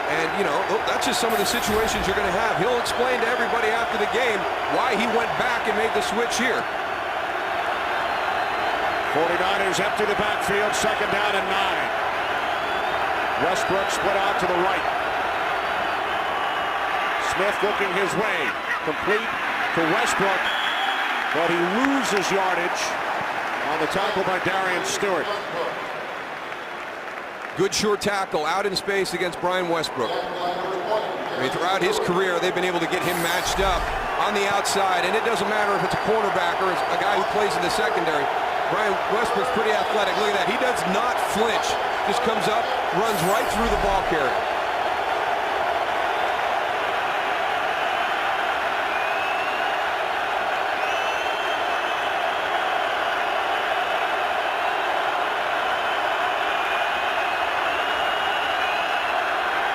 Speaker 2: And, you know, that's just some of the situations you're going to have. He'll explain to everybody after the game why he went back and made the switch here.
Speaker 1: 49ers empty the backfield, second down and 9. Westbrook split out to the right. Smith looking his way. Complete to Westbrook, but he loses yardage on the tackle by Darian Stewart.
Speaker 2: Good short tackle out in space against Brian Westbrook. I mean, throughout his career, they've been able to get him matched up on the outside, and it doesn't matter if it's a cornerback or it's a guy who plays in the secondary. Brian Westbrook's pretty athletic. Look at that. He does not flinch. Just comes up, runs right through the ball carrier.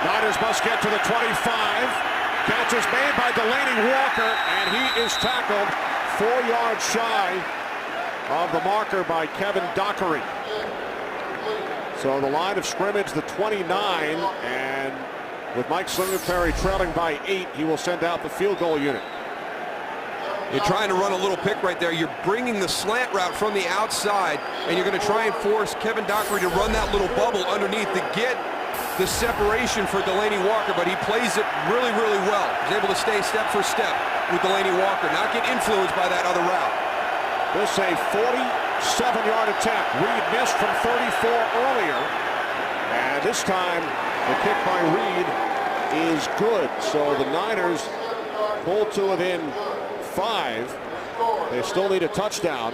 Speaker 1: Niners must get to the 25. Catch is made by Delaney Walker, and he is tackled 4 yards shy of the marker by Kevin Dockery. So the line of scrimmage, the 29, and with Mike Singletary trailing by 8, he will send out the field goal unit.
Speaker 2: You're trying to run a little pick right there. You're bringing the slant route from the outside, and you're going to try and force Kevin Dockery to run that little bubble underneath to get the separation for Delaney Walker, but he plays it really, really well. He's able to stay step for step with Delaney Walker, not get influenced by that other route.
Speaker 1: This a 47-yard attempt. Reed missed from 34 earlier, and this time the kick by Reed is good. So the Niners pull to within 5. They still need a touchdown.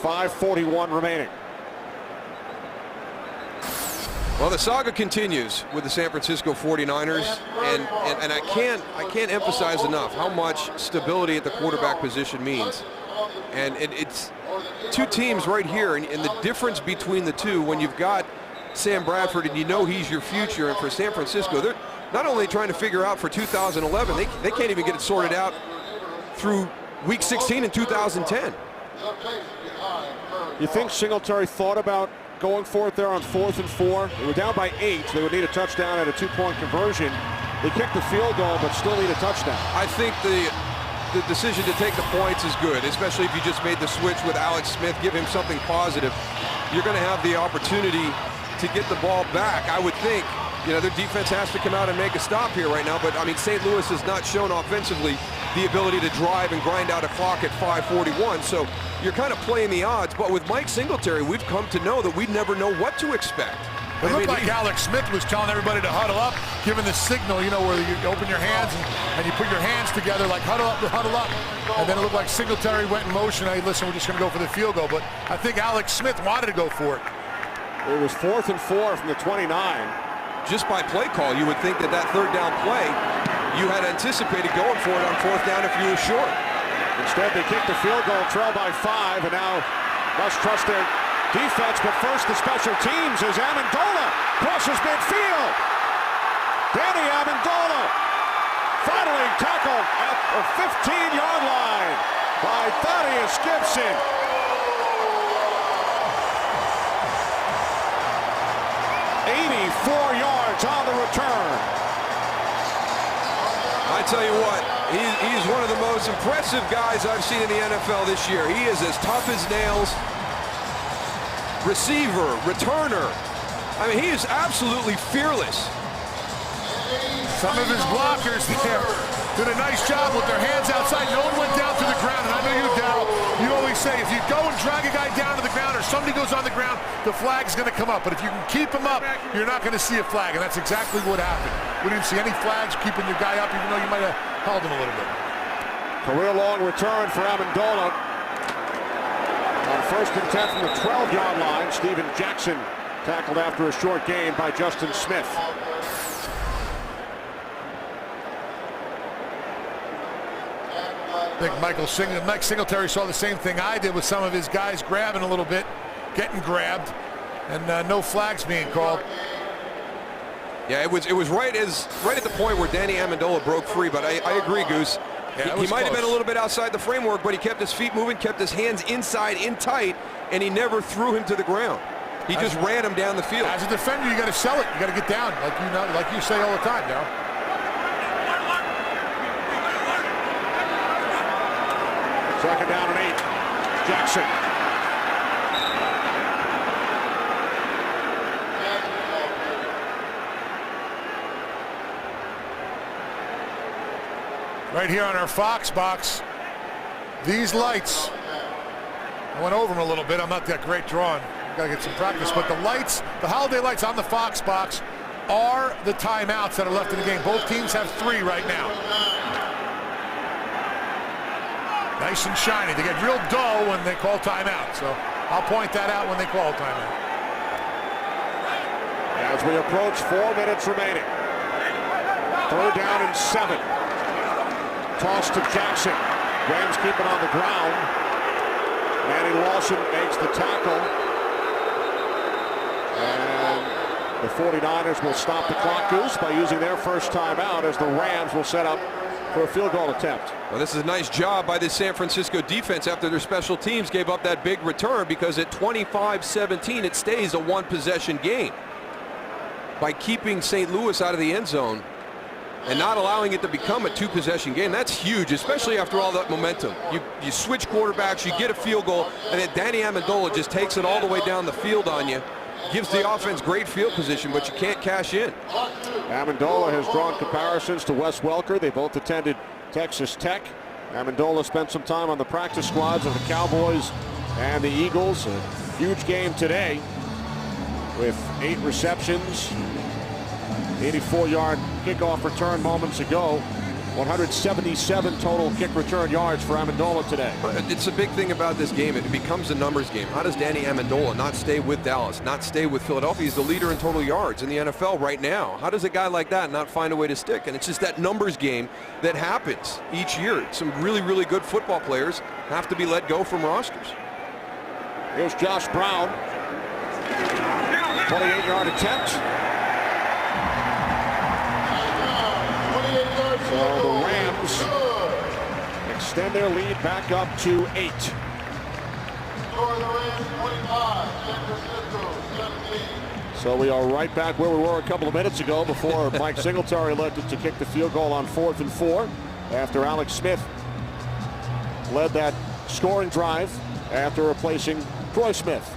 Speaker 1: 5:41 remaining.
Speaker 2: Well, the saga continues with the San Francisco 49ers, and I can't emphasize enough how much stability at the quarterback position means. And it's two teams right here, and the difference between the two, when you've got Sam Bradford and you know he's your future, and for San Francisco, they're not only trying to figure out for 2011, they can't even get it sorted out through week 16 in 2010.
Speaker 1: You think Singletary thought about going for it there on 4th and 4? They were down by 8. They would need a touchdown at a 2-point conversion. They kicked the field goal, but still need a touchdown.
Speaker 2: I think the decision to take the points is good, especially if you just made the switch with Alex Smith, give him something positive. You're going to have the opportunity to get the ball back. I would think, you know, their defense has to come out and make a stop here right now, but I mean, St. Louis has not shown offensively the ability to drive and grind out a clock at 5:41, so you're kind of playing the odds. But with Mike Singletary, we've come to know that we never know what to expect.
Speaker 3: It looked like Alex Smith was telling everybody to huddle up, giving the signal, you know, where you open your hands and you put your hands together like huddle up, and then it looked like Singletary went in motion. Hey, listen, we're just going to go for the field goal, but I think Alex Smith wanted to go for it.
Speaker 1: It was 4th and 4 from the 29.
Speaker 2: Just by play call, you would think that third down play, you had anticipated going for it on 4th down if you were short.
Speaker 1: Instead, they kicked the field goal, trail by 5, and now must trust their defense. But first, the special teams as Amendola crosses midfield. Danny Amendola finally tackled at the 15-yard line by Thaddeus Gibson. 84 yards on the return.
Speaker 2: I tell you what, He's one of the most impressive guys I've seen in the NFL this year. He is as tough as nails. Receiver, returner. I mean, he is absolutely fearless.
Speaker 3: Some of his blockers there did a nice job with their hands outside. No one went down to the ground. And I know you, Darryl, you always say if you go and drag a guy down to the ground or somebody goes on the ground, the flag's going to come up. But if you can keep him up, you're not going to see a flag. And that's exactly what happened. We didn't see any flags keeping your guy up, even though you might have held him a little bit.
Speaker 1: Career-long return for Amendola. On 1st and 10 from the 12-yard line, Steven Jackson tackled after a short gain by Justin Smith.
Speaker 3: I think Mike Singletary saw the same thing I did with some of his guys grabbing a little bit, getting grabbed, and no flags being called.
Speaker 2: Yeah, it was right at the point where Danny Amendola broke free, but I agree, Goose.
Speaker 3: Yeah,
Speaker 2: he might have been a little bit outside the framework, but he kept his feet moving, kept his hands inside, in tight, and he never threw him to the ground. He just ran him down the field.
Speaker 3: As a defender, you got to sell it. You got to get down, like you say all the time, Darryl.
Speaker 1: Second down and 8. Jackson.
Speaker 3: Right here on our Fox box, these lights, I went over them a little bit. I'm not that great drawing. Got to get some practice, but the lights, the holiday lights on the Fox box are the timeouts that are left in the game. Both teams have 3 right now. Nice and shiny. They get real dull when they call timeout, so I'll point that out when they call timeout.
Speaker 1: As we approach 4 minutes remaining. 3rd down and 7. Toss to Jackson. Rams keep it on the ground. Manny Lawson makes the tackle. And the 49ers will stop the clock, Goose, by using their first timeout as the Rams will set up for a field goal attempt.
Speaker 2: Well, this is a nice job by the San Francisco defense after their special teams gave up that big return, because at 25-17 it stays a 1-possession game. By keeping St. Louis out of the end zone and not allowing it to become a 2-possession game, that's huge, especially after all that momentum. You switch quarterbacks, you get a field goal, and then Danny Amendola just takes it all the way down the field on you. Gives the offense great field position, but you can't cash in.
Speaker 1: Amendola has drawn comparisons to Wes Welker. They both attended Texas Tech. Amendola spent some time on the practice squads of the Cowboys and the Eagles. A huge game today with 8 receptions, 84-yard kickoff return moments ago. 177 total kick return yards for Amendola today.
Speaker 2: It's a big thing about this game. It becomes a numbers game. How does Danny Amendola not stay with Dallas, not stay with Philadelphia? He's the leader in total yards in the NFL right now. How does a guy like that not find a way to stick? And it's just that numbers game that happens each year. Some really, really good football players have to be let go from rosters.
Speaker 1: Here's Josh Brown. 28-yard attempt. So the Rams extend their lead back up to 8. So we are right back where we were a couple of minutes ago before Mike Singletary elected to kick the field goal on 4th and 4 after Alex Smith led that scoring drive after replacing Troy Smith.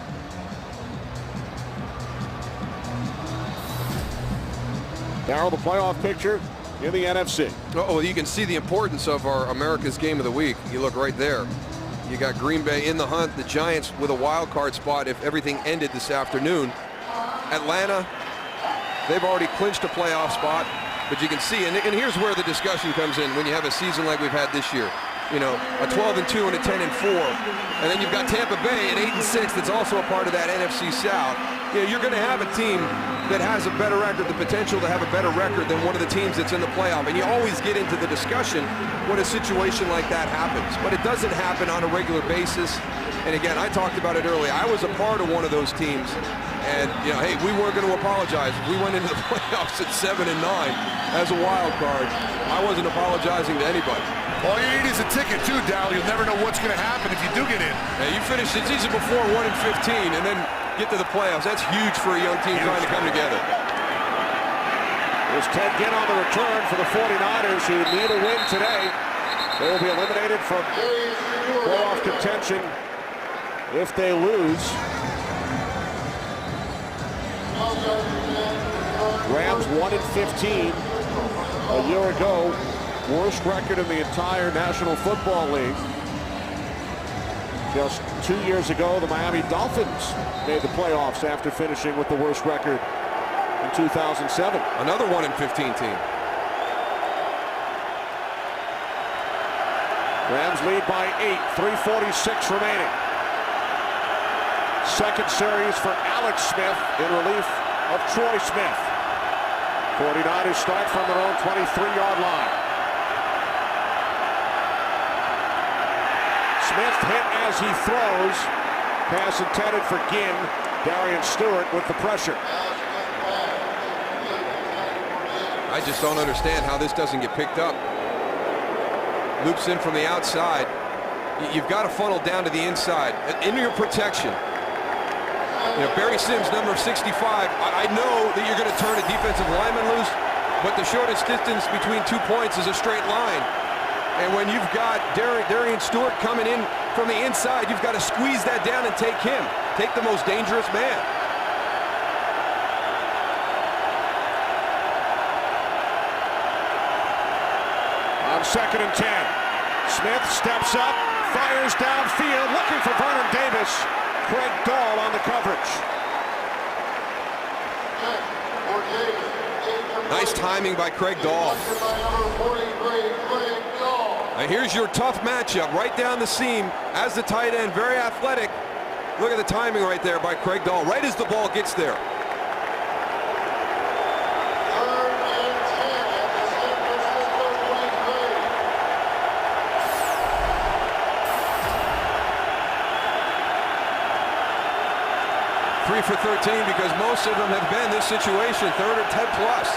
Speaker 1: Darryl, the playoff picture in the NFC.
Speaker 2: Oh, you can see the importance of our America's Game of the Week. You look right there. You got Green Bay in the hunt, the Giants with a wild card spot if everything ended this afternoon. Atlanta, they've already clinched a playoff spot, but you can see, and here's where the discussion comes in when you have a season like we've had this year. You know, a 12-2 and a 10-4, and then you've got Tampa Bay at 8-6 that's also a part of that NFC South. You know, you're going to have a team that has a better record, the potential to have a better record than one of the teams that's in the playoff. And you always get into the discussion when a situation like that happens. But it doesn't happen on a regular basis. And again, I talked about it earlier. I was a part of one of those teams. And, you know, hey, we weren't going to apologize. If we went into the playoffs at 7-9 as a wild card, I wasn't apologizing to anybody.
Speaker 3: All you need is a ticket, too, Darryl. You'll never know what's going to happen if you do get in.
Speaker 2: Yeah, you finish the season before 1-15, and then get to the playoffs. That's huge for a young team trying to come together.
Speaker 1: Here's Ted Ginn on the return for the 49ers, who need a win today. They will be eliminated from playoff contention if they lose. Rams 1-15 a year ago. Worst record in the entire National Football League. Just 2 years ago, the Miami Dolphins made the playoffs after finishing with the worst record in 2007.
Speaker 2: Another 1-15 team.
Speaker 1: Rams lead by 8, 3:46 remaining. Second series for Alex Smith in relief of Troy Smith. 49ers start from their own 23-yard line. Smith hit as he throws. Pass intended for Ginn. Darian Stewart with the pressure.
Speaker 2: I just don't understand how this doesn't get picked up. Loops in from the outside. You've got to funnel down to the inside. In your protection. You know, Barry Sims, number 65, I know that you're going to turn a defensive lineman loose, but the shortest distance between 2 points is a straight line. And when you've got Darian Stewart coming in from the inside, you've got to squeeze that down and take him. Take the most dangerous man.
Speaker 1: On 2nd and 10, Smith steps up, fires downfield, looking for Vernon Davis. Craig Dahl on the coverage.
Speaker 2: Nice timing by Craig Dahl. Now here's your tough matchup right down the seam as the tight end, very athletic. Look at the timing right there by Craig Dahl, right as the ball gets there. Three for 13 because most of them have been this situation, 3rd or 10 plus.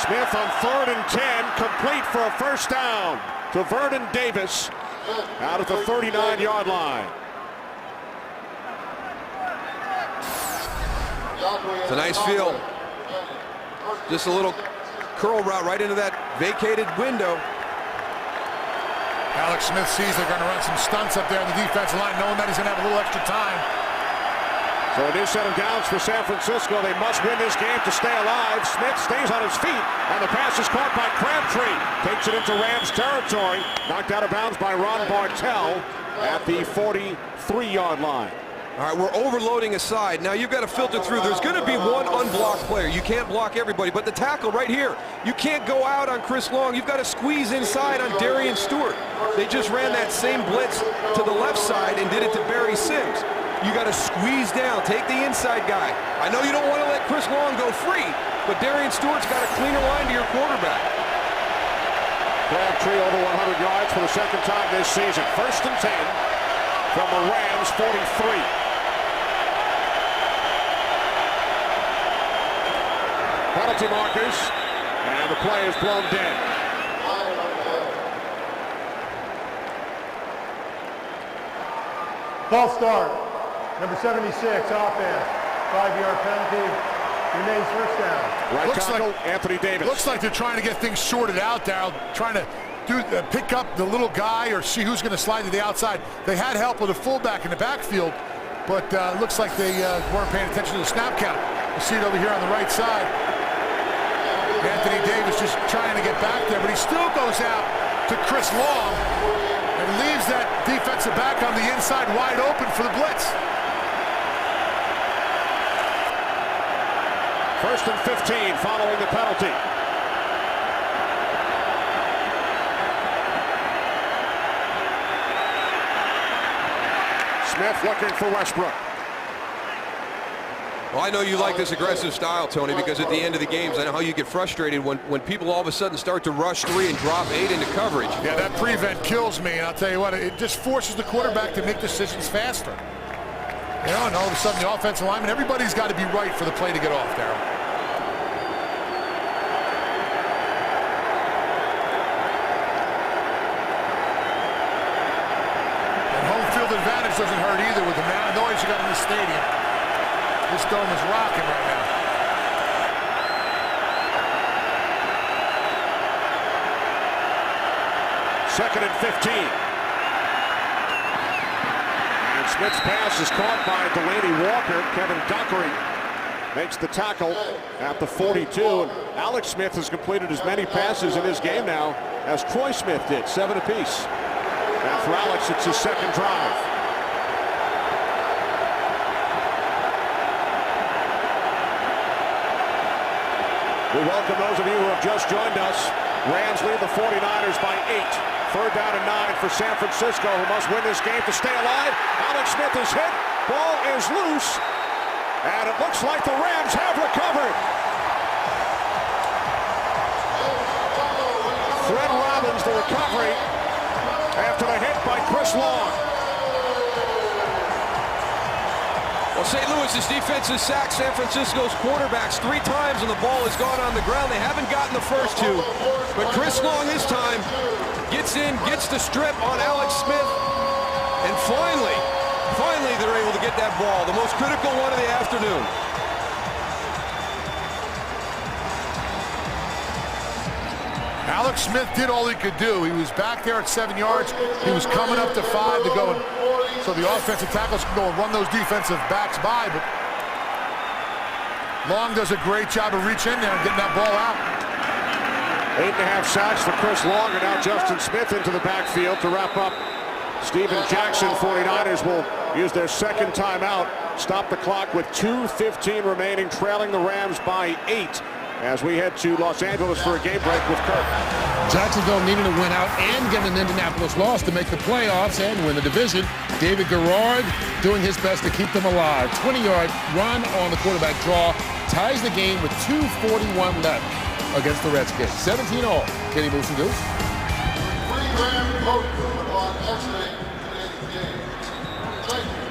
Speaker 1: Smith on 3rd and 10, complete for a first down to Vernon Davis out at the 39-yard line.
Speaker 2: It's a nice feel. Just a little curl route right into that vacated window.
Speaker 3: Alex Smith sees they're going to run some stunts up there on the defensive line, knowing that he's going to have a little extra time.
Speaker 1: So a new set of downs for San Francisco. They must win this game to stay alive. Smith stays on his feet, and the pass is caught by Crabtree. Takes it into Rams territory. Knocked out of bounds by Ron Bartell at the 43-yard line.
Speaker 2: All right, we're overloading a side. Now you've got to filter through. There's going to be one unblocked player. You can't block everybody, but the tackle right here, you can't go out on Chris Long. You've got to squeeze inside on Darian Stewart. They just ran that same blitz to the left side and did it to Barry Sims. You got to squeeze down, take the inside guy. I know you don't want to let Chris Long go free, but Darian Stewart's got a cleaner line to your quarterback.
Speaker 1: Crabtree over 100 yards for the second time this season. 1st and 10 from the Rams 43. Penalty markers, and the play is blown dead.
Speaker 4: False start. Number 76, offense. 5-yard penalty. Remains first down.
Speaker 1: Right tackle, Anthony Davis.
Speaker 3: Looks like they're trying to get things sorted out, Darryl. Trying to pick up the little guy or see who's going to slide to the outside. They had help with a fullback in the backfield, but it looks like they weren't paying attention to the snap count. You see it over here on the right side. Anthony Davis just trying to get back there, but he still goes out to Chris Long and leaves that defensive back on the inside wide open for the blitz.
Speaker 1: 1st and 15 following the penalty. Smith looking for Westbrook.
Speaker 2: Well, I know you like this aggressive style, Tony, because at the end of the games, I know how you get frustrated when people all of a sudden start to rush 3 and drop 8 into coverage.
Speaker 3: Yeah, that prevent kills me, and I'll tell you what, it just forces the quarterback to make decisions faster. You know, and all of a sudden the offensive lineman, everybody's got to be right for the play to get off, Darryl. And home field advantage doesn't hurt either with the amount of noise you got in the stadium. This dome is rocking right now.
Speaker 1: Second and 15. And Smith's pass is caught by Delaney Walker. Kevin Dockery makes the tackle at the 42. And Alex Smith has completed as many passes in his game now as Troy Smith did, 7 apiece. And for Alex, it's his second drive. We welcome those of you who have just joined us. Rams lead the 49ers by 8. Third down and 9 for San Francisco, who must win this game to stay alive. Alex Smith is hit. Ball is loose. And it looks like the Rams have recovered. Fred Robbins, the recovery after the hit by Chris Long.
Speaker 2: Well, St. Louis's defense has sacked San Francisco's quarterbacks 3 times, and the ball has gone on the ground. They haven't gotten the first 2, but Chris Long this time gets in, gets the strip on Alex Smith, and finally they're able to get that ball, the most critical one of the afternoon.
Speaker 3: Alex Smith did all he could do. He was back there at 7 yards. He was coming up to 5 to go, so the offensive tackles can go and run those defensive backs by, but Long does a great job of reaching in there and getting that ball out.
Speaker 1: 8.5 sacks for Chris Long, and now Justin Smith into the backfield to wrap up. Steven Jackson, 49ers will use their second timeout. Stop the clock with 2:15 remaining, trailing the Rams by 8 as we head to Los Angeles for a game break with Kirk.
Speaker 5: Jacksonville needed to win out and get an Indianapolis loss to make the playoffs and win the division. David Garrard doing his best to keep them alive. 20-yard run on the quarterback draw ties the game with 2:41 left against the Redskins. 17-all. Kenny Moose and Goose.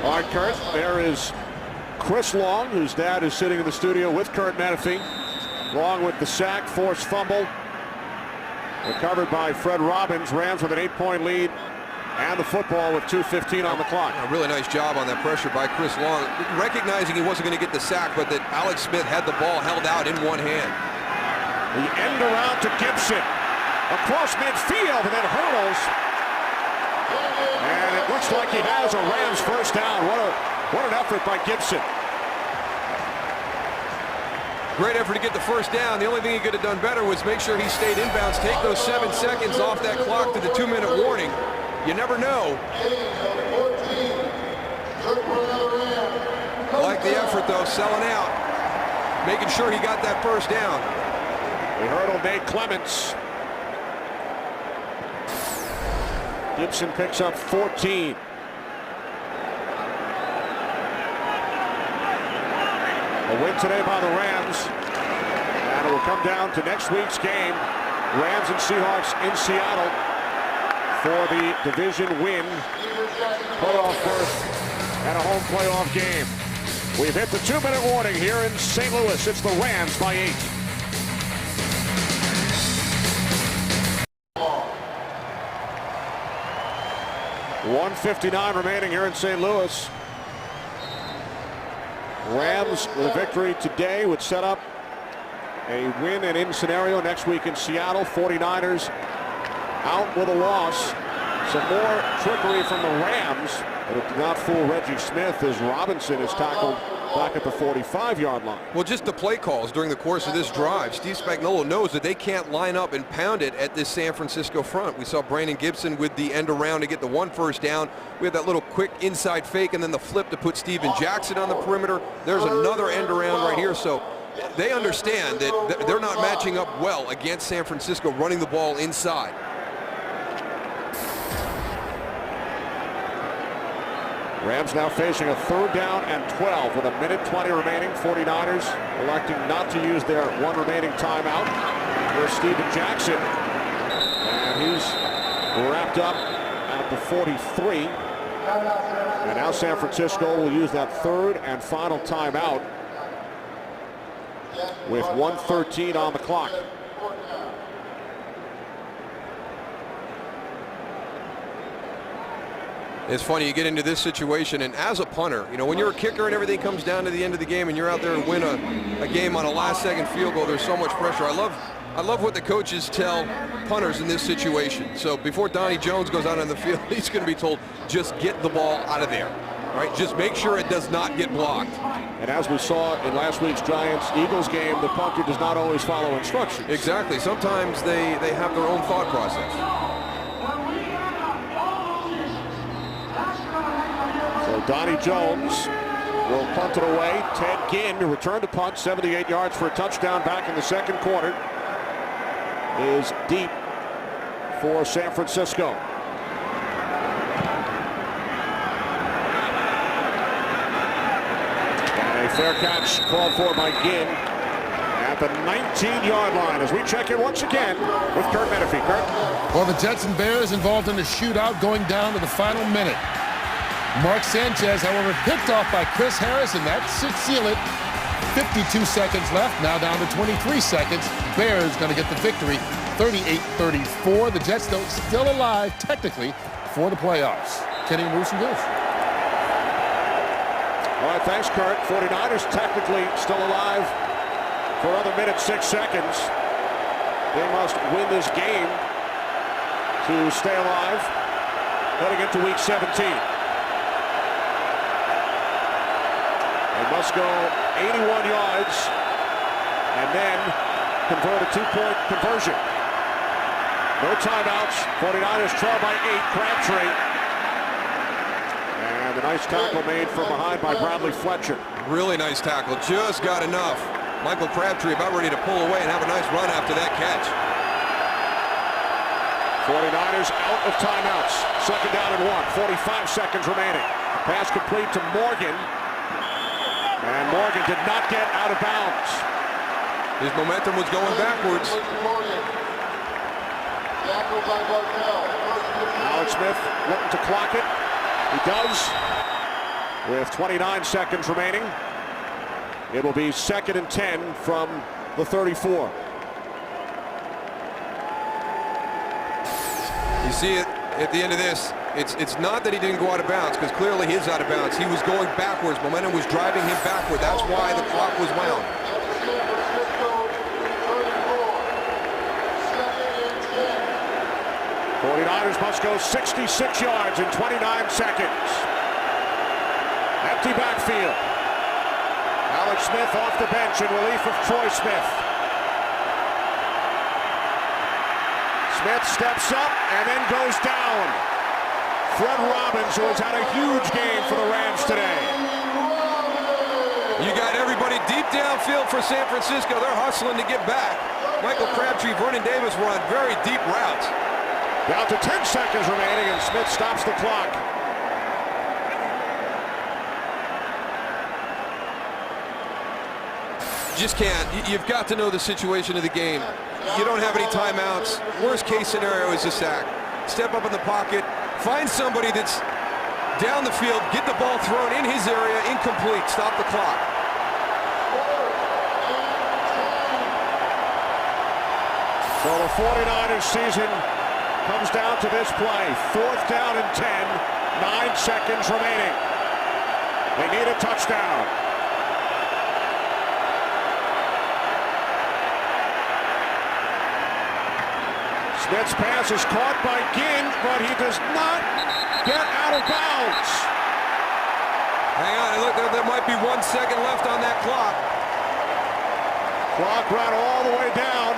Speaker 1: All right, Kurt, there is Chris Long, whose dad is sitting in the studio with Kurt Menefee. Long with the sack, forced fumble. Recovered by Fred Robbins. Rams with an 8-point lead. And the football with 2:15 on the clock.
Speaker 2: A really nice job on that pressure by Chris Long. Recognizing he wasn't going to get the sack, but that Alex Smith had the ball held out in one hand.
Speaker 1: The end around to Gibson. Across midfield and then hurdles. And it looks like he has a Rams first down. What an effort by Gibson.
Speaker 2: Great effort to get the first down. The only thing he could have done better was make sure he stayed inbounds, take those 7 seconds off that clock to the 2-minute warning. You never know. Like the effort, though, selling out. Making sure he got that first down.
Speaker 1: We hurdled Nate Clements. Gibson picks up 14. A win today by the Rams. And it will come down to next week's game. Rams and Seahawks in Seattle for the division win, playoff berth, and a home playoff game. We've hit the 2-minute warning here in St. Louis. It's the Rams by 8. $1:59 remaining here in St. Louis. Rams with a victory today would set up a win and in scenario next week in Seattle. 49ers out with a loss. Some more trickery from the Rams, but it did not fool Reggie Smith as Robinson is tackled back at the 45-yard line.
Speaker 2: Well, just the play calls during the course of this drive. Steve Spagnuolo knows that they can't line up and pound it at this San Francisco front. We saw Brandon Gibson with the end around to get the 1 first down. We had that little quick inside fake and then the flip to put Steven Jackson on the perimeter. There's another end around right here. So they understand that they're not matching up well against San Francisco running the ball inside.
Speaker 1: Rams now facing a 3rd down and 12 with 1:20 remaining. 49ers electing not to use their 1 remaining timeout. Here's Steven Jackson, and he's wrapped up at the 43. And now San Francisco will use that 3rd and final timeout with 1:13 on the clock.
Speaker 2: It's funny, you get into this situation, and as a punter, you know, when you're a kicker and everything comes down to the end of the game and you're out there to win a game on a last-second field goal, there's so much pressure. I love what the coaches tell punters in this situation. So before Donnie Jones goes out on the field, he's going to be told, just get the ball out of there. All right, just make sure it does not get blocked.
Speaker 1: And as we saw in last week's Giants-Eagles game, the punter does not always follow instructions.
Speaker 2: Exactly. Sometimes they have their own thought process.
Speaker 1: So Donnie Jones will punt it away. Ted Ginn to return to punt, 78 yards for a touchdown back in the second quarter, is deep for San Francisco. And a fair catch called for by Ginn at the 19-yard line as we check in once again with Curt Menefee. Curt?
Speaker 5: Well, the Jets and Bears involved in a shootout going down to the final minute. Mark Sanchez, however, picked off by Chris Harris, and that should seal it. 52 seconds left, now down to 23 seconds. Bears going to get the victory, 38-34. The Jets, though, still alive, technically, for the playoffs. Kenny and Bruce and Goose.
Speaker 1: All right, thanks, Curt. 49ers technically still alive for another minute, 6 seconds. They must win this game to stay alive heading into week 17. They must go 81 yards and then convert a two-point conversion. No timeouts. 49ers trail by 8. Crabtree. And a nice tackle made from behind by Bradley Fletcher.
Speaker 2: Really nice tackle. Just got enough. Michael Crabtree about ready to pull away and have a nice run after that catch.
Speaker 1: 49ers out of timeouts. Second down and 1. 45 seconds remaining. Pass complete to Morgan. And Morgan did not get out of bounds.
Speaker 2: His momentum was going backwards.
Speaker 1: Alex Smith looking to clock it. He does. With 29 seconds remaining. It will be 2nd and 10 from the 34.
Speaker 2: You see it at the end of this. It's not that he didn't go out of bounds, because clearly he's out of bounds. He was going backwards. Momentum was driving him backward. That's why the clock was wound.
Speaker 1: '49ers must go 66 yards in 29 seconds. Empty backfield. Alex Smith off the bench in relief of Troy Smith. Smith steps up and then goes down. Fred Robbins, who has had a huge game for the Rams today.
Speaker 2: You got everybody deep downfield for San Francisco. They're hustling to get back. Michael Crabtree, Vernon Davis run very deep routes.
Speaker 1: Down to 10 seconds remaining, and Smith stops the clock.
Speaker 2: Just can't. You've got to know the situation of the game. You don't have any timeouts. Worst case scenario is a sack. Step up in the pocket. Find somebody that's down the field, get the ball thrown in his area, incomplete, stop the clock.
Speaker 1: So the 49ers season comes down to this play. 4th down and 10, 9 seconds remaining. They need a touchdown. Smith's pass is caught by Ginn, but he does not get out of bounds.
Speaker 2: Hang on, look, there might be 1 second left on that clock.
Speaker 1: Clock ran all the way down.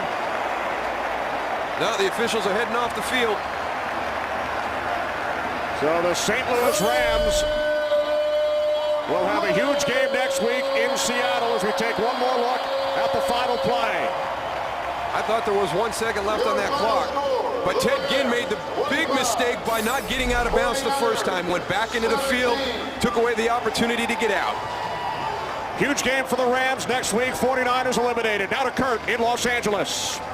Speaker 2: Now the officials are heading off the field.
Speaker 1: So the St. Louis Rams will have a huge game next week in Seattle as we take one more look at the final play.
Speaker 2: I thought there was 1 second left on that clock, but Ted Ginn made the big mistake by not getting out of bounds the first time, went back into the field, took away the opportunity to get out.
Speaker 1: Huge game for the Rams next week. 49ers eliminated. Now to Curt in Los Angeles.